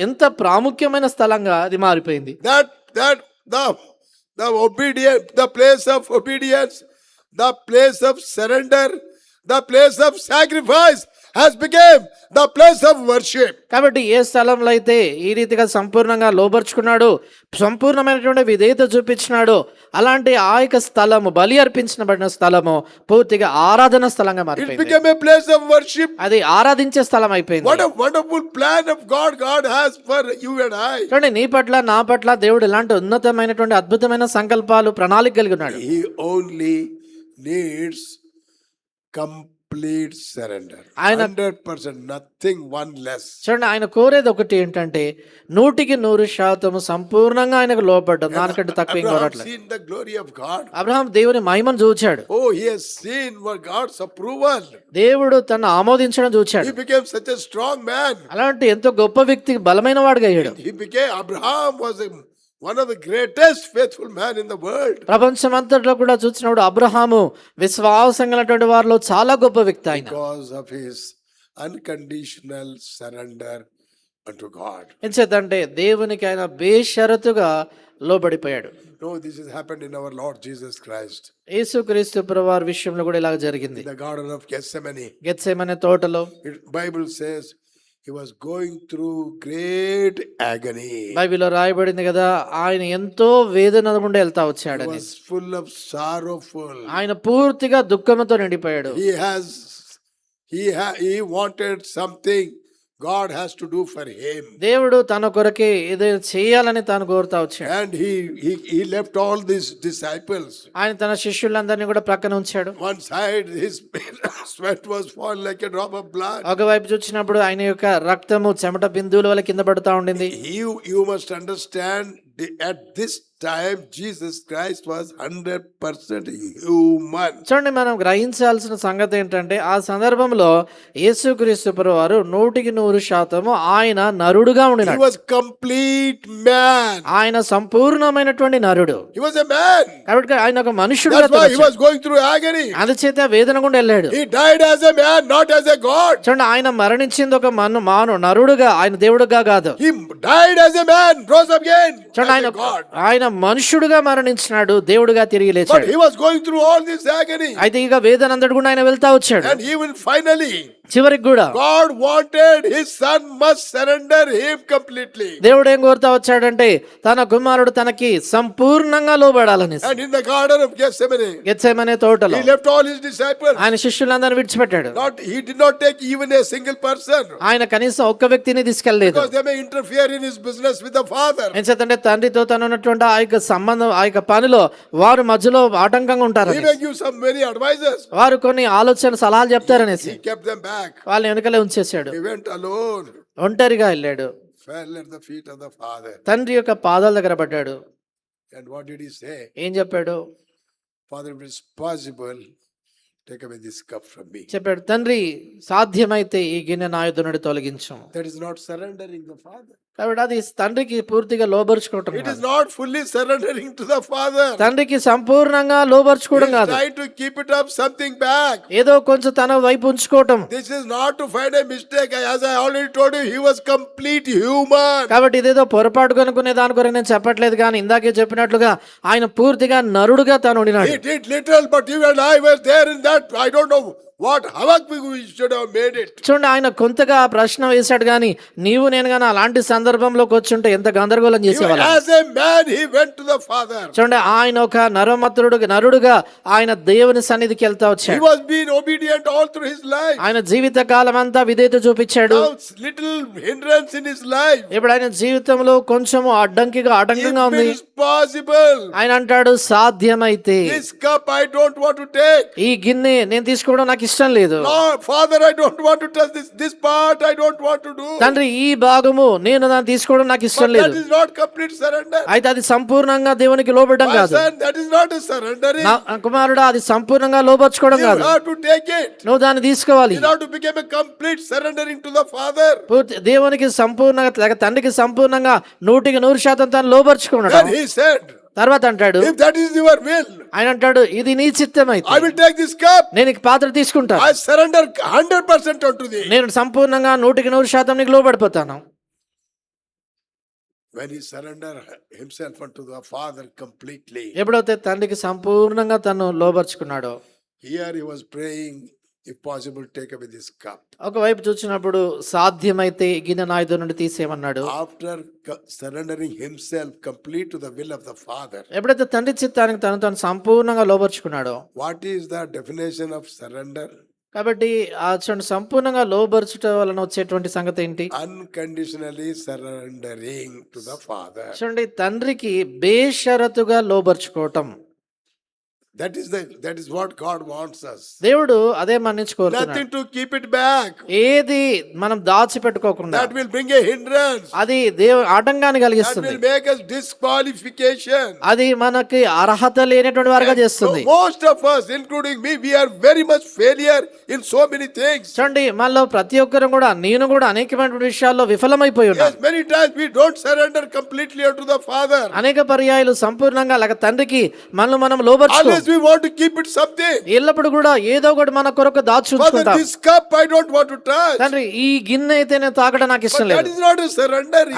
S8: ఎంత ప్రాముఖ్యమైన స్థలంగా అది మారిపోయింది.
S7: That the obedience, the place of obedience, the place of surrender, the place of sacrifice has become the place of worship.
S8: కాబట్టి ఏ స్థలంలో అయితే ఈ రీతిగా సంపూర్ణంగా లోబర్చుకున్నాడో, సంపూర్ణమైనటువంటి విధేయత చూపించినాడో, అలాంటి ఆ యొక్క స్థలము, బలి అర్పించబడిన స్థలము పూర్తిగా ఆరాధన స్థలంగా
S7: It
S8: మారిపోయింది.
S7: became a place of worship.
S8: అది ఆరాధించే స్థలం అయిపోయింది.
S7: What a wonderful plan of God has for you and I.
S8: చూడండి, నీ పట్ల నా పట్ల దేవుడు ఎలాంటి ఉన్నతమైనటువంటి అద్భుతమైన సంకల్పాలు, ప్రణాళిక కలిగి ఉన్నాడు.
S7: He only needs complete surrender.
S8: ఆయన-
S7: 100%, nothing one less.
S8: చూడండి, ఆయన కోరేది ఒకటి ఏంటంటే 100% సంపూర్ణంగా ఆయనకు లోపడ్డం, దానికంటే తక్కువ ఏం
S7: Abraham
S8: కోరట్లేదు.
S7: seen the glory of God.
S8: Abraham దేవుని మహిమను చూచాడు,
S7: Oh, he has seen what God's approval.
S8: దేవుడు తను ఆమోదించడం చూచాడు.
S7: He became such a strong man.
S8: అలాంటి ఎంతో గొప్ప వ్యక్తి, బలమైన వాడుగా అయ్యాడు.
S7: Abraham was one of the greatest faithful men in the world.
S8: ప్రపంచమంతట్లో కూడా చూసినప్పుడు అబ్రహాము విశ్వాసం కలిగినటువంటి వారిలో చాలా గొప్ప వ్యక్తి ఆయన.
S7: Because of his unconditional surrender unto God.
S8: ఎంచేతంటే దేవునికి ఆయన బేషరతుగా లోబడిపోయాడు.
S7: No, this has happened in our Lord Jesus Christ
S8: యేసుక్రీస్తు ప్రభువారి విషయంలో కూడా ఇలాగ జరిగింది.
S7: in the Garden of Gethsemane.
S8: Gethsemane తోటలో
S7: Bible says he was going through great agony.
S8: బైబిల్లో రాయబడింది కదా, ఆయన ఎంతో వేదన గుండా వెళ్తా
S7: He
S8: వచ్చాడని.
S7: was full of sorrowful.
S8: ఆయన పూర్తిగా దుఃఖంతో నిండిపోయాడు.
S7: He wanted something God has to do for him.
S8: దేవుడు తన కొరకే ఏదైనా చేయాలని తాను కోరుతా వచ్చాడు.
S7: And he left all these disciples.
S8: ఆయన తన శిష్యులందరినీ కూడా ప్రక్కన ఉంచాడు.
S7: One side his sweat was falling like a drop of blood.
S8: ఒకవైపు చూసినప్పుడు ఆయన యొక్క రక్తము చెమట బిందువుల వల్ల కింద పడుతా ఉండింది.
S7: You must understand, at this time Jesus Christ was 100% human.
S8: చూడండి, మనం గ్రహించాల్సిన సంగతి ఏంటంటే ఆ సందర్భంలో యేసుక్రీస్తు ప్రభువారు 100% ఆయన నరుడుగా
S7: He
S8: ఉండినాడు.
S7: was complete man.
S8: ఆయన సంపూర్ణమైనటువంటి నరుడు
S7: He was a man.
S8: కాబట్టి ఆయన ఒక మనుషుడుగా
S7: That's why he was going through agony.
S8: అందుచేత వేదన గుండా వెళ్ళాడు.
S7: He died as a man, not as a God.
S8: చూడండి, ఆయన మరణించింది ఒక నరుడుగా, ఆయన దేవుడుగా కాదు.
S7: He died as a man, rose again
S8: చూడండి,
S7: as a God.
S8: ఆయన మనుషుడుగా మరణించినాడు, దేవుడుగా తిరిగి
S7: But
S8: లేచాడు.
S7: he was going through all this agony.
S8: అయితే ఇక వేదన అంతటి కూడా ఆయన వెళ్తా వచ్చాడు.
S7: And even finally,
S8: చివరికి కూడా
S7: God wanted his son must surrender him completely.
S8: దేవుడు ఏం కోరుతా వచ్చాడంటే తన కుమారుడు తనకి సంపూర్ణంగా లోబడాలని.
S7: And in the Garden of Gethsemane,
S8: Gethsemane తోటలో
S7: he left all his disciples.
S8: ఆయన శిష్యులందరినీ విడిచిపెట్టాడు.
S7: He did not take even a single person,
S8: ఆయన కనీసం ఒక్క వ్యక్తిని తీసుకెళ్లేదు.
S7: because they may interfere in his business with the Father.
S8: ఎందుకంటే తండ్రితో తను ఉన్నటువంటి ఆ యొక్క సంబంధం, ఆ యొక్క పనిలో వారు మధ్యలో ఆటంకంగా ఉంటారు.
S7: He may give some many advices.
S8: వారు కొన్ని ఆలోచన సలహాలు చెప్తారనేసి
S7: He kept them back.
S8: వాళ్ళని వెనకలే ఉంచేశాడు.
S7: He went alone,
S8: ఒంటరిగా వెళ్ళాడు.
S7: fell at the feet of the Father.
S8: తండ్రి యొక్క పాదాల దగ్గర పడ్డాడు.
S7: And what did he say?
S8: ఏం చెప్పాడు?
S7: Father, if it's possible, take away this cup from me.
S8: చెప్పాడు, తండ్రి సాధ్యమైతే ఈ గిన్నె నా యొద్ద నుండి తొలగించు.
S7: That is not surrendering the Father.
S8: కాబట్టి అది తండ్రికి పూర్తిగా లోబర్చుకోవటం
S7: It
S8: కాదు.
S7: is not fully surrendering to the Father.
S8: తండ్రికి సంపూర్ణంగా లోబర్చుకోవడం
S7: He is
S8: కాదు.
S7: trying to keep it up something back.
S8: ఏదో కొంచెం తన వైపు ఉంచుకోవటం.
S7: This is not to find a mistake. As I already told you, he was complete human.
S8: కాబట్టి ఇదేదో పొరపాటు కనుక్కునే దాని కొరకు నేను చెప్పట్లేదు, కానీ ఇందాకే చెప్పినట్లుగా ఆయన పూర్తిగా నరుడుగా తాను ఉండినాడు.
S7: He did little, but you and I were there in that. I don't know what havoc we should have made it.
S8: చూడండి, ఆయన కొంతగా ప్రశ్న వేశాడు, కానీ నీవు నేను గానీ అలాంటి సందర్భంలోకి వచ్చుంటే ఎంత గందరగోళం చేసేవాళ్ళం.
S7: As a man, he went to the Father.
S8: చూడండి, ఆయన ఒక నరుడుగా ఆయన దేవుని సన్నిధికి వెళ్తా
S7: He
S8: వచ్చాడు.
S7: was being obedient all through his life.
S8: ఆయన జీవిత కాలం అంతా విధేయత చూపించాడు.
S7: Now, little hindrance in his life.
S8: ఇప్పుడు ఆయన జీవితంలో కొంచెం ఆటంకంగా
S7: If
S8: ఉంది.
S7: it is possible,
S8: ఆయన అంటాడు, సాధ్యమైతే
S7: this cup I don't want to take.
S8: ఈ గిన్నె నేను తీసుకోవడం నాకు ఇష్టం లేదు.
S7: No, Father, I don't want to touch this part. I don't want to do.
S8: తండ్రి, ఈ భాగము నేను దాన్ని తీసుకోవడం నాకు ఇష్టం
S7: But
S8: లేదు.
S7: that is not complete surrender.
S8: అయితే అది సంపూర్ణంగా దేవునికి లోబడడం
S7: My
S8: కాదు.
S7: son, that is not a surrendering.
S8: నా కుమారుడా, అది సంపూర్ణంగా లోబర్చుకోవడం
S7: You
S8: కాదు.
S7: have to take it.
S8: నువ్వు దాన్ని తీసుకోవాలి.
S7: You have to become a complete surrendering to the Father.
S8: పూర్తి దేవునికి సంపూర్ణంగా లేక తండ్రికి సంపూర్ణంగా 100% తను లోబర్చుకున్నాడు.
S7: Then he said,
S8: తర్వాత అంటాడు,
S7: if that is your will,
S8: ఆయన అంటాడు, ఇది నీ చిత్తమైతే
S7: I will take this cup.
S8: నేను ఈ పాత్ర తీసుకుంటాను.
S7: I surrender 100% unto thee.
S8: నేను సంపూర్ణంగా 100% నీకు లోబడిపోతాను.
S7: When he surrendered himself unto the Father completely,
S8: ఎప్పుడైతే తండ్రికి సంపూర్ణంగా తను లోబర్చుకున్నాడో,
S7: here he was praying, if possible, take away this cup.
S8: ఒకవైపు చూసినప్పుడు సాధ్యమైతే ఈ గిన్నె నా యొద్ద నుండి తీసేయమన్నాడు.
S7: After surrendering himself complete to the will of the Father,
S8: ఎప్పుడైతే తండ్రి చిత్తానికి తను సంపూర్ణంగా లోబర్చుకున్నాడో,
S7: what is the definition of surrender?
S8: కాబట్టి ఆ సంపూర్ణంగా లోబర్చుట వలన వచ్చేటువంటి సంగతి ఏంటి?
S7: Unconditionally surrendering to the Father.
S8: చూడండి, తండ్రికి బేషరతుగా లోబర్చుకోవటం.
S7: That is what God wants us.
S8: దేవుడు అదే మన్నించి కోరుతున్నాడు.
S7: Nothing to keep it back.
S8: ఏది మనం దాచిపెట్టుకోకుండా,
S7: That will bring a hindrance.
S8: అది ఆటంకాన్ని
S7: That
S8: కలిగిస్తుంది.
S7: will make us disqualification.
S8: అది మనకి అర్హత లేనటువంటి వారుగా చేస్తుంది.
S7: Most of us, including me, we are very much failure in so many things.
S8: చూడండి, మనలో ప్రతి ఒక్కరు కూడా, నేను కూడా అనేకమైన విషయాల్లో విఫలమైపోయి ఉన్నాను.
S7: Yes, many times we don't surrender completely unto the Father.
S8: అనేక పర్యాయాలు సంపూర్ణంగా లేక తండ్రికి మనల్ని మనం లోబర్చుకో.
S7: Always we want to keep it something.
S8: ఎల్లప్పుడు కూడా ఏదో ఒకటి మన కొరకు దాచి
S7: Father,
S8: ఉంచుకుంటాం.
S7: this cup I don't want to touch.
S8: తండ్రి, ఈ గిన్నె అయితే నేను తాగడం నాకు ఇష్టం
S7: But that
S8: లేదు.
S7: is not a surrendering.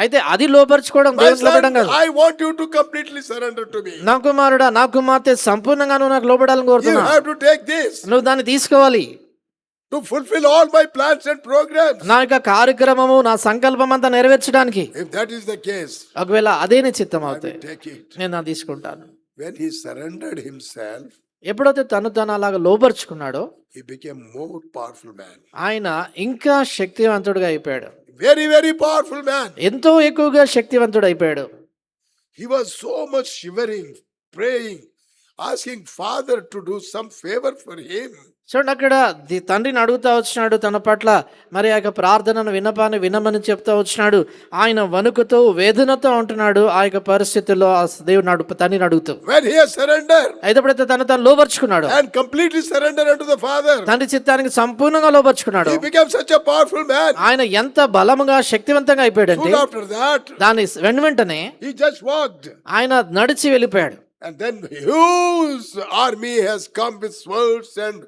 S8: అయితే అది లోపరుచుకోవడం
S7: My
S8: దేవునికి లోబడడం
S7: son,
S8: కాదు.
S7: I want you to completely surrender to me.
S8: నా కుమారుడా, నా కుమార్తె సంపూర్ణంగా నువ్వు నాకు లోబడాలని
S7: You
S8: కోరుతున్నా.
S7: have to take this
S8: నువ్వు దాన్ని తీసుకోవాలి.
S7: to fulfill all my plans and programs.
S8: నా యొక్క కార్యక్రమము, నా సంకల్పం అంతా నెరవేర్చడానికి.
S7: If that is the case,
S8: ఒకవేళ అదే నీ చిత్తం
S7: I
S8: అవుతాయి,
S7: will take it.
S8: నేను దాన్ని తీసుకుంటాను.
S7: When he surrendered himself,
S8: ఎప్పుడైతే తను అలాగా లోపరుచుకున్నాడో
S7: he became more powerful man.
S8: ఆయన ఇంకా శక్తివంతుడిగా అయిపోయాడు.
S7: Very, very powerful man.
S8: ఎంతో ఎక్కువగా శక్తివంతుడు అయిపోయాడు.
S7: He was so much shivering, praying, asking Father to do some favor for him.
S8: చూడండి, అక్కడ తండ్రిని అడుగుతా వచ్చినాడు తన పట్ల, మరి ఆ యొక్క ప్రార్థనను విన్నపాన్ని వినమని చెప్తా వచ్చినాడు. ఆయన వణుకుతూ వేదనతో ఉంటున్నాడు ఆ యొక్క పరిస్థితుల్లో. ఆ దేవుడు తండ్రిని అడుగుతూ,
S7: When he has surrendered
S8: అయితే ఎప్పుడైతే తను లోపరుచుకున్నాడు,
S7: and completely surrendered unto the Father,
S8: తండ్రి చిత్తానికి సంపూర్ణంగా లోపరుచుకున్నాడు,
S7: he became such a powerful man.
S8: ఆయన ఎంత బలముగా శక్తివంతంగా అయిపోయాడంటే
S7: Soon after that,
S8: దాని వెంటనే
S7: he just walked.
S8: ఆయన నడిచి వెళ్ళిపోయాడు.
S7: And then huge army has come with swords and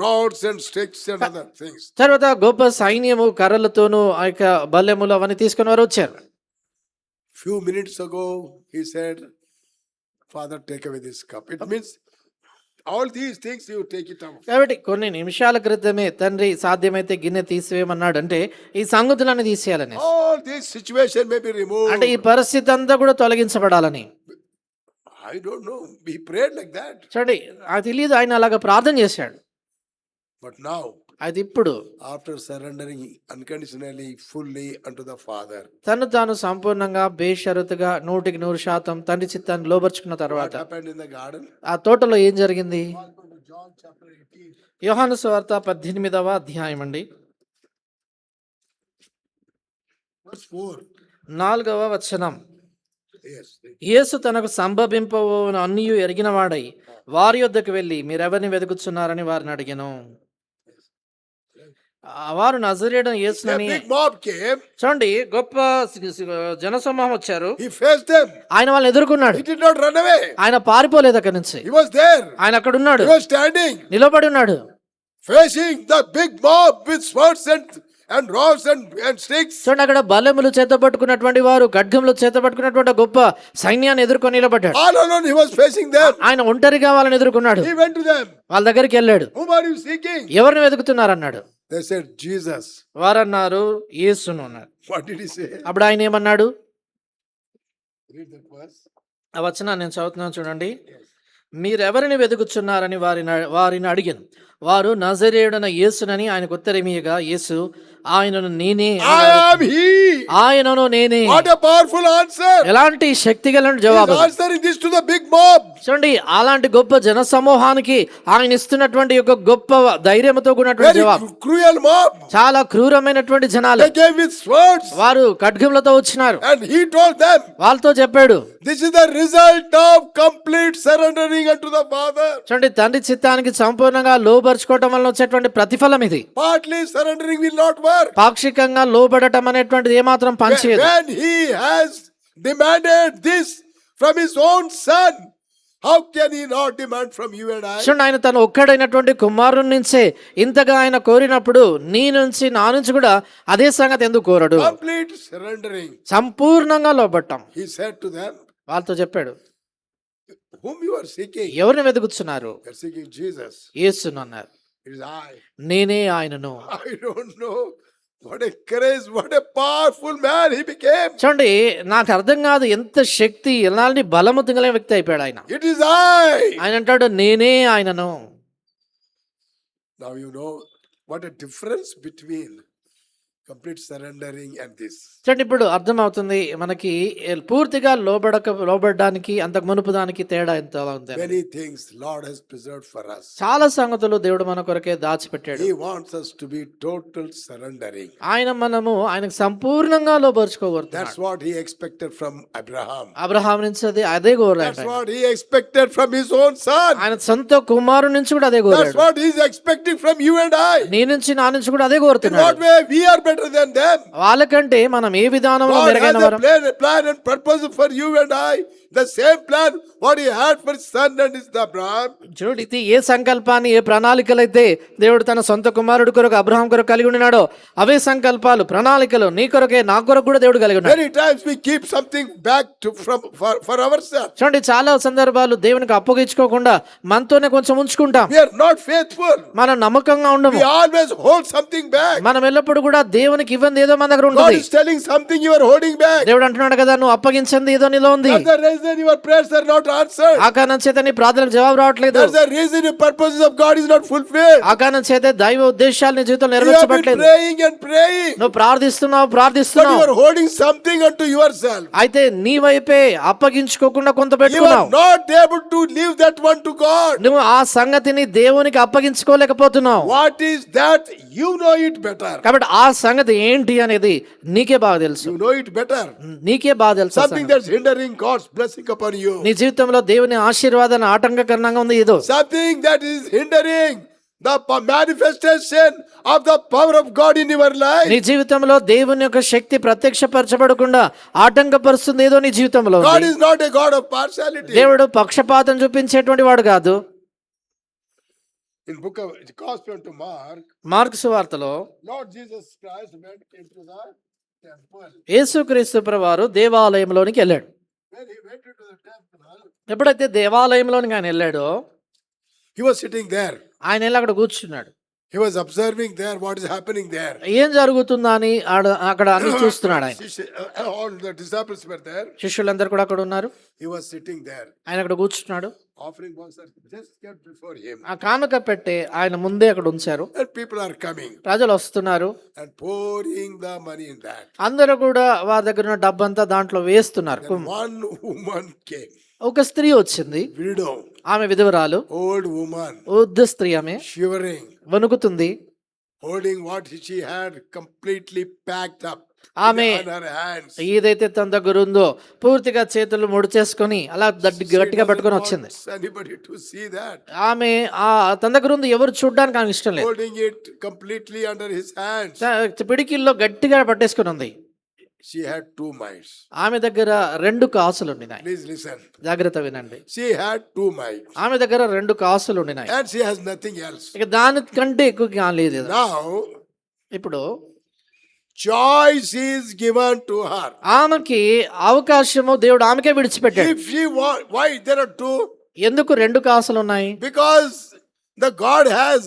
S7: rods and sticks and other things.
S8: తర్వాత గొప్ప సైన్యము కర్రలతోనూ ఆ యొక్క బల్లెములు అవన్నీ తీసుకుని వారు వచ్చారు.
S7: Few minutes ago, he said, Father, take away this cup. It means all these things you take it out.
S8: కాబట్టి కొన్ని నిమిషాల క్రితమే తండ్రి సాధ్యమైతే గిన్నె తీసివేయమన్నాడు. అంటే ఈ సంగతులన్నీ తీసేయాలని,
S7: All this situation may be removed.
S8: అంటే ఈ పరిస్థితి అంతా కూడా తొలగించబడాలని.
S7: I don't know. He prayed like that.
S8: చూడండి, అది తెలియదు, ఆయన అలాగా ప్రార్థన చేశాడు.
S7: But now,
S8: అది ఇప్పుడు
S7: after surrendering unconditionally, fully unto the Father,
S8: తను తాను సంపూర్ణంగా బేషరతుగా 100% తండ్రి చిత్తాన్ని లోబర్చుకున్న
S7: what
S8: తర్వాత
S7: happened in the garden?
S8: ఆ తోటలో ఏం జరిగింది?
S7: John chapter 18.
S8: యోహాను సువార్త 18వ అధ్యాయం అండి,
S7: Verse 4.
S8: 4వ వచనం.
S7: Yes.
S8: యేసు తనకు సంభవింపవోను అన్నియు ఎరిగినవాడై వారి యొద్దకు వెళ్ళి మీరెవరిని వెతుకుచున్నారని వారిని అడిగాను. వారు నజరేయుడైన
S7: A
S8: యేసునని.
S7: big mob came.
S8: చూడండి, గొప్ప జనసమూహం వచ్చారు.
S7: He faced them.
S8: ఆయన వాళ్ళని ఎదుర్కొన్నాడు.
S7: He did not run away.
S8: ఆయన పారిపోలేదు అక్కడి నుంచి.
S7: He was there.
S8: ఆయన అక్కడ ఉన్నాడు,
S7: He was standing,
S8: నిలబడి ఉన్నాడు,
S7: facing the big mob with swords and rods and sticks.
S8: చూడండి, అక్కడ బల్లెములు చేతపట్టుకున్నటువంటి వారు, ఖడ్గములు చేతపట్టుకున్నటువంటి గొప్ప సైన్యాన్ని ఎదుర్కొని నిలబడ్డాడు.
S7: All alone he was facing them.
S8: ఆయన ఒంటరిగా వాళ్ళని ఎదుర్కొన్నాడు.
S7: He went to them.
S8: వాళ్ళ దగ్గరికి వెళ్ళాడు.
S7: Whom are you seeking?
S8: ఎవరిని వెతుకుతున్నారన్నాడు.
S7: They said, Jesus.
S8: వారన్నారు యేసును అన్నారు.
S7: What did he say?
S8: అప్పుడు ఆయన ఏమన్నాడు?
S7: Read that verse.
S8: ఆ వచనాన్ని నేను చదువుతున్నాను చూడండి. మీరెవరిని వెతుకుచున్నారని వారిని అడిగాను. వారు నజరేయుడైన యేసునని ఆయనకు ఉత్తరమియగా, యేసు ఆయనను నేనే,
S7: I am he.
S8: ఆయనను నేనే.
S7: What a powerful answer.
S8: ఎలాంటి శక్తి గల
S7: He
S8: జవాబు.
S7: is answering this to the big mob.
S8: చూడండి, అలాంటి గొప్ప జన సమూహానికి ఆయన ఇస్తున్నటువంటి ఒక గొప్ప ధైర్యంతో కూడినటువంటి
S7: Very
S8: జవాబు.
S7: cruel mob.
S8: చాలా క్రూరమైనటువంటి జనాలు.
S7: They came with swords.
S8: వారు ఖడ్గములతో వచ్చినారు.
S7: And he told them,
S8: వాళ్ళతో చెప్పాడు,
S7: this is the result of complete surrendering unto the Father.
S8: చూడండి, తండ్రి చిత్తానికి సంపూర్ణంగా లోబర్చుకోవటం వల్ల వచ్చేటువంటి ప్రతిఫలం ఇది.
S7: Partly surrendering will not work.
S8: పాక్షికంగా లోబడటం అనేటువంటిది ఏమాత్రం పనిచేయదు.
S7: When he has demanded this from his own son, how can he not demand from you and I?
S8: చూడండి, ఆయన తను ఒక్కడైనటువంటి కుమారుని నుంచే ఇంతగా ఆయన కోరినప్పుడు నీ నుంచి నా నుంచి కూడా అదే సంగతి ఎందుకు కోరడు?
S7: Complete surrendering.
S8: సంపూర్ణంగా లోబట్టం.
S7: He said to them,
S8: వాళ్ళతో చెప్పాడు,
S7: whom you are seeking?
S8: ఎవరిని వెతుకుతున్నారు?
S7: You are seeking Jesus.
S8: యేసును అన్నారు.
S7: It is I.
S8: నేనే ఆయనను.
S7: I don't know. What a courage, what a powerful man he became.
S8: చూడండి, నాకు అర్థం కాదు ఎంత శక్తి, ఎలాంటి బలము తింగలే వ్యక్తి అయిపోయాడు ఆయన.
S7: It is I.
S8: ఆయన అంటాడు నేనే ఆయనను.
S7: Now you know what a difference between complete surrendering and this.
S8: చూడండి, ఇప్పుడు అర్థమవుతుంది మనకి పూర్తిగా లోబడడానికి అంతకు మునుపు దానికి తేడా ఎంత ఉంది.
S7: Many things Lord has preserved for us.
S8: చాలా సంగతులు దేవుడు మన కొరకే దాచిపెట్టాడు.
S7: He wants us to be total surrendering.
S8: ఆయనకు సంపూర్ణంగా లోబర్చుకోకూడదు.
S7: That's what he expected from Abraham.
S8: Abraham నుంచి అదే
S7: That's
S8: కోరాడు.
S7: what he expected from his own son.
S8: ఆయన సొంత కుమారుడి నుంచి కూడా అదే
S7: That's
S8: కోరాడు.
S7: what he is expecting from you and I.
S8: నీ నుంచి నా నుంచి కూడా అదే
S7: In what
S8: కోరుతున్నాడు.
S7: way we are better than them?
S8: వాళ్ళకంటే మనం ఏ విధానంలో
S7: God has
S8: మెరుగైన
S7: a
S8: వారం.
S7: plan and purpose for you and I the same plan what he had for his son and his Abraham.
S8: చూడు, ఇది ఏ సంకల్పాన్ని, ఏ ప్రణాళికలైతే దేవుడు తన సొంత కుమారుడు కొరకు అబ్రహాం కొరకు కలిగి ఉన్నాడో అవే సంకల్పాలు, ప్రణాళికలు నీ కొరకే, నా కొరకు కూడా దేవుడు కలిగి ఉన్నాడు.
S7: Many times we keep something back for ourselves.
S8: చూడండి, చాలా సందర్భాలు దేవునికి అప్పగించుకోకుండా మనతోనే కొంచెం ఉంచుకుంటాం.
S7: We are not faithful.
S8: మనం నమ్మకంగా ఉండము.
S7: We always hold something back.
S8: మనం ఎల్లప్పుడు కూడా దేవునికి ఇవ్వంది ఏదో మన దగ్గర
S7: God
S8: ఉంటుంది.
S7: is telling something you are holding back.
S8: దేవుడు అంటున్నాడు కదా, నువ్వు అప్పగించింది ఏదో నీలో ఉంది.
S7: That's the reason your prayers are not answered.
S8: ఆ కారణం చేత నీ ప్రార్థనకు జవాబు రావట్లేదు.
S7: That's the reason the purposes of God is not fulfilled.
S8: ఆ కారణం చేత దైవ ఉద్దేశాలు నీ జీవితంలో
S7: You have been
S8: నెరవేర్చబడలేదు.
S7: praying and praying,
S8: నువ్వు ప్రార్థిస్తున్నావు
S7: but you are holding something unto yourself.
S8: అయితే నీ వైపే అప్పగించుకోకుండా కొంత
S7: You are
S8: పెట్టుకున్నావు.
S7: not able to leave that one to God.
S8: నువ్వు ఆ సంగతిని దేవునికి అప్పగించుకోలేకపోతున్నావు.
S7: What is that? You know it better.
S8: కాబట్టి ఆ సంగతి ఏంటి అనేది నీకే బాగా తెలుసు.
S7: You know it better.
S8: నీకే బాగా తెలుసు ఆ
S7: Something
S8: సంగతి.
S7: that's hindering God's blessing upon you.
S8: నీ జీవితంలో దేవుని ఆశీర్వాదాన్ని ఆటంకకరంగా ఉంది ఏదో.
S7: Something that is hindering the manifestation of the power of God in your life.
S8: నీ జీవితంలో దేవుని యొక్క శక్తి ప్రత్యక్షపరచబడకుండా ఆటంకపరుస్తుంది ఏదో నీ జీవితంలో
S7: God
S8: ఉంది.
S7: is not a God of partiality.
S8: దేవుడు పక్షపాతం చూపించేటువంటి వాడు కాదు.
S7: In book of Gospel to Mark,
S8: mark సువార్తలో
S7: Lord Jesus Christ went into the temple.
S8: యేసుక్రీస్తు ప్రభువారు దేవాలయంలోనికి వెళ్ళాడు.
S7: When he went into the temple,
S8: ఎప్పుడైతే దేవాలయంలోనికి ఆయన వెళ్ళాడో
S7: he was sitting there.
S8: ఆయన వెళ్ళి అక్కడ కూర్చున్నాడు.
S7: He was observing there what is happening there.
S8: ఏం జరుగుతుందా అని అక్కడ అన్ని చూస్తున్నాడు ఆయన.
S7: All the disciples were there.
S8: శిష్యులందరూ కూడా అక్కడ ఉన్నారు.
S7: He was sitting there.
S8: ఆయన అక్కడ కూర్చున్నాడు.
S7: Offering was just kept before him.
S8: ఆ కానుక పెట్టి ఆయన ముందే అక్కడ ఉంచారు.
S7: And people are coming
S8: ప్రజలు వస్తున్నారు.
S7: and pouring the money in that.
S8: అందరూ కూడా వారి దగ్గర ఉన్న డబ్బంతా దాంట్లో వేస్తున్నారు.
S7: Then one woman came.
S8: ఒక స్త్రీ వచ్చింది.
S7: Widow.
S8: ఆమె విధవరాలు.
S7: Old woman.
S8: వృద్ధ స్త్రీ. ఆమె
S7: Shivering.
S8: వణుకుతుంది.
S7: Holding what she had completely packed up.
S8: ఆమె
S7: on her hands.
S8: ఏదైతే తన దగ్గర ఉందో పూర్తిగా చేతులు ముడిచేసుకొని అలా గట్టిగా పట్టుకొని వచ్చింది.
S7: She doesn't want anybody to see that.
S8: ఆమె తన దగ్గర ఉంది ఎవరు చూడడానికి ఆమె ఇష్టం లేదు.
S7: Holding it completely under his hands.
S8: పిడికిల్లో గట్టిగా పట్టేసుకుని ఉంది.
S7: She had 2 mites.
S8: ఆమె దగ్గర 2 కాసులు ఉండినాయి.
S7: Please listen.
S8: జాగ్రత్త వినండి.
S7: She had 2 mites.
S8: ఆమె దగ్గర 2 కాసులు ఉండినాయి.
S7: And she has nothing else.
S8: ఇక దానికంటే ఎక్కువ కాలేదు.
S7: Now,
S8: ఇప్పుడు
S7: choice is given to her.
S8: ఆమెకి అవకాశము దేవుడు ఆమెకే విడిచిపెట్టాడు.
S7: If she want, why there are 2?
S8: ఎందుకు 2 కాసులు ఉన్నాయి?
S7: Because the God has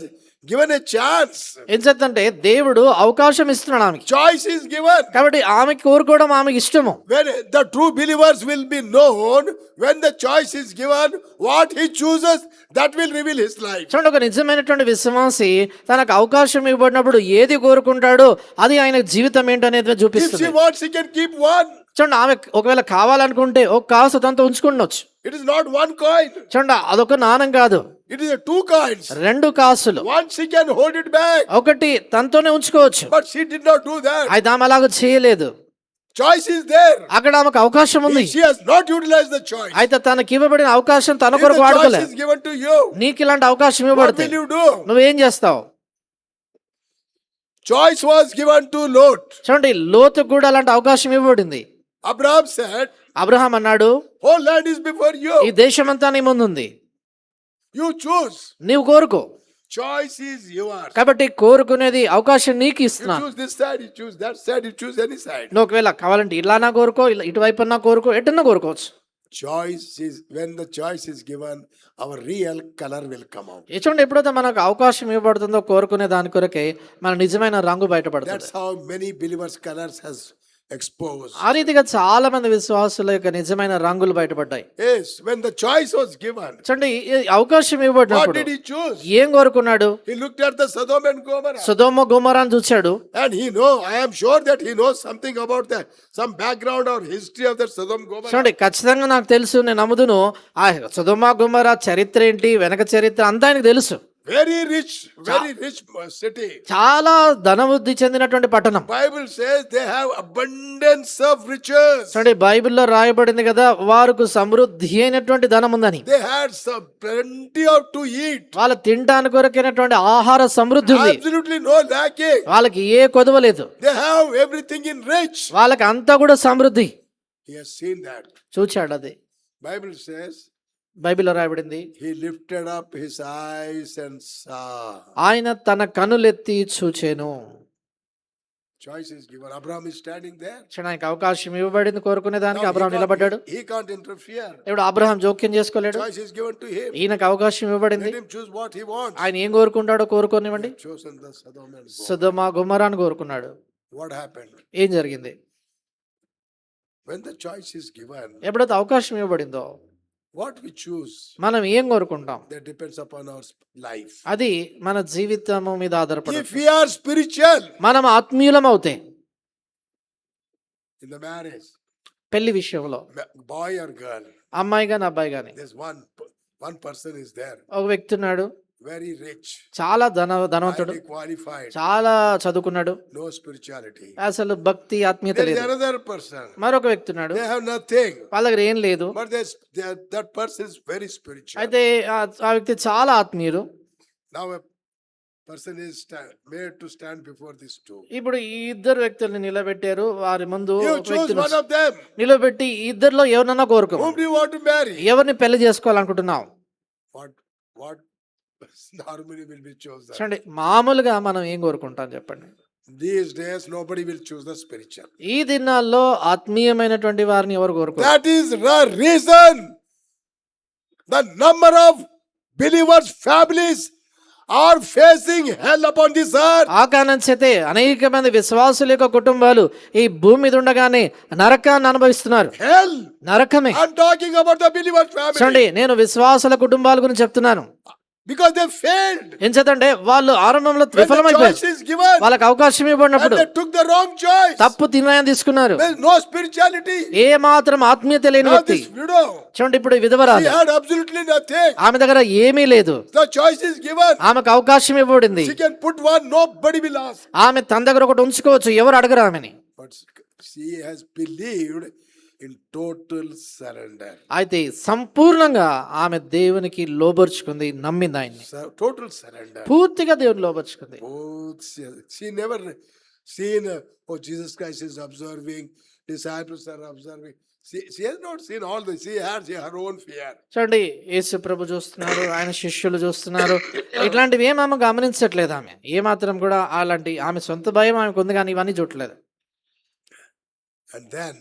S7: given a chance.
S8: ఏం చేద్దంటే దేవుడు అవకాశం ఇస్తున్నాడు ఆమెకి.
S7: Choice is given.
S8: కాబట్టి ఆమెకి కోరుకోవడం ఆమెకి ఇష్టము.
S7: When the true believers will be known, when the choice is given, what he chooses, that will reveal his life.
S8: చూడండి, ఒక నిజమైనటువంటి విశ్వాసి తనకు అవకాశం ఇవ్వబడినప్పుడు ఏది కోరుకుంటాడో అది ఆయన జీవితం ఏంటనేది
S7: If she
S8: చూపిస్తుంది.
S7: wants, she can keep 1.
S8: చూడండి, ఆమె ఒకవేళ కావాలనుకుంటే ఒక కాసు తనతో ఉంచుకుండొచ్చు.
S7: It is not 1 coin.
S8: చూడండి, అదొక నాణం కాదు,
S7: It is a 2 coins.
S8: 2 కాసులు.
S7: 1 she can hold it back.
S8: ఒకటి తనతోనే ఉంచుకోవచ్చు.
S7: But she did not do that.
S8: అయితే ఆమె అలాగ చేయలేదు.
S7: Choice is there.
S8: అక్కడ ఆమెకు అవకాశం ఉంది.
S7: She has not utilized the choice.
S8: అయితే తనకి ఇవ్వబడిన అవకాశం తన
S7: If
S8: కొరకు
S7: the choice
S8: వాడుకోలేదు.
S7: is given to you,
S8: నీకు ఇలాంటి అవకాశం
S7: what
S8: ఇవ్వబడితే
S7: will you do?
S8: నువ్వేం చేస్తావు?
S7: Choice was given to Lot.
S8: చూడండి, లోతుకు కూడా అలాంటి అవకాశం ఇవ్వబడింది.
S7: Abraham said,
S8: అబ్రహాం అన్నాడు,
S7: whole land is before
S8: ఈ
S7: you.
S8: దేశమంతా నీ ముందుంది,
S7: You choose.
S8: నీవు కోరుకో.
S7: Choice is yours.
S8: కాబట్టి కోరుకునేది అవకాశం నీకు
S7: You
S8: ఇస్తున్నాను.
S7: choose this side, you choose that side, you choose any side.
S8: నువ్వు ఒకవేళ కావాలంటే ఇలానా కోరుకో, ఇటువైపు నా కోరుకో, ఎటున్నా కోరుకోవచ్చు.
S7: Choice is, when the choice is given, our real color will come out.
S8: చూడండి, ఎప్పుడైతే మనకు అవకాశం ఇవ్వబడుతుందో కోరుకునే దాని కొరకే మన నిజమైన రంగు బయటపడుతుంది.
S7: That's how many believers' colors has exposed.
S8: ఆ రీతిగా చాలా మంది విశ్వాసుల యొక్క నిజమైన రంగులు బయటపడ్డాయి.
S7: Yes, when the choice was given,
S8: చూడండి, ఈ అవకాశం
S7: what
S8: ఇవ్వబడినప్పుడు
S7: did he choose?
S8: ఏం కోరుకున్నాడు?
S7: He looked at the Sodom and Gomorrah.
S8: సొదొమ గొమొర్రాను చూశాడు.
S7: And I am sure that he knows something about some background or history of the Sodom Gomorrah.
S8: చూడండి, ఖచ్చితంగా నాకు తెలుసు, నేను నమ్ముదును. ఆ సొదొమ గొమొర్రా చరిత్ర ఏంటి, వెనక చరిత్ర అంతా ఆయనకు తెలుసు.
S7: Very rich city.
S8: చాలా ధనవృద్ధి చెందినటువంటి పట్టణం.
S7: Bible says they have abundance of riches.
S8: చూడండి, బైబిల్లో రాయబడింది కదా, వారికి సమృద్ధి అయినటువంటి ధనం ఉందని.
S7: They had some plenty of to eat.
S8: వాళ్ళ తినడానికి కొరకైనటువంటి ఆహార సమృద్ధి ఉంది.
S7: Absolutely no lacking.
S8: వాళ్ళకి ఏ కొదవ లేదు.
S7: They have everything in rich.
S8: వాళ్ళకి అంతా కూడా సమృద్ధి.
S7: He has seen that.
S8: చూచాడు అది.
S7: Bible says
S8: బైబిల్లో రాయబడింది,
S7: he lifted up his eyes and saw.
S8: ఆయన తన కనులెత్తి చూచెను.
S7: Choice is given. Abraham is standing there.
S8: క్షణానికి అవకాశం ఇవ్వబడింది కోరుకునే దానికి.
S7: Now
S8: అబ్రహాం నిలబడ్డాడు.
S7: he can't interfere.
S8: ఇప్పుడు అబ్రహాం జోక్యం చేసుకోలేడు.
S7: Choice is given to him.
S8: ఈయనకు అవకాశం ఇవ్వబడింది.
S7: Let him choose what he wants.
S8: ఆయన ఏం కోరుకుంటాడో కోరుకోనివ్వండి.
S7: Chosen the Sodom and Gomorrah.
S8: సొదొమ గొమొర్రాను కోరుకున్నాడు.
S7: What happened?
S8: ఏం జరిగింది?
S7: When the choice is given,
S8: ఎప్పుడైతే అవకాశం ఇవ్వబడిందో
S7: what we choose,
S8: మనం ఏం కోరుకుంటాం
S7: that depends upon our life.
S8: అది మన జీవితము మీద ఆధారపడి.
S7: If we are spiritual
S8: మనం ఆత్మీయులం అవుతే
S7: in the marriage,
S8: పెళ్లి విషయంలో
S7: boy or girl,
S8: అమ్మాయి గాని అబ్బాయి గాని,
S7: there's one person is there,
S8: ఒక వ్యక్తి ఉన్నాడు,
S7: very rich,
S8: చాలా ధనవంతుడు,
S7: highly qualified,
S8: చాలా చదువుకున్నాడు,
S7: no spirituality.
S8: అసలు భక్తి ఆత్మీయత
S7: There is
S8: లేదు.
S7: another person,
S8: మరొక వ్యక్తి ఉన్నాడు,
S7: they have nothing,
S8: వాళ్ళ దగ్గర ఏం లేదు,
S7: but that person is very spiritual.
S8: అయితే ఆ వ్యక్తి చాలా ఆత్మీయుడు.
S7: Now a person is made to stand before these two.
S8: ఇప్పుడు ఈ ఇద్దరు వ్యక్తుల్ని నిలబెట్టారు. వారి ముందు
S7: You
S8: ఒక
S7: choose
S8: వ్యక్తిని
S7: one of them.
S8: నిలబెట్టి ఈ ఇద్దరిలో ఎవరినన్నా కోరుకో.
S7: Whom do you want to marry?
S8: ఎవరిని పెళ్లి చేసుకోవాలనుకుంటున్నావు?
S7: What normally will be chosen?
S8: చూడండి, మామూలుగా మనం ఏం కోరుకుంటాం చెప్పండి?
S7: These days nobody will choose the spiritual.
S8: ఈ దినాల్లో ఆత్మీయమైనటువంటి వారిని ఎవరు కోరుకో.
S7: That is the reason the number of believers families are facing hell upon this earth.
S8: ఆ కారణం చేతే అనేక మంది విశ్వాసుల యొక్క కుటుంబాలు ఈ భూమి మీద ఉండగానే నరకాన్ని అనుభవిస్తున్నారు.
S7: Hell.
S8: నరకమే.
S7: I'm talking about the believers family.
S8: చూడండి, నేను విశ్వాసుల కుటుంబాల గురించి చెప్తున్నాను.
S7: Because they failed.
S8: ఏం చేతంటే వాళ్ళు ఆరంభంలో
S7: When the
S8: విఫలమైపోయారు.
S7: choice is given,
S8: వాళ్ళకి అవకాశం
S7: and
S8: ఇవ్వబడినప్పుడు
S7: they took the wrong choice.
S8: తప్పు నిర్ణయం తీసుకున్నారు.
S7: There is no spirituality.
S8: ఏ మాత్రం ఆత్మీయత లేని
S7: Now
S8: వ్యక్తి.
S7: this widow,
S8: చూడండి, ఇప్పుడు ఈ
S7: she
S8: విధవరాలు,
S7: had absolutely nothing.
S8: ఆమె దగ్గర ఏమీ లేదు.
S7: The choice is given.
S8: ఆమెకు అవకాశం ఇవ్వబడింది.
S7: She can put one, nobody will ask.
S8: ఆమె తన దగ్గర ఒకటి ఉంచుకోవచ్చు, ఎవరు అడగరు ఆమెని.
S7: But she has believed in total surrender.
S8: అయితే సంపూర్ణంగా ఆమె దేవునికి లోబర్చుకుంది, నమ్మింది ఆయన్ని.
S7: Total surrender.
S8: పూర్తిగా దేవుని లోబర్చుకుంది.
S7: She never seen, oh, Jesus Christ is observing, disciples are observing. She has not seen all this. She has her own fear.
S8: చూడండి, యేసు ప్రభు చూస్తున్నారు, ఆయన శిష్యులు చూస్తున్నారు. ఇట్లాంటివి ఏం ఆమె గమనించట్లేదు. ఆమె ఏమాత్రం కూడా అలాంటి ఆమె సొంత భయం ఆమెకు ఉంది, కానీ ఇవన్నీ చూడలేదు.
S7: And then,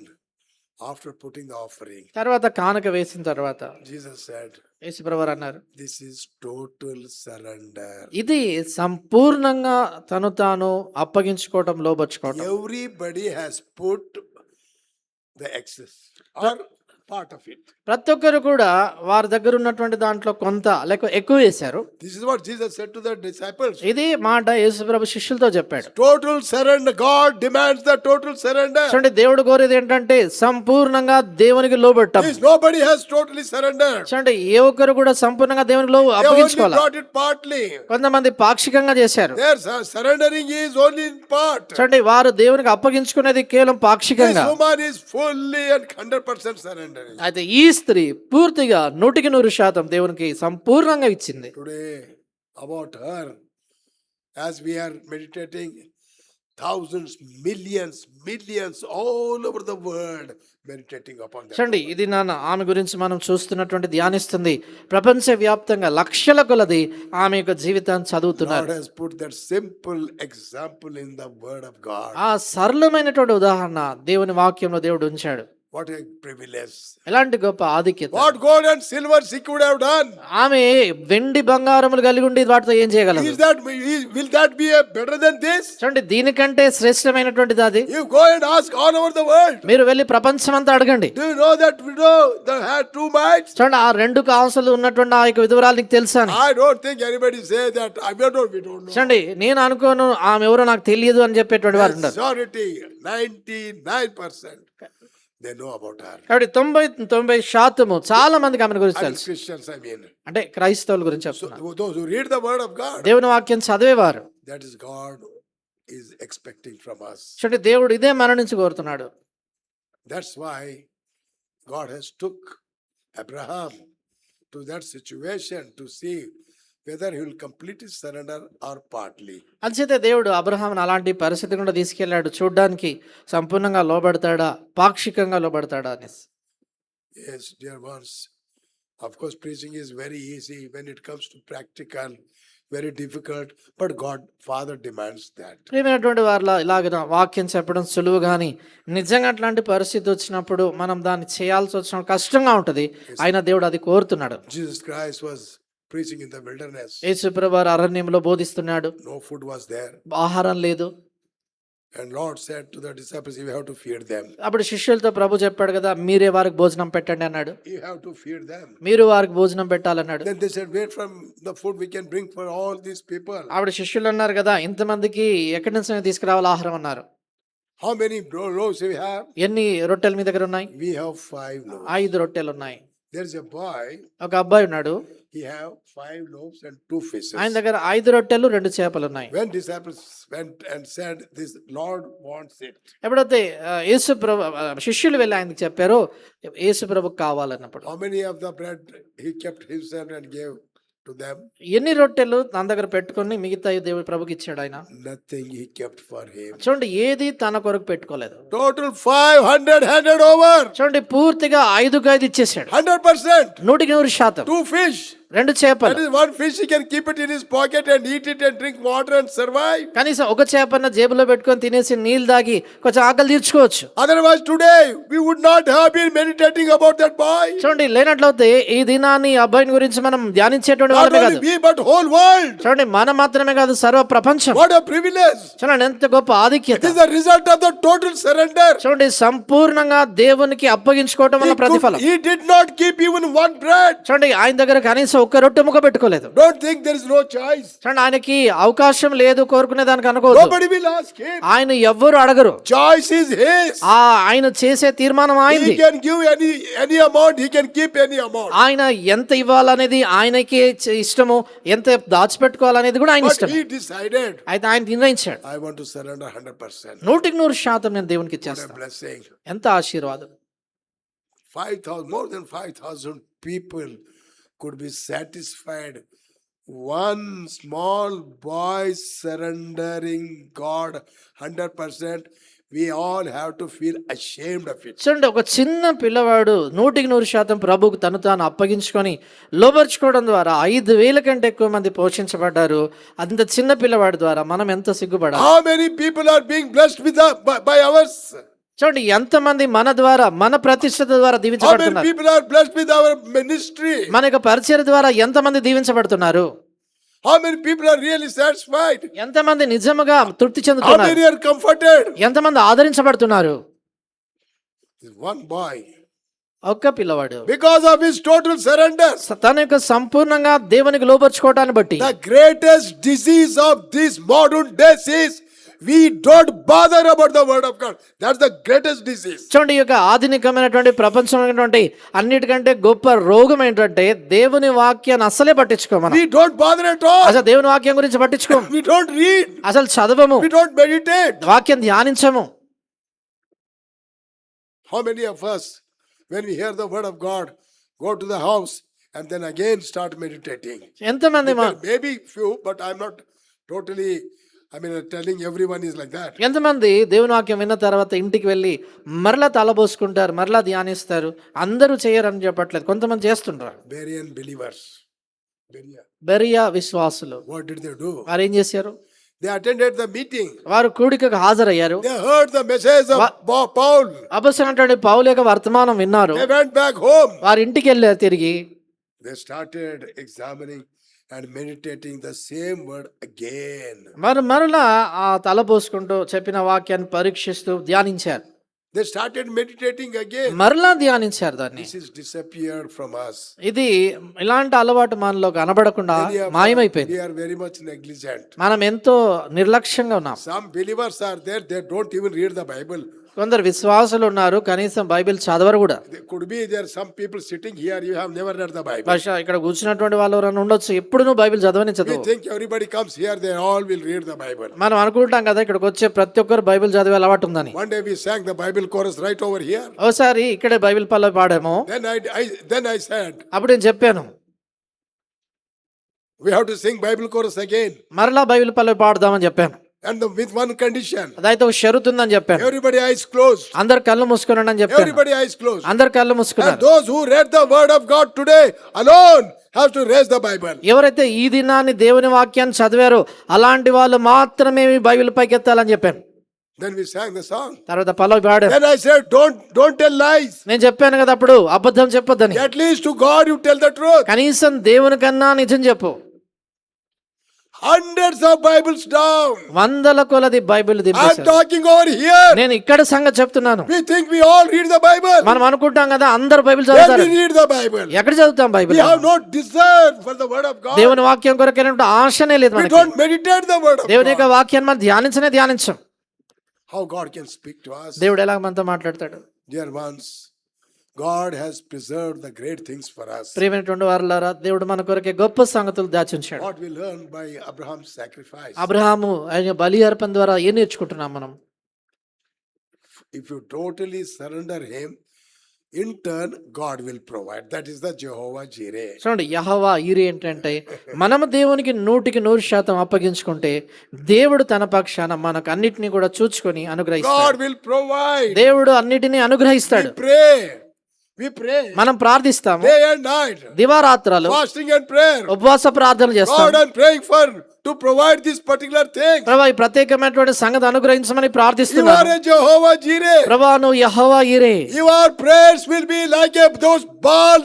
S7: after putting the offering,
S8: తర్వాత కానుక వేసిన తర్వాత
S7: Jesus said,
S8: యేసు ప్రభు అన్నారు,
S7: this is total surrender.
S8: ఇది సంపూర్ణంగా తను తాను అప్పగించుకోవటం, లోబర్చుకోవటం.
S7: Everybody has put the excess or part of it.
S8: ప్రతి ఒక్కరు కూడా వారి దగ్గర ఉన్నటువంటి దాంట్లో కొంత లేక ఎక్కువ వేశారు.
S7: This is what Jesus said to the disciples.
S8: ఇది మాట యేసు ప్రభు శిష్యులతో చెప్పాడు.
S7: Total surrender. God demands the total surrender.
S8: చూడండి, దేవుడు కోరేది ఏంటంటే సంపూర్ణంగా దేవునికి లోబడటం.
S7: Nobody has totally surrendered.
S8: చూడండి, ఏ ఒక్కరు కూడా సంపూర్ణంగా దేవునికి
S7: They only
S8: అప్పగించుకోవాలి.
S7: brought it partly.
S8: కొంతమంది పాక్షికంగా చేశారు.
S7: Their surrendering is only in part.
S8: చూడండి, వారు దేవునికి అప్పగించుకునేది కేవలం పాక్షికంగా.
S7: This woman is fully and 100% surrendering.
S8: అయితే ఈ స్త్రీ పూర్తిగా 100% దేవునికి సంపూర్ణంగా ఇచ్చింది.
S7: Today, about her, as we are meditating, thousands, millions all over the world meditating upon that.
S8: చూడండి, ఇది ఆమె గురించి మనం చూస్తున్నటువంటి ధ్యానిస్తుంది. ప్రపంచ వ్యాప్తంగా లక్షల కొలది ఆమె యొక్క జీవితాన్ని చదువుతున్నారు.
S7: God has put that simple example in the word of God.
S8: ఆ సరళమైనటువంటి ఉదాహరణ దేవుని వాక్యంలో దేవుడు ఉంచాడు.
S7: What a privilege.
S8: ఎలాంటి గొప్ప ఆధిక్యత.
S7: What gold and silver she could have done.
S8: ఆమె వెండి బంగారములు కలిగి ఉండి వాటితో ఏం చేయగలదు?
S7: Will that be better than this?
S8: చూడండి, దీనికంటే శ్రేష్టమైనటువంటిది అది.
S7: You go and ask all over the world.
S8: మీరు వెళ్ళి ప్రపంచం అంతా అడగండి.
S7: Do you know that widow that had 2 mites?
S8: చూడండి, ఆ 2 కాసులు ఉన్నటువంటి ఆ యొక్క విధవరాలు నీకు తెలుసా?
S7: I don't think anybody say that. We don't know.
S8: చూడండి, నేను అనుకోను ఆమె ఎవరో నాకు తెలియదు అని చెప్పేటువంటి వారు ఉన్నారు.
S7: Majority 99% they know about her.
S8: కాబట్టి 90% చాలా మందికి ఆమె గురించి
S7: And
S8: తెలుసు.
S7: Christians, I mean.
S8: అంటే క్రైస్తవుల గురించి చెప్తున్నారు.
S7: So those who read the word of God,
S8: దేవుని వాక్యం చదివేవారు.
S7: that is God is expecting from us.
S8: చూడండి, దేవుడు ఇదే మన నుంచి కోరుతున్నాడు.
S7: That's why God has took Abraham to that situation to see whether he will complete his surrender or partly.
S8: అంచేతే దేవుడు అబ్రహామును అలాంటి పరిస్థితి గుండా తీసుకెళ్లాడు, చూడ్డానికి సంపూర్ణంగా లోబడతాడా, పాక్షికంగా లోబడతాడా అనేసి.
S7: Yes, dear ones. Of course, preaching is very easy when it comes to practical, very difficult, but God, Father demands that.
S8: ప్రియమైనటువంటి వారిలో ఇలాగ వాక్యం చెప్పడం సులువు కానీ నిజంగా అట్లాంటి పరిస్థితి వచ్చినప్పుడు మనం దాన్ని చేయాల్సి వచ్చినప్పుడు కష్టంగా ఉంటుంది. అయినా దేవుడు అది కోరుతున్నాడు.
S7: Jesus Christ was preaching in the wilderness.
S8: యేసుప్రభు వారు అరణ్యంలో బోధిస్తున్నాడు.
S7: No food was there.
S8: ఆహారం లేదు.
S7: And Lord said to the disciples, you have to feed them.
S8: అప్పుడు శిష్యులతో ప్రభు చెప్పాడు కదా, మీరే వారికి భోజనం పెట్టండి అన్నాడు.
S7: You have to feed them.
S8: మీరు వారికి భోజనం పెట్టాలన్నాడు.
S7: Then they said, where from the food we can bring for all these people?
S8: అప్పుడు శిష్యులు అన్నారు కదా, ఇంతమందికి ఎక్కడి నుంచి తీసుకురావాలి ఆహారం అన్నారు.
S7: How many loaves we have?
S8: ఎన్ని రొట్టెలు మీ దగ్గర ఉన్నాయి?
S7: We have 5 loaves.
S8: 5 రొట్టెలు ఉన్నాయి.
S7: There's a boy,
S8: ఒక అబ్బాయి ఉన్నాడు.
S7: he have 5 loaves and 2 fishes.
S8: ఆయన దగ్గర 5 రొట్టెలు 2 చేపలు ఉన్నాయి.
S7: When disciples went and said, this Lord wants it.
S8: ఎప్పుడైతే యేసు ప్రభు శిష్యులు వెళ్ళి ఆయనకి చెప్పారో యేసు ప్రభుకు కావాలన్నప్పుడు,
S7: How many of the bread he kept himself and gave to them?
S8: ఎన్ని రొట్టెలు తన దగ్గర పెట్టుకొని మిగతా దేవుడు ప్రభుకి ఇచ్చాడు ఆయన?
S7: Nothing he kept for him.
S8: చూడండి, ఏది తన కొరకు పెట్టుకోలేదు.
S7: Total 500 handed over.
S8: చూడండి, పూర్తిగా 5 ఇచ్చేసాడు.
S7: 100%.
S8: 100%.
S7: 2 fish.
S8: 2 చేపలు.
S7: That is 1 fish, he can keep it in his pocket and eat it and drink water and survive.
S8: కనీసం ఒక చేపన్న జేబులో పెట్టుకొని తినేసి నీళ్ళు తాగి కొంచెం ఆకలి తీర్చుకోవచ్చు.
S7: Otherwise today we would not have been meditating about that boy.
S8: చూడండి, లేనట్లయితే ఈ దినాన్ని అబ్బాయిని గురించి మనం ధ్యానించేటువంటి
S7: Not
S8: వాళ్ళమే
S7: only
S8: కాదు.
S7: we but whole world.
S8: చూడండి, మనం మాత్రమే కాదు, సర్వ ప్రపంచం.
S7: What a privilege.
S8: చూడండి, ఎంత గొప్ప ఆధిక్యత.
S7: It is the result of the total surrender.
S8: చూడండి, సంపూర్ణంగా దేవునికి అప్పగించుకోవటం వల్ల ప్రతిఫలం.
S7: He did not keep even 1 bread.
S8: చూడండి, ఆయన దగ్గర కనీసం ఒక్క రొట్టె ముక్క పెట్టుకోలేదు.
S7: Don't think there is no choice.
S8: చూడండి, ఆయనకి అవకాశం లేదు కోరుకునే దానికి అనుకోవద్దు.
S7: Nobody will ask him.
S8: ఆయన ఎవ్వరు అడగరు.
S7: Choice is his.
S8: ఆయన చేసే తీర్మానం ఆయనది.
S7: He can give any amount, he can keep any amount.
S8: ఆయన ఎంత ఇవ్వాలనేది ఆయనకి ఇష్టము, ఎంత దాచిపెట్టుకోవాలనేది కూడా ఆయన
S7: But
S8: ఇష్టం.
S7: he decided,
S8: అయితే ఆయన నిర్ణయించాడు,
S7: I want to surrender 100%.
S8: 100% నేను దేవునికి
S7: What a
S8: ఇచ్చేస్తాను.
S7: blessing.
S8: ఎంత ఆశీర్వాదం.
S7: 5,000, more than 5,000 people could be satisfied. One small boy surrendering God 100%. We all have to feel ashamed of it.
S8: చూడండి, ఒక చిన్న పిల్లవాడు 100% ప్రభువుకు తను తాను అప్పగించుకొని లోబర్చుకోవడం ద్వారా 5,000 కంటే ఎక్కువ మంది పోషించబడ్డారు. అంత చిన్న పిల్లవాడి ద్వారా మనం ఎంత సిగ్గుపడాలి.
S7: How many people are being blessed with by ours?
S8: చూడండి, ఎంతమంది మన ద్వారా, మన ప్రతిష్టత ద్వారా
S7: How many
S8: దీవించబడుతున్నారు.
S7: people are blessed with our ministry?
S8: మన యొక్క పరిచర్య ద్వారా ఎంతమంది దీవించబడుతున్నారు.
S7: How many people are really satisfied?
S8: ఎంతమంది నిజముగా తృప్తి
S7: How
S8: చెందుతున్నారు.
S7: many are comforted?
S8: ఎంతమంది ఆదరించబడుతున్నారు.
S7: This one boy,
S8: ఒక్క పిల్లవాడు
S7: because of his total surrender.
S8: తన యొక్క సంపూర్ణంగా దేవునికి లోబర్చుకోవటాన్ని బట్టి
S7: The greatest disease of this modern days is we don't bother about the word of God. That's the greatest disease.
S8: చూడండి, ఈ యొక్క ఆధునికమైనటువంటి ప్రపంచమైనటువంటి అన్నిటికంటే గొప్ప రోగం ఏంటంటే దేవుని వాక్యాన్ని అసలే పట్టించుకోమని.
S7: We don't bother at all.
S8: అసలు దేవుని వాక్యం గురించి పట్టించుకోము.
S7: We don't read.
S8: అసలు చదవము.
S7: We don't meditate.
S8: వాక్యం ధ్యానించము.
S7: How many of us, when we hear the word of God, go to the house and then again start meditating?
S8: ఎంతమంది
S7: Maybe few, but I'm not totally, telling everyone is like that.
S8: ఎంతమంది దేవుని వాక్యం విన్న తర్వాత ఇంటికి వెళ్ళి మరలా తలబోసుకుంటారు, మరలా ధ్యానిస్తారు. అందరూ చేయరని చెప్పట్లేదు, కొంతమంది చేస్తుంటారు.
S7: Berean believers.
S8: బెరియా విశ్వాసులు
S7: What did they do?
S8: వారు ఏం చేశారు?
S7: They attended the meeting.
S8: వారు కూడికకు హాజరయ్యారు.
S7: They heard the message of Paul.
S8: అపొస్తలుడైన పౌలు యొక్క వర్తమానం విన్నారు.
S7: They went back home.
S8: వారి ఇంటికి వెళ్ళారు తిరిగి.
S7: They started examining and meditating the same word again.
S8: మరలా ఆ తలపోసుకుంటూ చెప్పిన వాక్యాన్ని పరీక్షిస్తూ ధ్యానించారు.
S7: They started meditating again.
S8: మరలా ధ్యానించారు దాన్ని.
S7: This is disappeared from us.
S8: ఇది ఇలాంటి అలవాటు మనలో కనబడకుండా మాయమైపోయింది.
S7: We are very much negligent.
S8: మనం ఎంతో నిర్లక్ష్యంగా ఉన్నాం.
S7: Some believers are there, they don't even read the Bible.
S8: కొందరు విశ్వాసులు ఉన్నారు, కనీసం బైబిల్ చదవరు కూడా.
S7: There could be there some people sitting here, you have never read the Bible.
S8: బహుశా ఇక్కడ కూర్చున్నటువంటి వాళ్ళు ఎవరైనా ఉండొచ్చు, ఎప్పుడు నువ్వు బైబిల్ చదవని
S7: We
S8: చదవు.
S7: think everybody comes here, they all will read the Bible.
S8: మనం అనుకుంటాం కదా ఇక్కడికి వచ్చే ప్రతి ఒక్కరు బైబిల్ చదివే అలవాటు ఉందని.
S7: One day we sang the Bible chorus right over here.
S8: ఒకసారి ఇక్కడే బైబిల్ పల్లవి పాడాము.
S7: Then I said,
S8: అప్పుడు నేను చెప్పాను,
S7: we have to sing Bible chorus again.
S8: మరలా బైబిల్ పల్లవి పాడదామని చెప్పాను.
S7: And with one condition.
S8: అదైతే ఒక షరతు ఉందని చెప్పాను.
S7: Everybody eyes closed.
S8: అందరు కళ్ళు మూసుకున్నాడు అని చెప్పాను.
S7: Everybody eyes closed.
S8: అందరు కళ్ళు
S7: And
S8: మూసుకున్నారు.
S7: those who read the word of God today alone have to raise the Bible.
S8: ఎవరైతే ఈ దినాన్ని దేవుని వాక్యాన్ని చదివారో అలాంటి వాళ్ళు మాత్రమే ఈ బైబిల్ పైకి ఎత్తాలని చెప్పాను.
S7: Then we sang the song.
S8: తర్వాత పల్లవి పాడాను.
S7: Then I said, don't tell lies.
S8: నేను చెప్పాను కదా అప్పుడు అబద్ధం చెప్పొద్దని.
S7: At least to God you tell the truth.
S8: కనీసం దేవుని కన్నా నిజం చెప్పు.
S7: Hundreds of Bibles down.
S8: వందల కొలది Bible
S7: I'm
S8: దింపేశారు.
S7: talking over here.
S8: నేను ఇక్కడ సంగతి చెప్తున్నాను.
S7: We think we all read the Bible.
S8: మనం అనుకుంటాం కదా అందరు బైబిల్
S7: When
S8: చదువుతారు.
S7: we read the Bible,
S8: ఎక్కడ చదువుతాం Bible?
S7: we have no desire for the word of God.
S8: దేవుని వాక్యం కొరకైనటువంటి ఆశనే లేదు
S7: We
S8: మనకి.
S7: don't meditate the word of
S8: దేవుని యొక్క
S7: God.
S8: వాక్యాన్ని మనం ధ్యానించం.
S7: How God can speak to us.
S8: దేవుడు ఎలా మనతో మాట్లాడతాడు?
S7: Dear ones, God has preserved the great things for us.
S8: ప్రియమైనటువంటి వారలారా, దేవుడు మన కొరకే గొప్ప సంగతులు దాచుంచాడు.
S7: What we learn by Abraham's sacrifice.
S8: Abraham ఆయన బలి అర్పణ ద్వారా ఏం నేర్చుకుంటున్నాం మనం?
S7: If you totally surrender him, in turn God will provide. That is the Jehovah Jireh.
S8: చూడండి, యెహోవా ఈరే ఏంటంటే మనము దేవునికి 100% అప్పగించుకుంటే దేవుడు తన పక్షాన మనకు అన్నిటినీ కూడా చూచుకొని
S7: God
S8: అనుగ్రహిస్తాడు.
S7: will provide.
S8: దేవుడు అన్నిటినీ అనుగ్రహిస్తాడు.
S7: We pray
S8: మనం ప్రార్థిస్తాము
S7: day and night,
S8: దివారాత్రాలు
S7: fasting and prayer.
S8: ఉపవాస ప్రార్థనలు చేస్తాం.
S7: God, I'm praying to provide this particular thing.
S8: ప్రభా ఈ ప్రత్యేకమైనటువంటి సంగతి అనుగ్రహించమని
S7: You
S8: ప్రార్థిస్తున్నాను.
S7: are a Jehovah Jireh.
S8: ప్రభా నువ్వు యెహోవా ఈరే.
S7: Your prayers will be like those Baal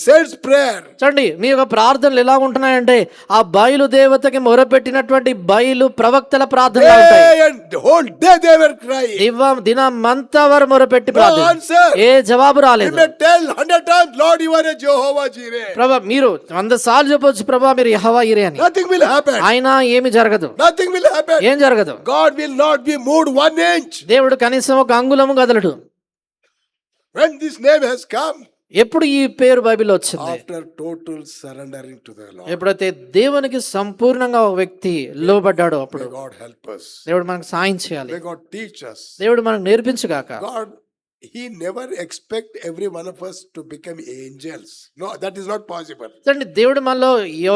S7: saints' prayer.
S8: చూడండి, మీ యొక్క ప్రార్థనలు ఎలా ఉంటున్నాయంటే ఆ బయలు దేవతకి మొరపెట్టినటువంటి బయలు ప్రవక్తల ప్రార్థనలు ఉంటాయి.
S7: Day and whole day they were crying.
S8: దినమంతా వారు మొరపెట్టి
S7: No
S8: ప్రార్థన,
S7: answer.
S8: ఏ జవాబు
S7: You
S8: రాలేదు.
S7: may tell 100 times, Lord, you are a Jehovah Jireh.
S8: ప్రభా మీరు 100 సార్లు చెప్పొచ్చు, ప్రభా మీరు యెహోవా ఈరే అని.
S7: Nothing will happen.
S8: అయినా ఏమి జరగదు.
S7: Nothing will happen.
S8: ఏం జరగదు.
S7: God will not be moved 1 inch.
S8: దేవుడు కనీసం ఒక అంగుళము కదలడు.
S7: When this name has come,
S8: ఎప్పుడు ఈ పేరు బైబిల్లో వచ్చింది?
S7: after total surrendering to the Lord.
S8: ఎప్పుడైతే దేవునికి సంపూర్ణంగా ఒక వ్యక్తి లోబడ్డాడో అప్పుడు
S7: May God help us.
S8: దేవుడు మనకు సాయం చేయాలి.
S7: May God teach us.
S8: దేవుడు మనకు నేర్పించుగాక.
S7: God, He never expect every one of us to become angels. No, that is not possible.
S8: చూడండి, దేవుడు మనలో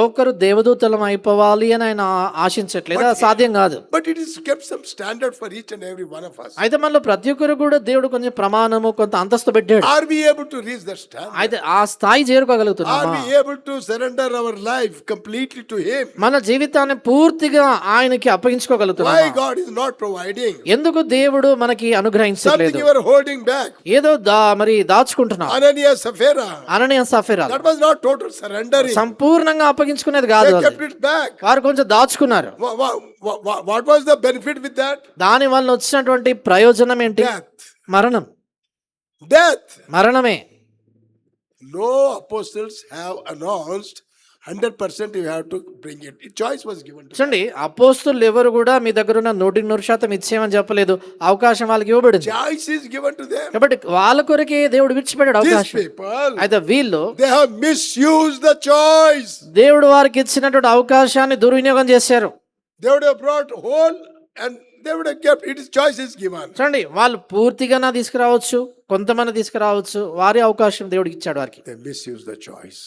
S8: ఒకరు దేవదూతలం అయిపోవాలి అని ఆయన ఆశించట్లేదు. అది సాధ్యం కాదు.
S7: But it is kept some standard for each and every one of us.
S8: అయితే మనలో ప్రతి ఒక్కరు కూడా దేవుడు కొంచెం ప్రమాణము, కొంత అంతస్తు పెట్టాడు.
S7: Are we able to reach that standard?
S8: అయితే ఆ స్థాయి చేరుకోగలుగుతున్నామా?
S7: Are we able to surrender our life completely to Him?
S8: మన జీవితాన్ని పూర్తిగా ఆయనకి అప్పగించుకోగలుగుతున్నామా?
S7: Why God is not providing?
S8: ఎందుకు దేవుడు మనకి
S7: Something
S8: అనుగ్రహించట్లేదు?
S7: you are holding back.
S8: ఏదో మరి దాచుకుంటున్నాం.
S7: Ananias, Sapphira.
S8: Ananias సఫీరా
S7: That was not total surrendering.
S8: సంపూర్ణంగా అప్పగించుకునేది కాదు.
S7: They
S8: అది
S7: kept it back.
S8: వారు కొంచెం దాచుకున్నారు.
S7: What was the benefit with that?
S8: దాని వల్ల వచ్చినటువంటి ప్రయోజనం ఏంటి?
S7: Death.
S8: మరణం.
S7: Death.
S8: మరణమే.
S7: No apostles have announced 100% you have to bring it. Choice was given to them.
S8: చూడండి, అపోస్తులు ఎవరు కూడా మీ దగ్గర ఉన్న 100% ఇచ్చేయమని చెప్పలేదు. అవకాశం వాళ్ళకి ఇవ్వబడింది.
S7: Choice is given to them.
S8: కాబట్టి వాళ్ళ కొరకే దేవుడు విడిచిపెట్టాడు
S7: These
S8: అవకాశం.
S7: people,
S8: అయితే వీళ్ళు
S7: they have misused the choice.
S8: దేవుడు వారికి ఇచ్చినటువంటి అవకాశాన్ని దుర్వినియోగం చేశారు.
S7: They would have brought whole and they would have kept it. Choice is given.
S8: చూడండి, వాళ్ళు పూర్తిగా తీసుకురావచ్చు, కొంతమంది తీసుకురావచ్చు. వారి అవకాశం దేవుడికి ఇచ్చాడు వారికి.
S7: They misused the choice.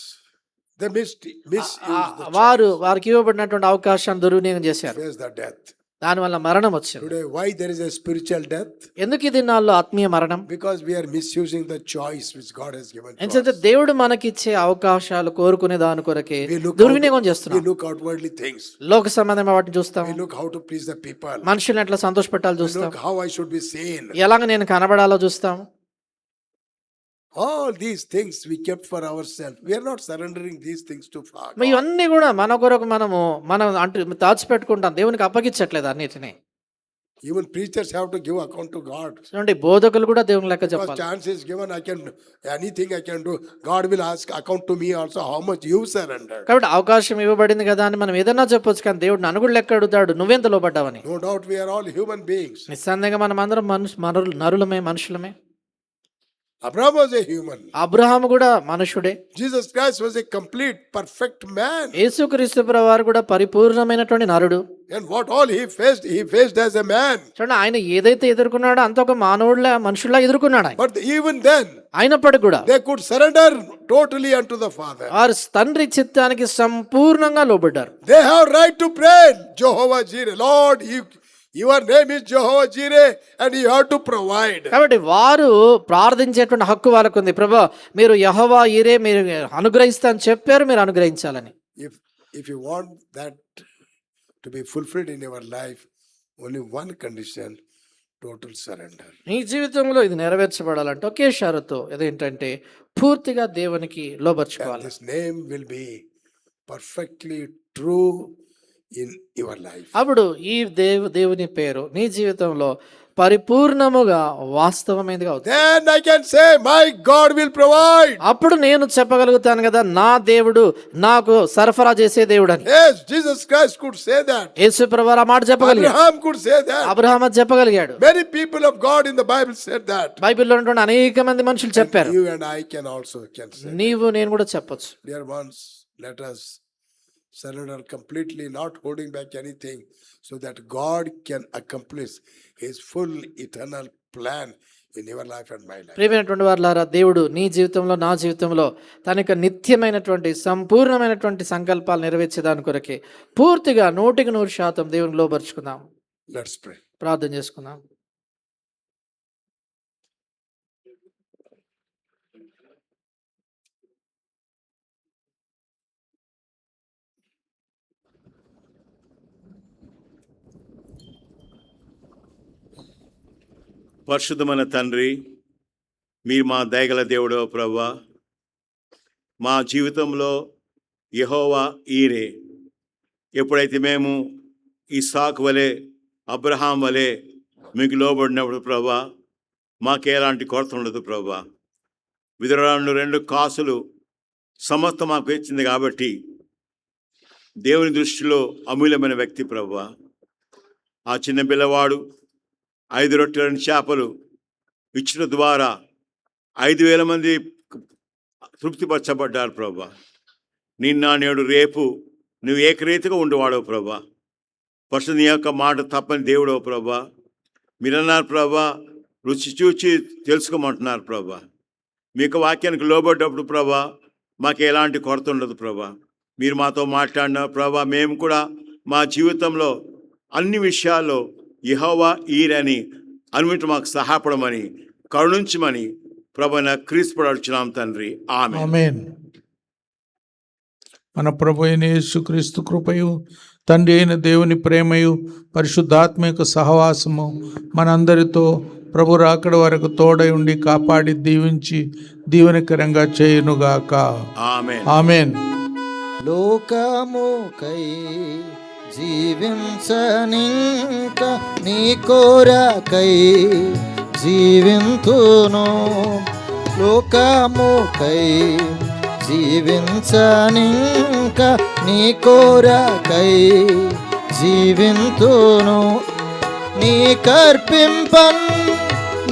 S7: They misused the choice.
S8: వారికి ఇవ్వబడినటువంటి అవకాశాన్ని దుర్వినియోగం చేశారు.
S7: Face the death.
S8: దానివల్ల మరణం వచ్చింది.
S7: Today, why there is a spiritual death?
S8: ఎందుకు ఈ దినాల్లో ఆత్మీయ మరణం?
S7: Because we are misusing the choice which God has given to
S8: ఎందుకంటే
S7: us.
S8: దేవుడు మనకిచ్చే అవకాశాలు కోరుకునే దాని కొరకే
S7: We look
S8: దుర్వినియోగం
S7: we
S8: చేస్తున్నాం.
S7: look outwardly things.
S8: లోక సంబంధమైన వాటిని చూస్తాం.
S7: We look how to please the people.
S8: మనుషుల్ని ఎట్లా సంతోషపెట్టాలో
S7: We
S8: చూస్తాం.
S7: look how I should be seen.
S8: ఎలాగ నేను కనబడాలో చూస్తాం.
S7: All these things we kept for ourselves. We are not surrendering these things to God.
S8: ఇవన్నీ కూడా మన కొరకు మనం దాచిపెట్టుకుంటాం. దేవునికి అప్పగించట్లేదు అన్నిటిని.
S7: Even preachers have to give account to God.
S8: చూడండి, బోధకులు కూడా దేవుని లెక్క
S7: Because
S8: చెప్పాలి.
S7: chance is given, anything I can do. God will ask account to me also how much you surrendered.
S8: కాబట్టి అవకాశం ఇవ్వబడింది కదా అని మనం ఏదైనా చెప్పొచ్చు, కానీ దేవుడు నన్ను కూడా లెక్క అడుగుతాడు, నువ్వెంత లోబడ్డావని.
S7: No doubt we are all human beings.
S8: నిస్సందేహంగా మనం అందరం నరులమే, మనుషులమే.
S7: Abraham was a human.
S8: Abraham కూడా మనుషుడే.
S7: Jesus Christ was a complete, perfect man.
S8: యేసుక్రీస్తు ప్రభువారు కూడా పరిపూర్ణమైనటువంటి నరుడు.
S7: And what all he faced as a man.
S8: చూడండి, ఆయన ఏదైతే ఎదుర్కొన్నాడో అంత ఒక మానవుడిలా మనుషుల్లా ఎదుర్కొన్నాడు ఆయన.
S7: But even then,
S8: అయినప్పటికీ కూడా
S7: they could surrender totally unto the Father.
S8: వారు తండ్రి చిత్తానికి సంపూర్ణంగా లోబడ్డారు.
S7: They have right to pray, Jehovah Jireh. Lord, your name is Jehovah Jireh and you have to provide.
S8: కాబట్టి వారు ప్రార్థించేటువంటి హక్కు వాళ్ళకు ఉంది. ప్రభా, మీరు యెహోవా ఈరే, మీరు అనుగ్రహిస్తా అని చెప్పారు, మీరు అనుగ్రహించాలని.
S7: If you want that to be fulfilled in your life, only one condition, total surrender.
S8: నీ జీవితంలో ఇది నెరవేర్చబడాలంటే ఒకే షరతు, అదేంటంటే పూర్తిగా దేవునికి
S7: And
S8: లోబర్చుకోవాలి.
S7: this name will be perfectly true in your life.
S8: అప్పుడు ఈ దేవుని పేరు నీ జీవితంలో పరిపూర్ణముగా వాస్తవమైనదిగా అవుతుంది.
S7: Then I can say, my God will provide.
S8: అప్పుడు నేను చెప్పగలుగుతాను కదా, నా దేవుడు నాకు సరఫరా చేసే దేవుడు అని.
S7: Yes, Jesus Christ could say that.
S8: యేసు ప్రభువారు ఆ మాట చెప్పగలిగాడు.
S7: Abraham could say that.
S8: Abraham అది చెప్పగలిగాడు.
S7: Many people of God in the Bible said that.
S8: బైబిల్లో ఉన్నటువంటి అనేక మంది మనుషులు చెప్పారు.
S7: You and I can say.
S8: నీవు నేను కూడా చెప్పొచ్చు.
S7: Dear ones, let us surrender completely, not holding back anything, so that God can accomplish His full eternal plan in your life and my life.
S8: ప్రియమైనటువంటి వారులారా, దేవుడు నీ జీవితంలో నా జీవితంలో తన యొక్క నిత్యమైనటువంటి సంపూర్ణమైనటువంటి సంకల్పాలు నెరవేర్చేదాని కొరకే పూర్తిగా 100% దేవుని లోబర్చుకుందాం.
S7: Let's pray.
S8: ప్రార్థన చేసుకుందాం.
S4: పరిశుద్ధమైన తండ్రి, మీరు మా దయగల దేవుడో ప్రభువా, మా జీవితంలో యెహోవా ఈరే. ఎప్పుడైతే మేము ఇస్సాకు వలె, అబ్రహాం వలె మీకు లోబడినప్పుడు ప్రభువా, మాకు ఎలాంటి కొరత ఉండదు ప్రభువా. విధురాలు 2 కాసులు సమస్త మాకు ఇచ్చింది కాబట్టి దేవుని దృష్టిలో అమూల్యమైన వ్యక్తి ప్రభువా. ఆ చిన్న పిల్లవాడు 5 రొట్టెలు 2 చేపలు ఇచ్చిన ద్వారా 5,000 మంది తృప్తిపరచబడ్డారు ప్రభా. నిన్న నేడు రేపు నువ్వు ఏకరీతిగా ఉండేవాడవు ప్రభా. ఫస్ట్ నీ యొక్క మాట తప్పని దేవుడవు ప్రభా. మీరన్నారు ప్రభా, రుచి చూచి తెలుసుకోమంటున్నారు ప్రభా. మీ యొక్క వాక్యానికి లోబడ్డప్పుడు ప్రభా మాకు ఎలాంటి కొరత ఉండదు ప్రభా. మీరు మాతో మాట్లాడిన ప్రభా, మేము కూడా మా జీవితంలో అన్ని విషయాల్లో యెహోవా ఈరని అనుమిటి మాకు సహాయపడమని, కరుణించమని ప్రభువైన క్రీస్తు అడుగుచున్నాం తండ్రి.
S2: ఆమేన్. మన ప్రభు అయిన యేసుక్రీస్తు కృపయు, తండ్రి అయిన దేవుని ప్రేమయు, పరిశుద్ధాత్మ యొక్క సహవాసము మనందరితో ప్రభు రాకడ వరకు తోడై ఉండి కాపాడి దీవించి దీవెనకరంగా చేయునుగాక.
S4: ఆమేన్.
S2: ఆమేన్.
S6: లోకముకై జీవించనింక నీ కోరకై జీవింతును. లోకముకై జీవించనింక నీ కోరకై జీవింతును. నీ కర్పింపన్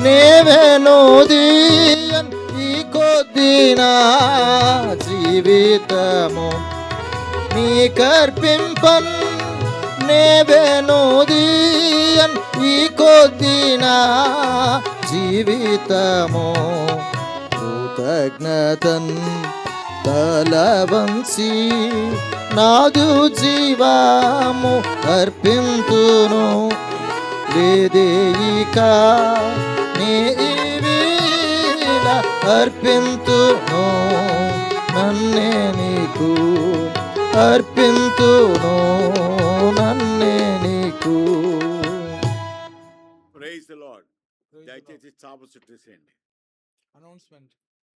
S6: నేవెనోదియన్ ఈ కొద్దిన జీవితము. నీ కర్పింపన్ నేవెనోదియన్ ఈ కొద్దిన జీవితము. కృతజ్ఞతన్ తలవంచి నాదు జీవము అర్పింతును. లేదేయిక నీ వీల అర్పింతును. నన్నే నీకు అర్పింతును. నన్నే నీకు.
S4: Praise the Lord. దయచేసి చాప చుట్టేసేయండి.
S2: అనౌన్స్మెంట్.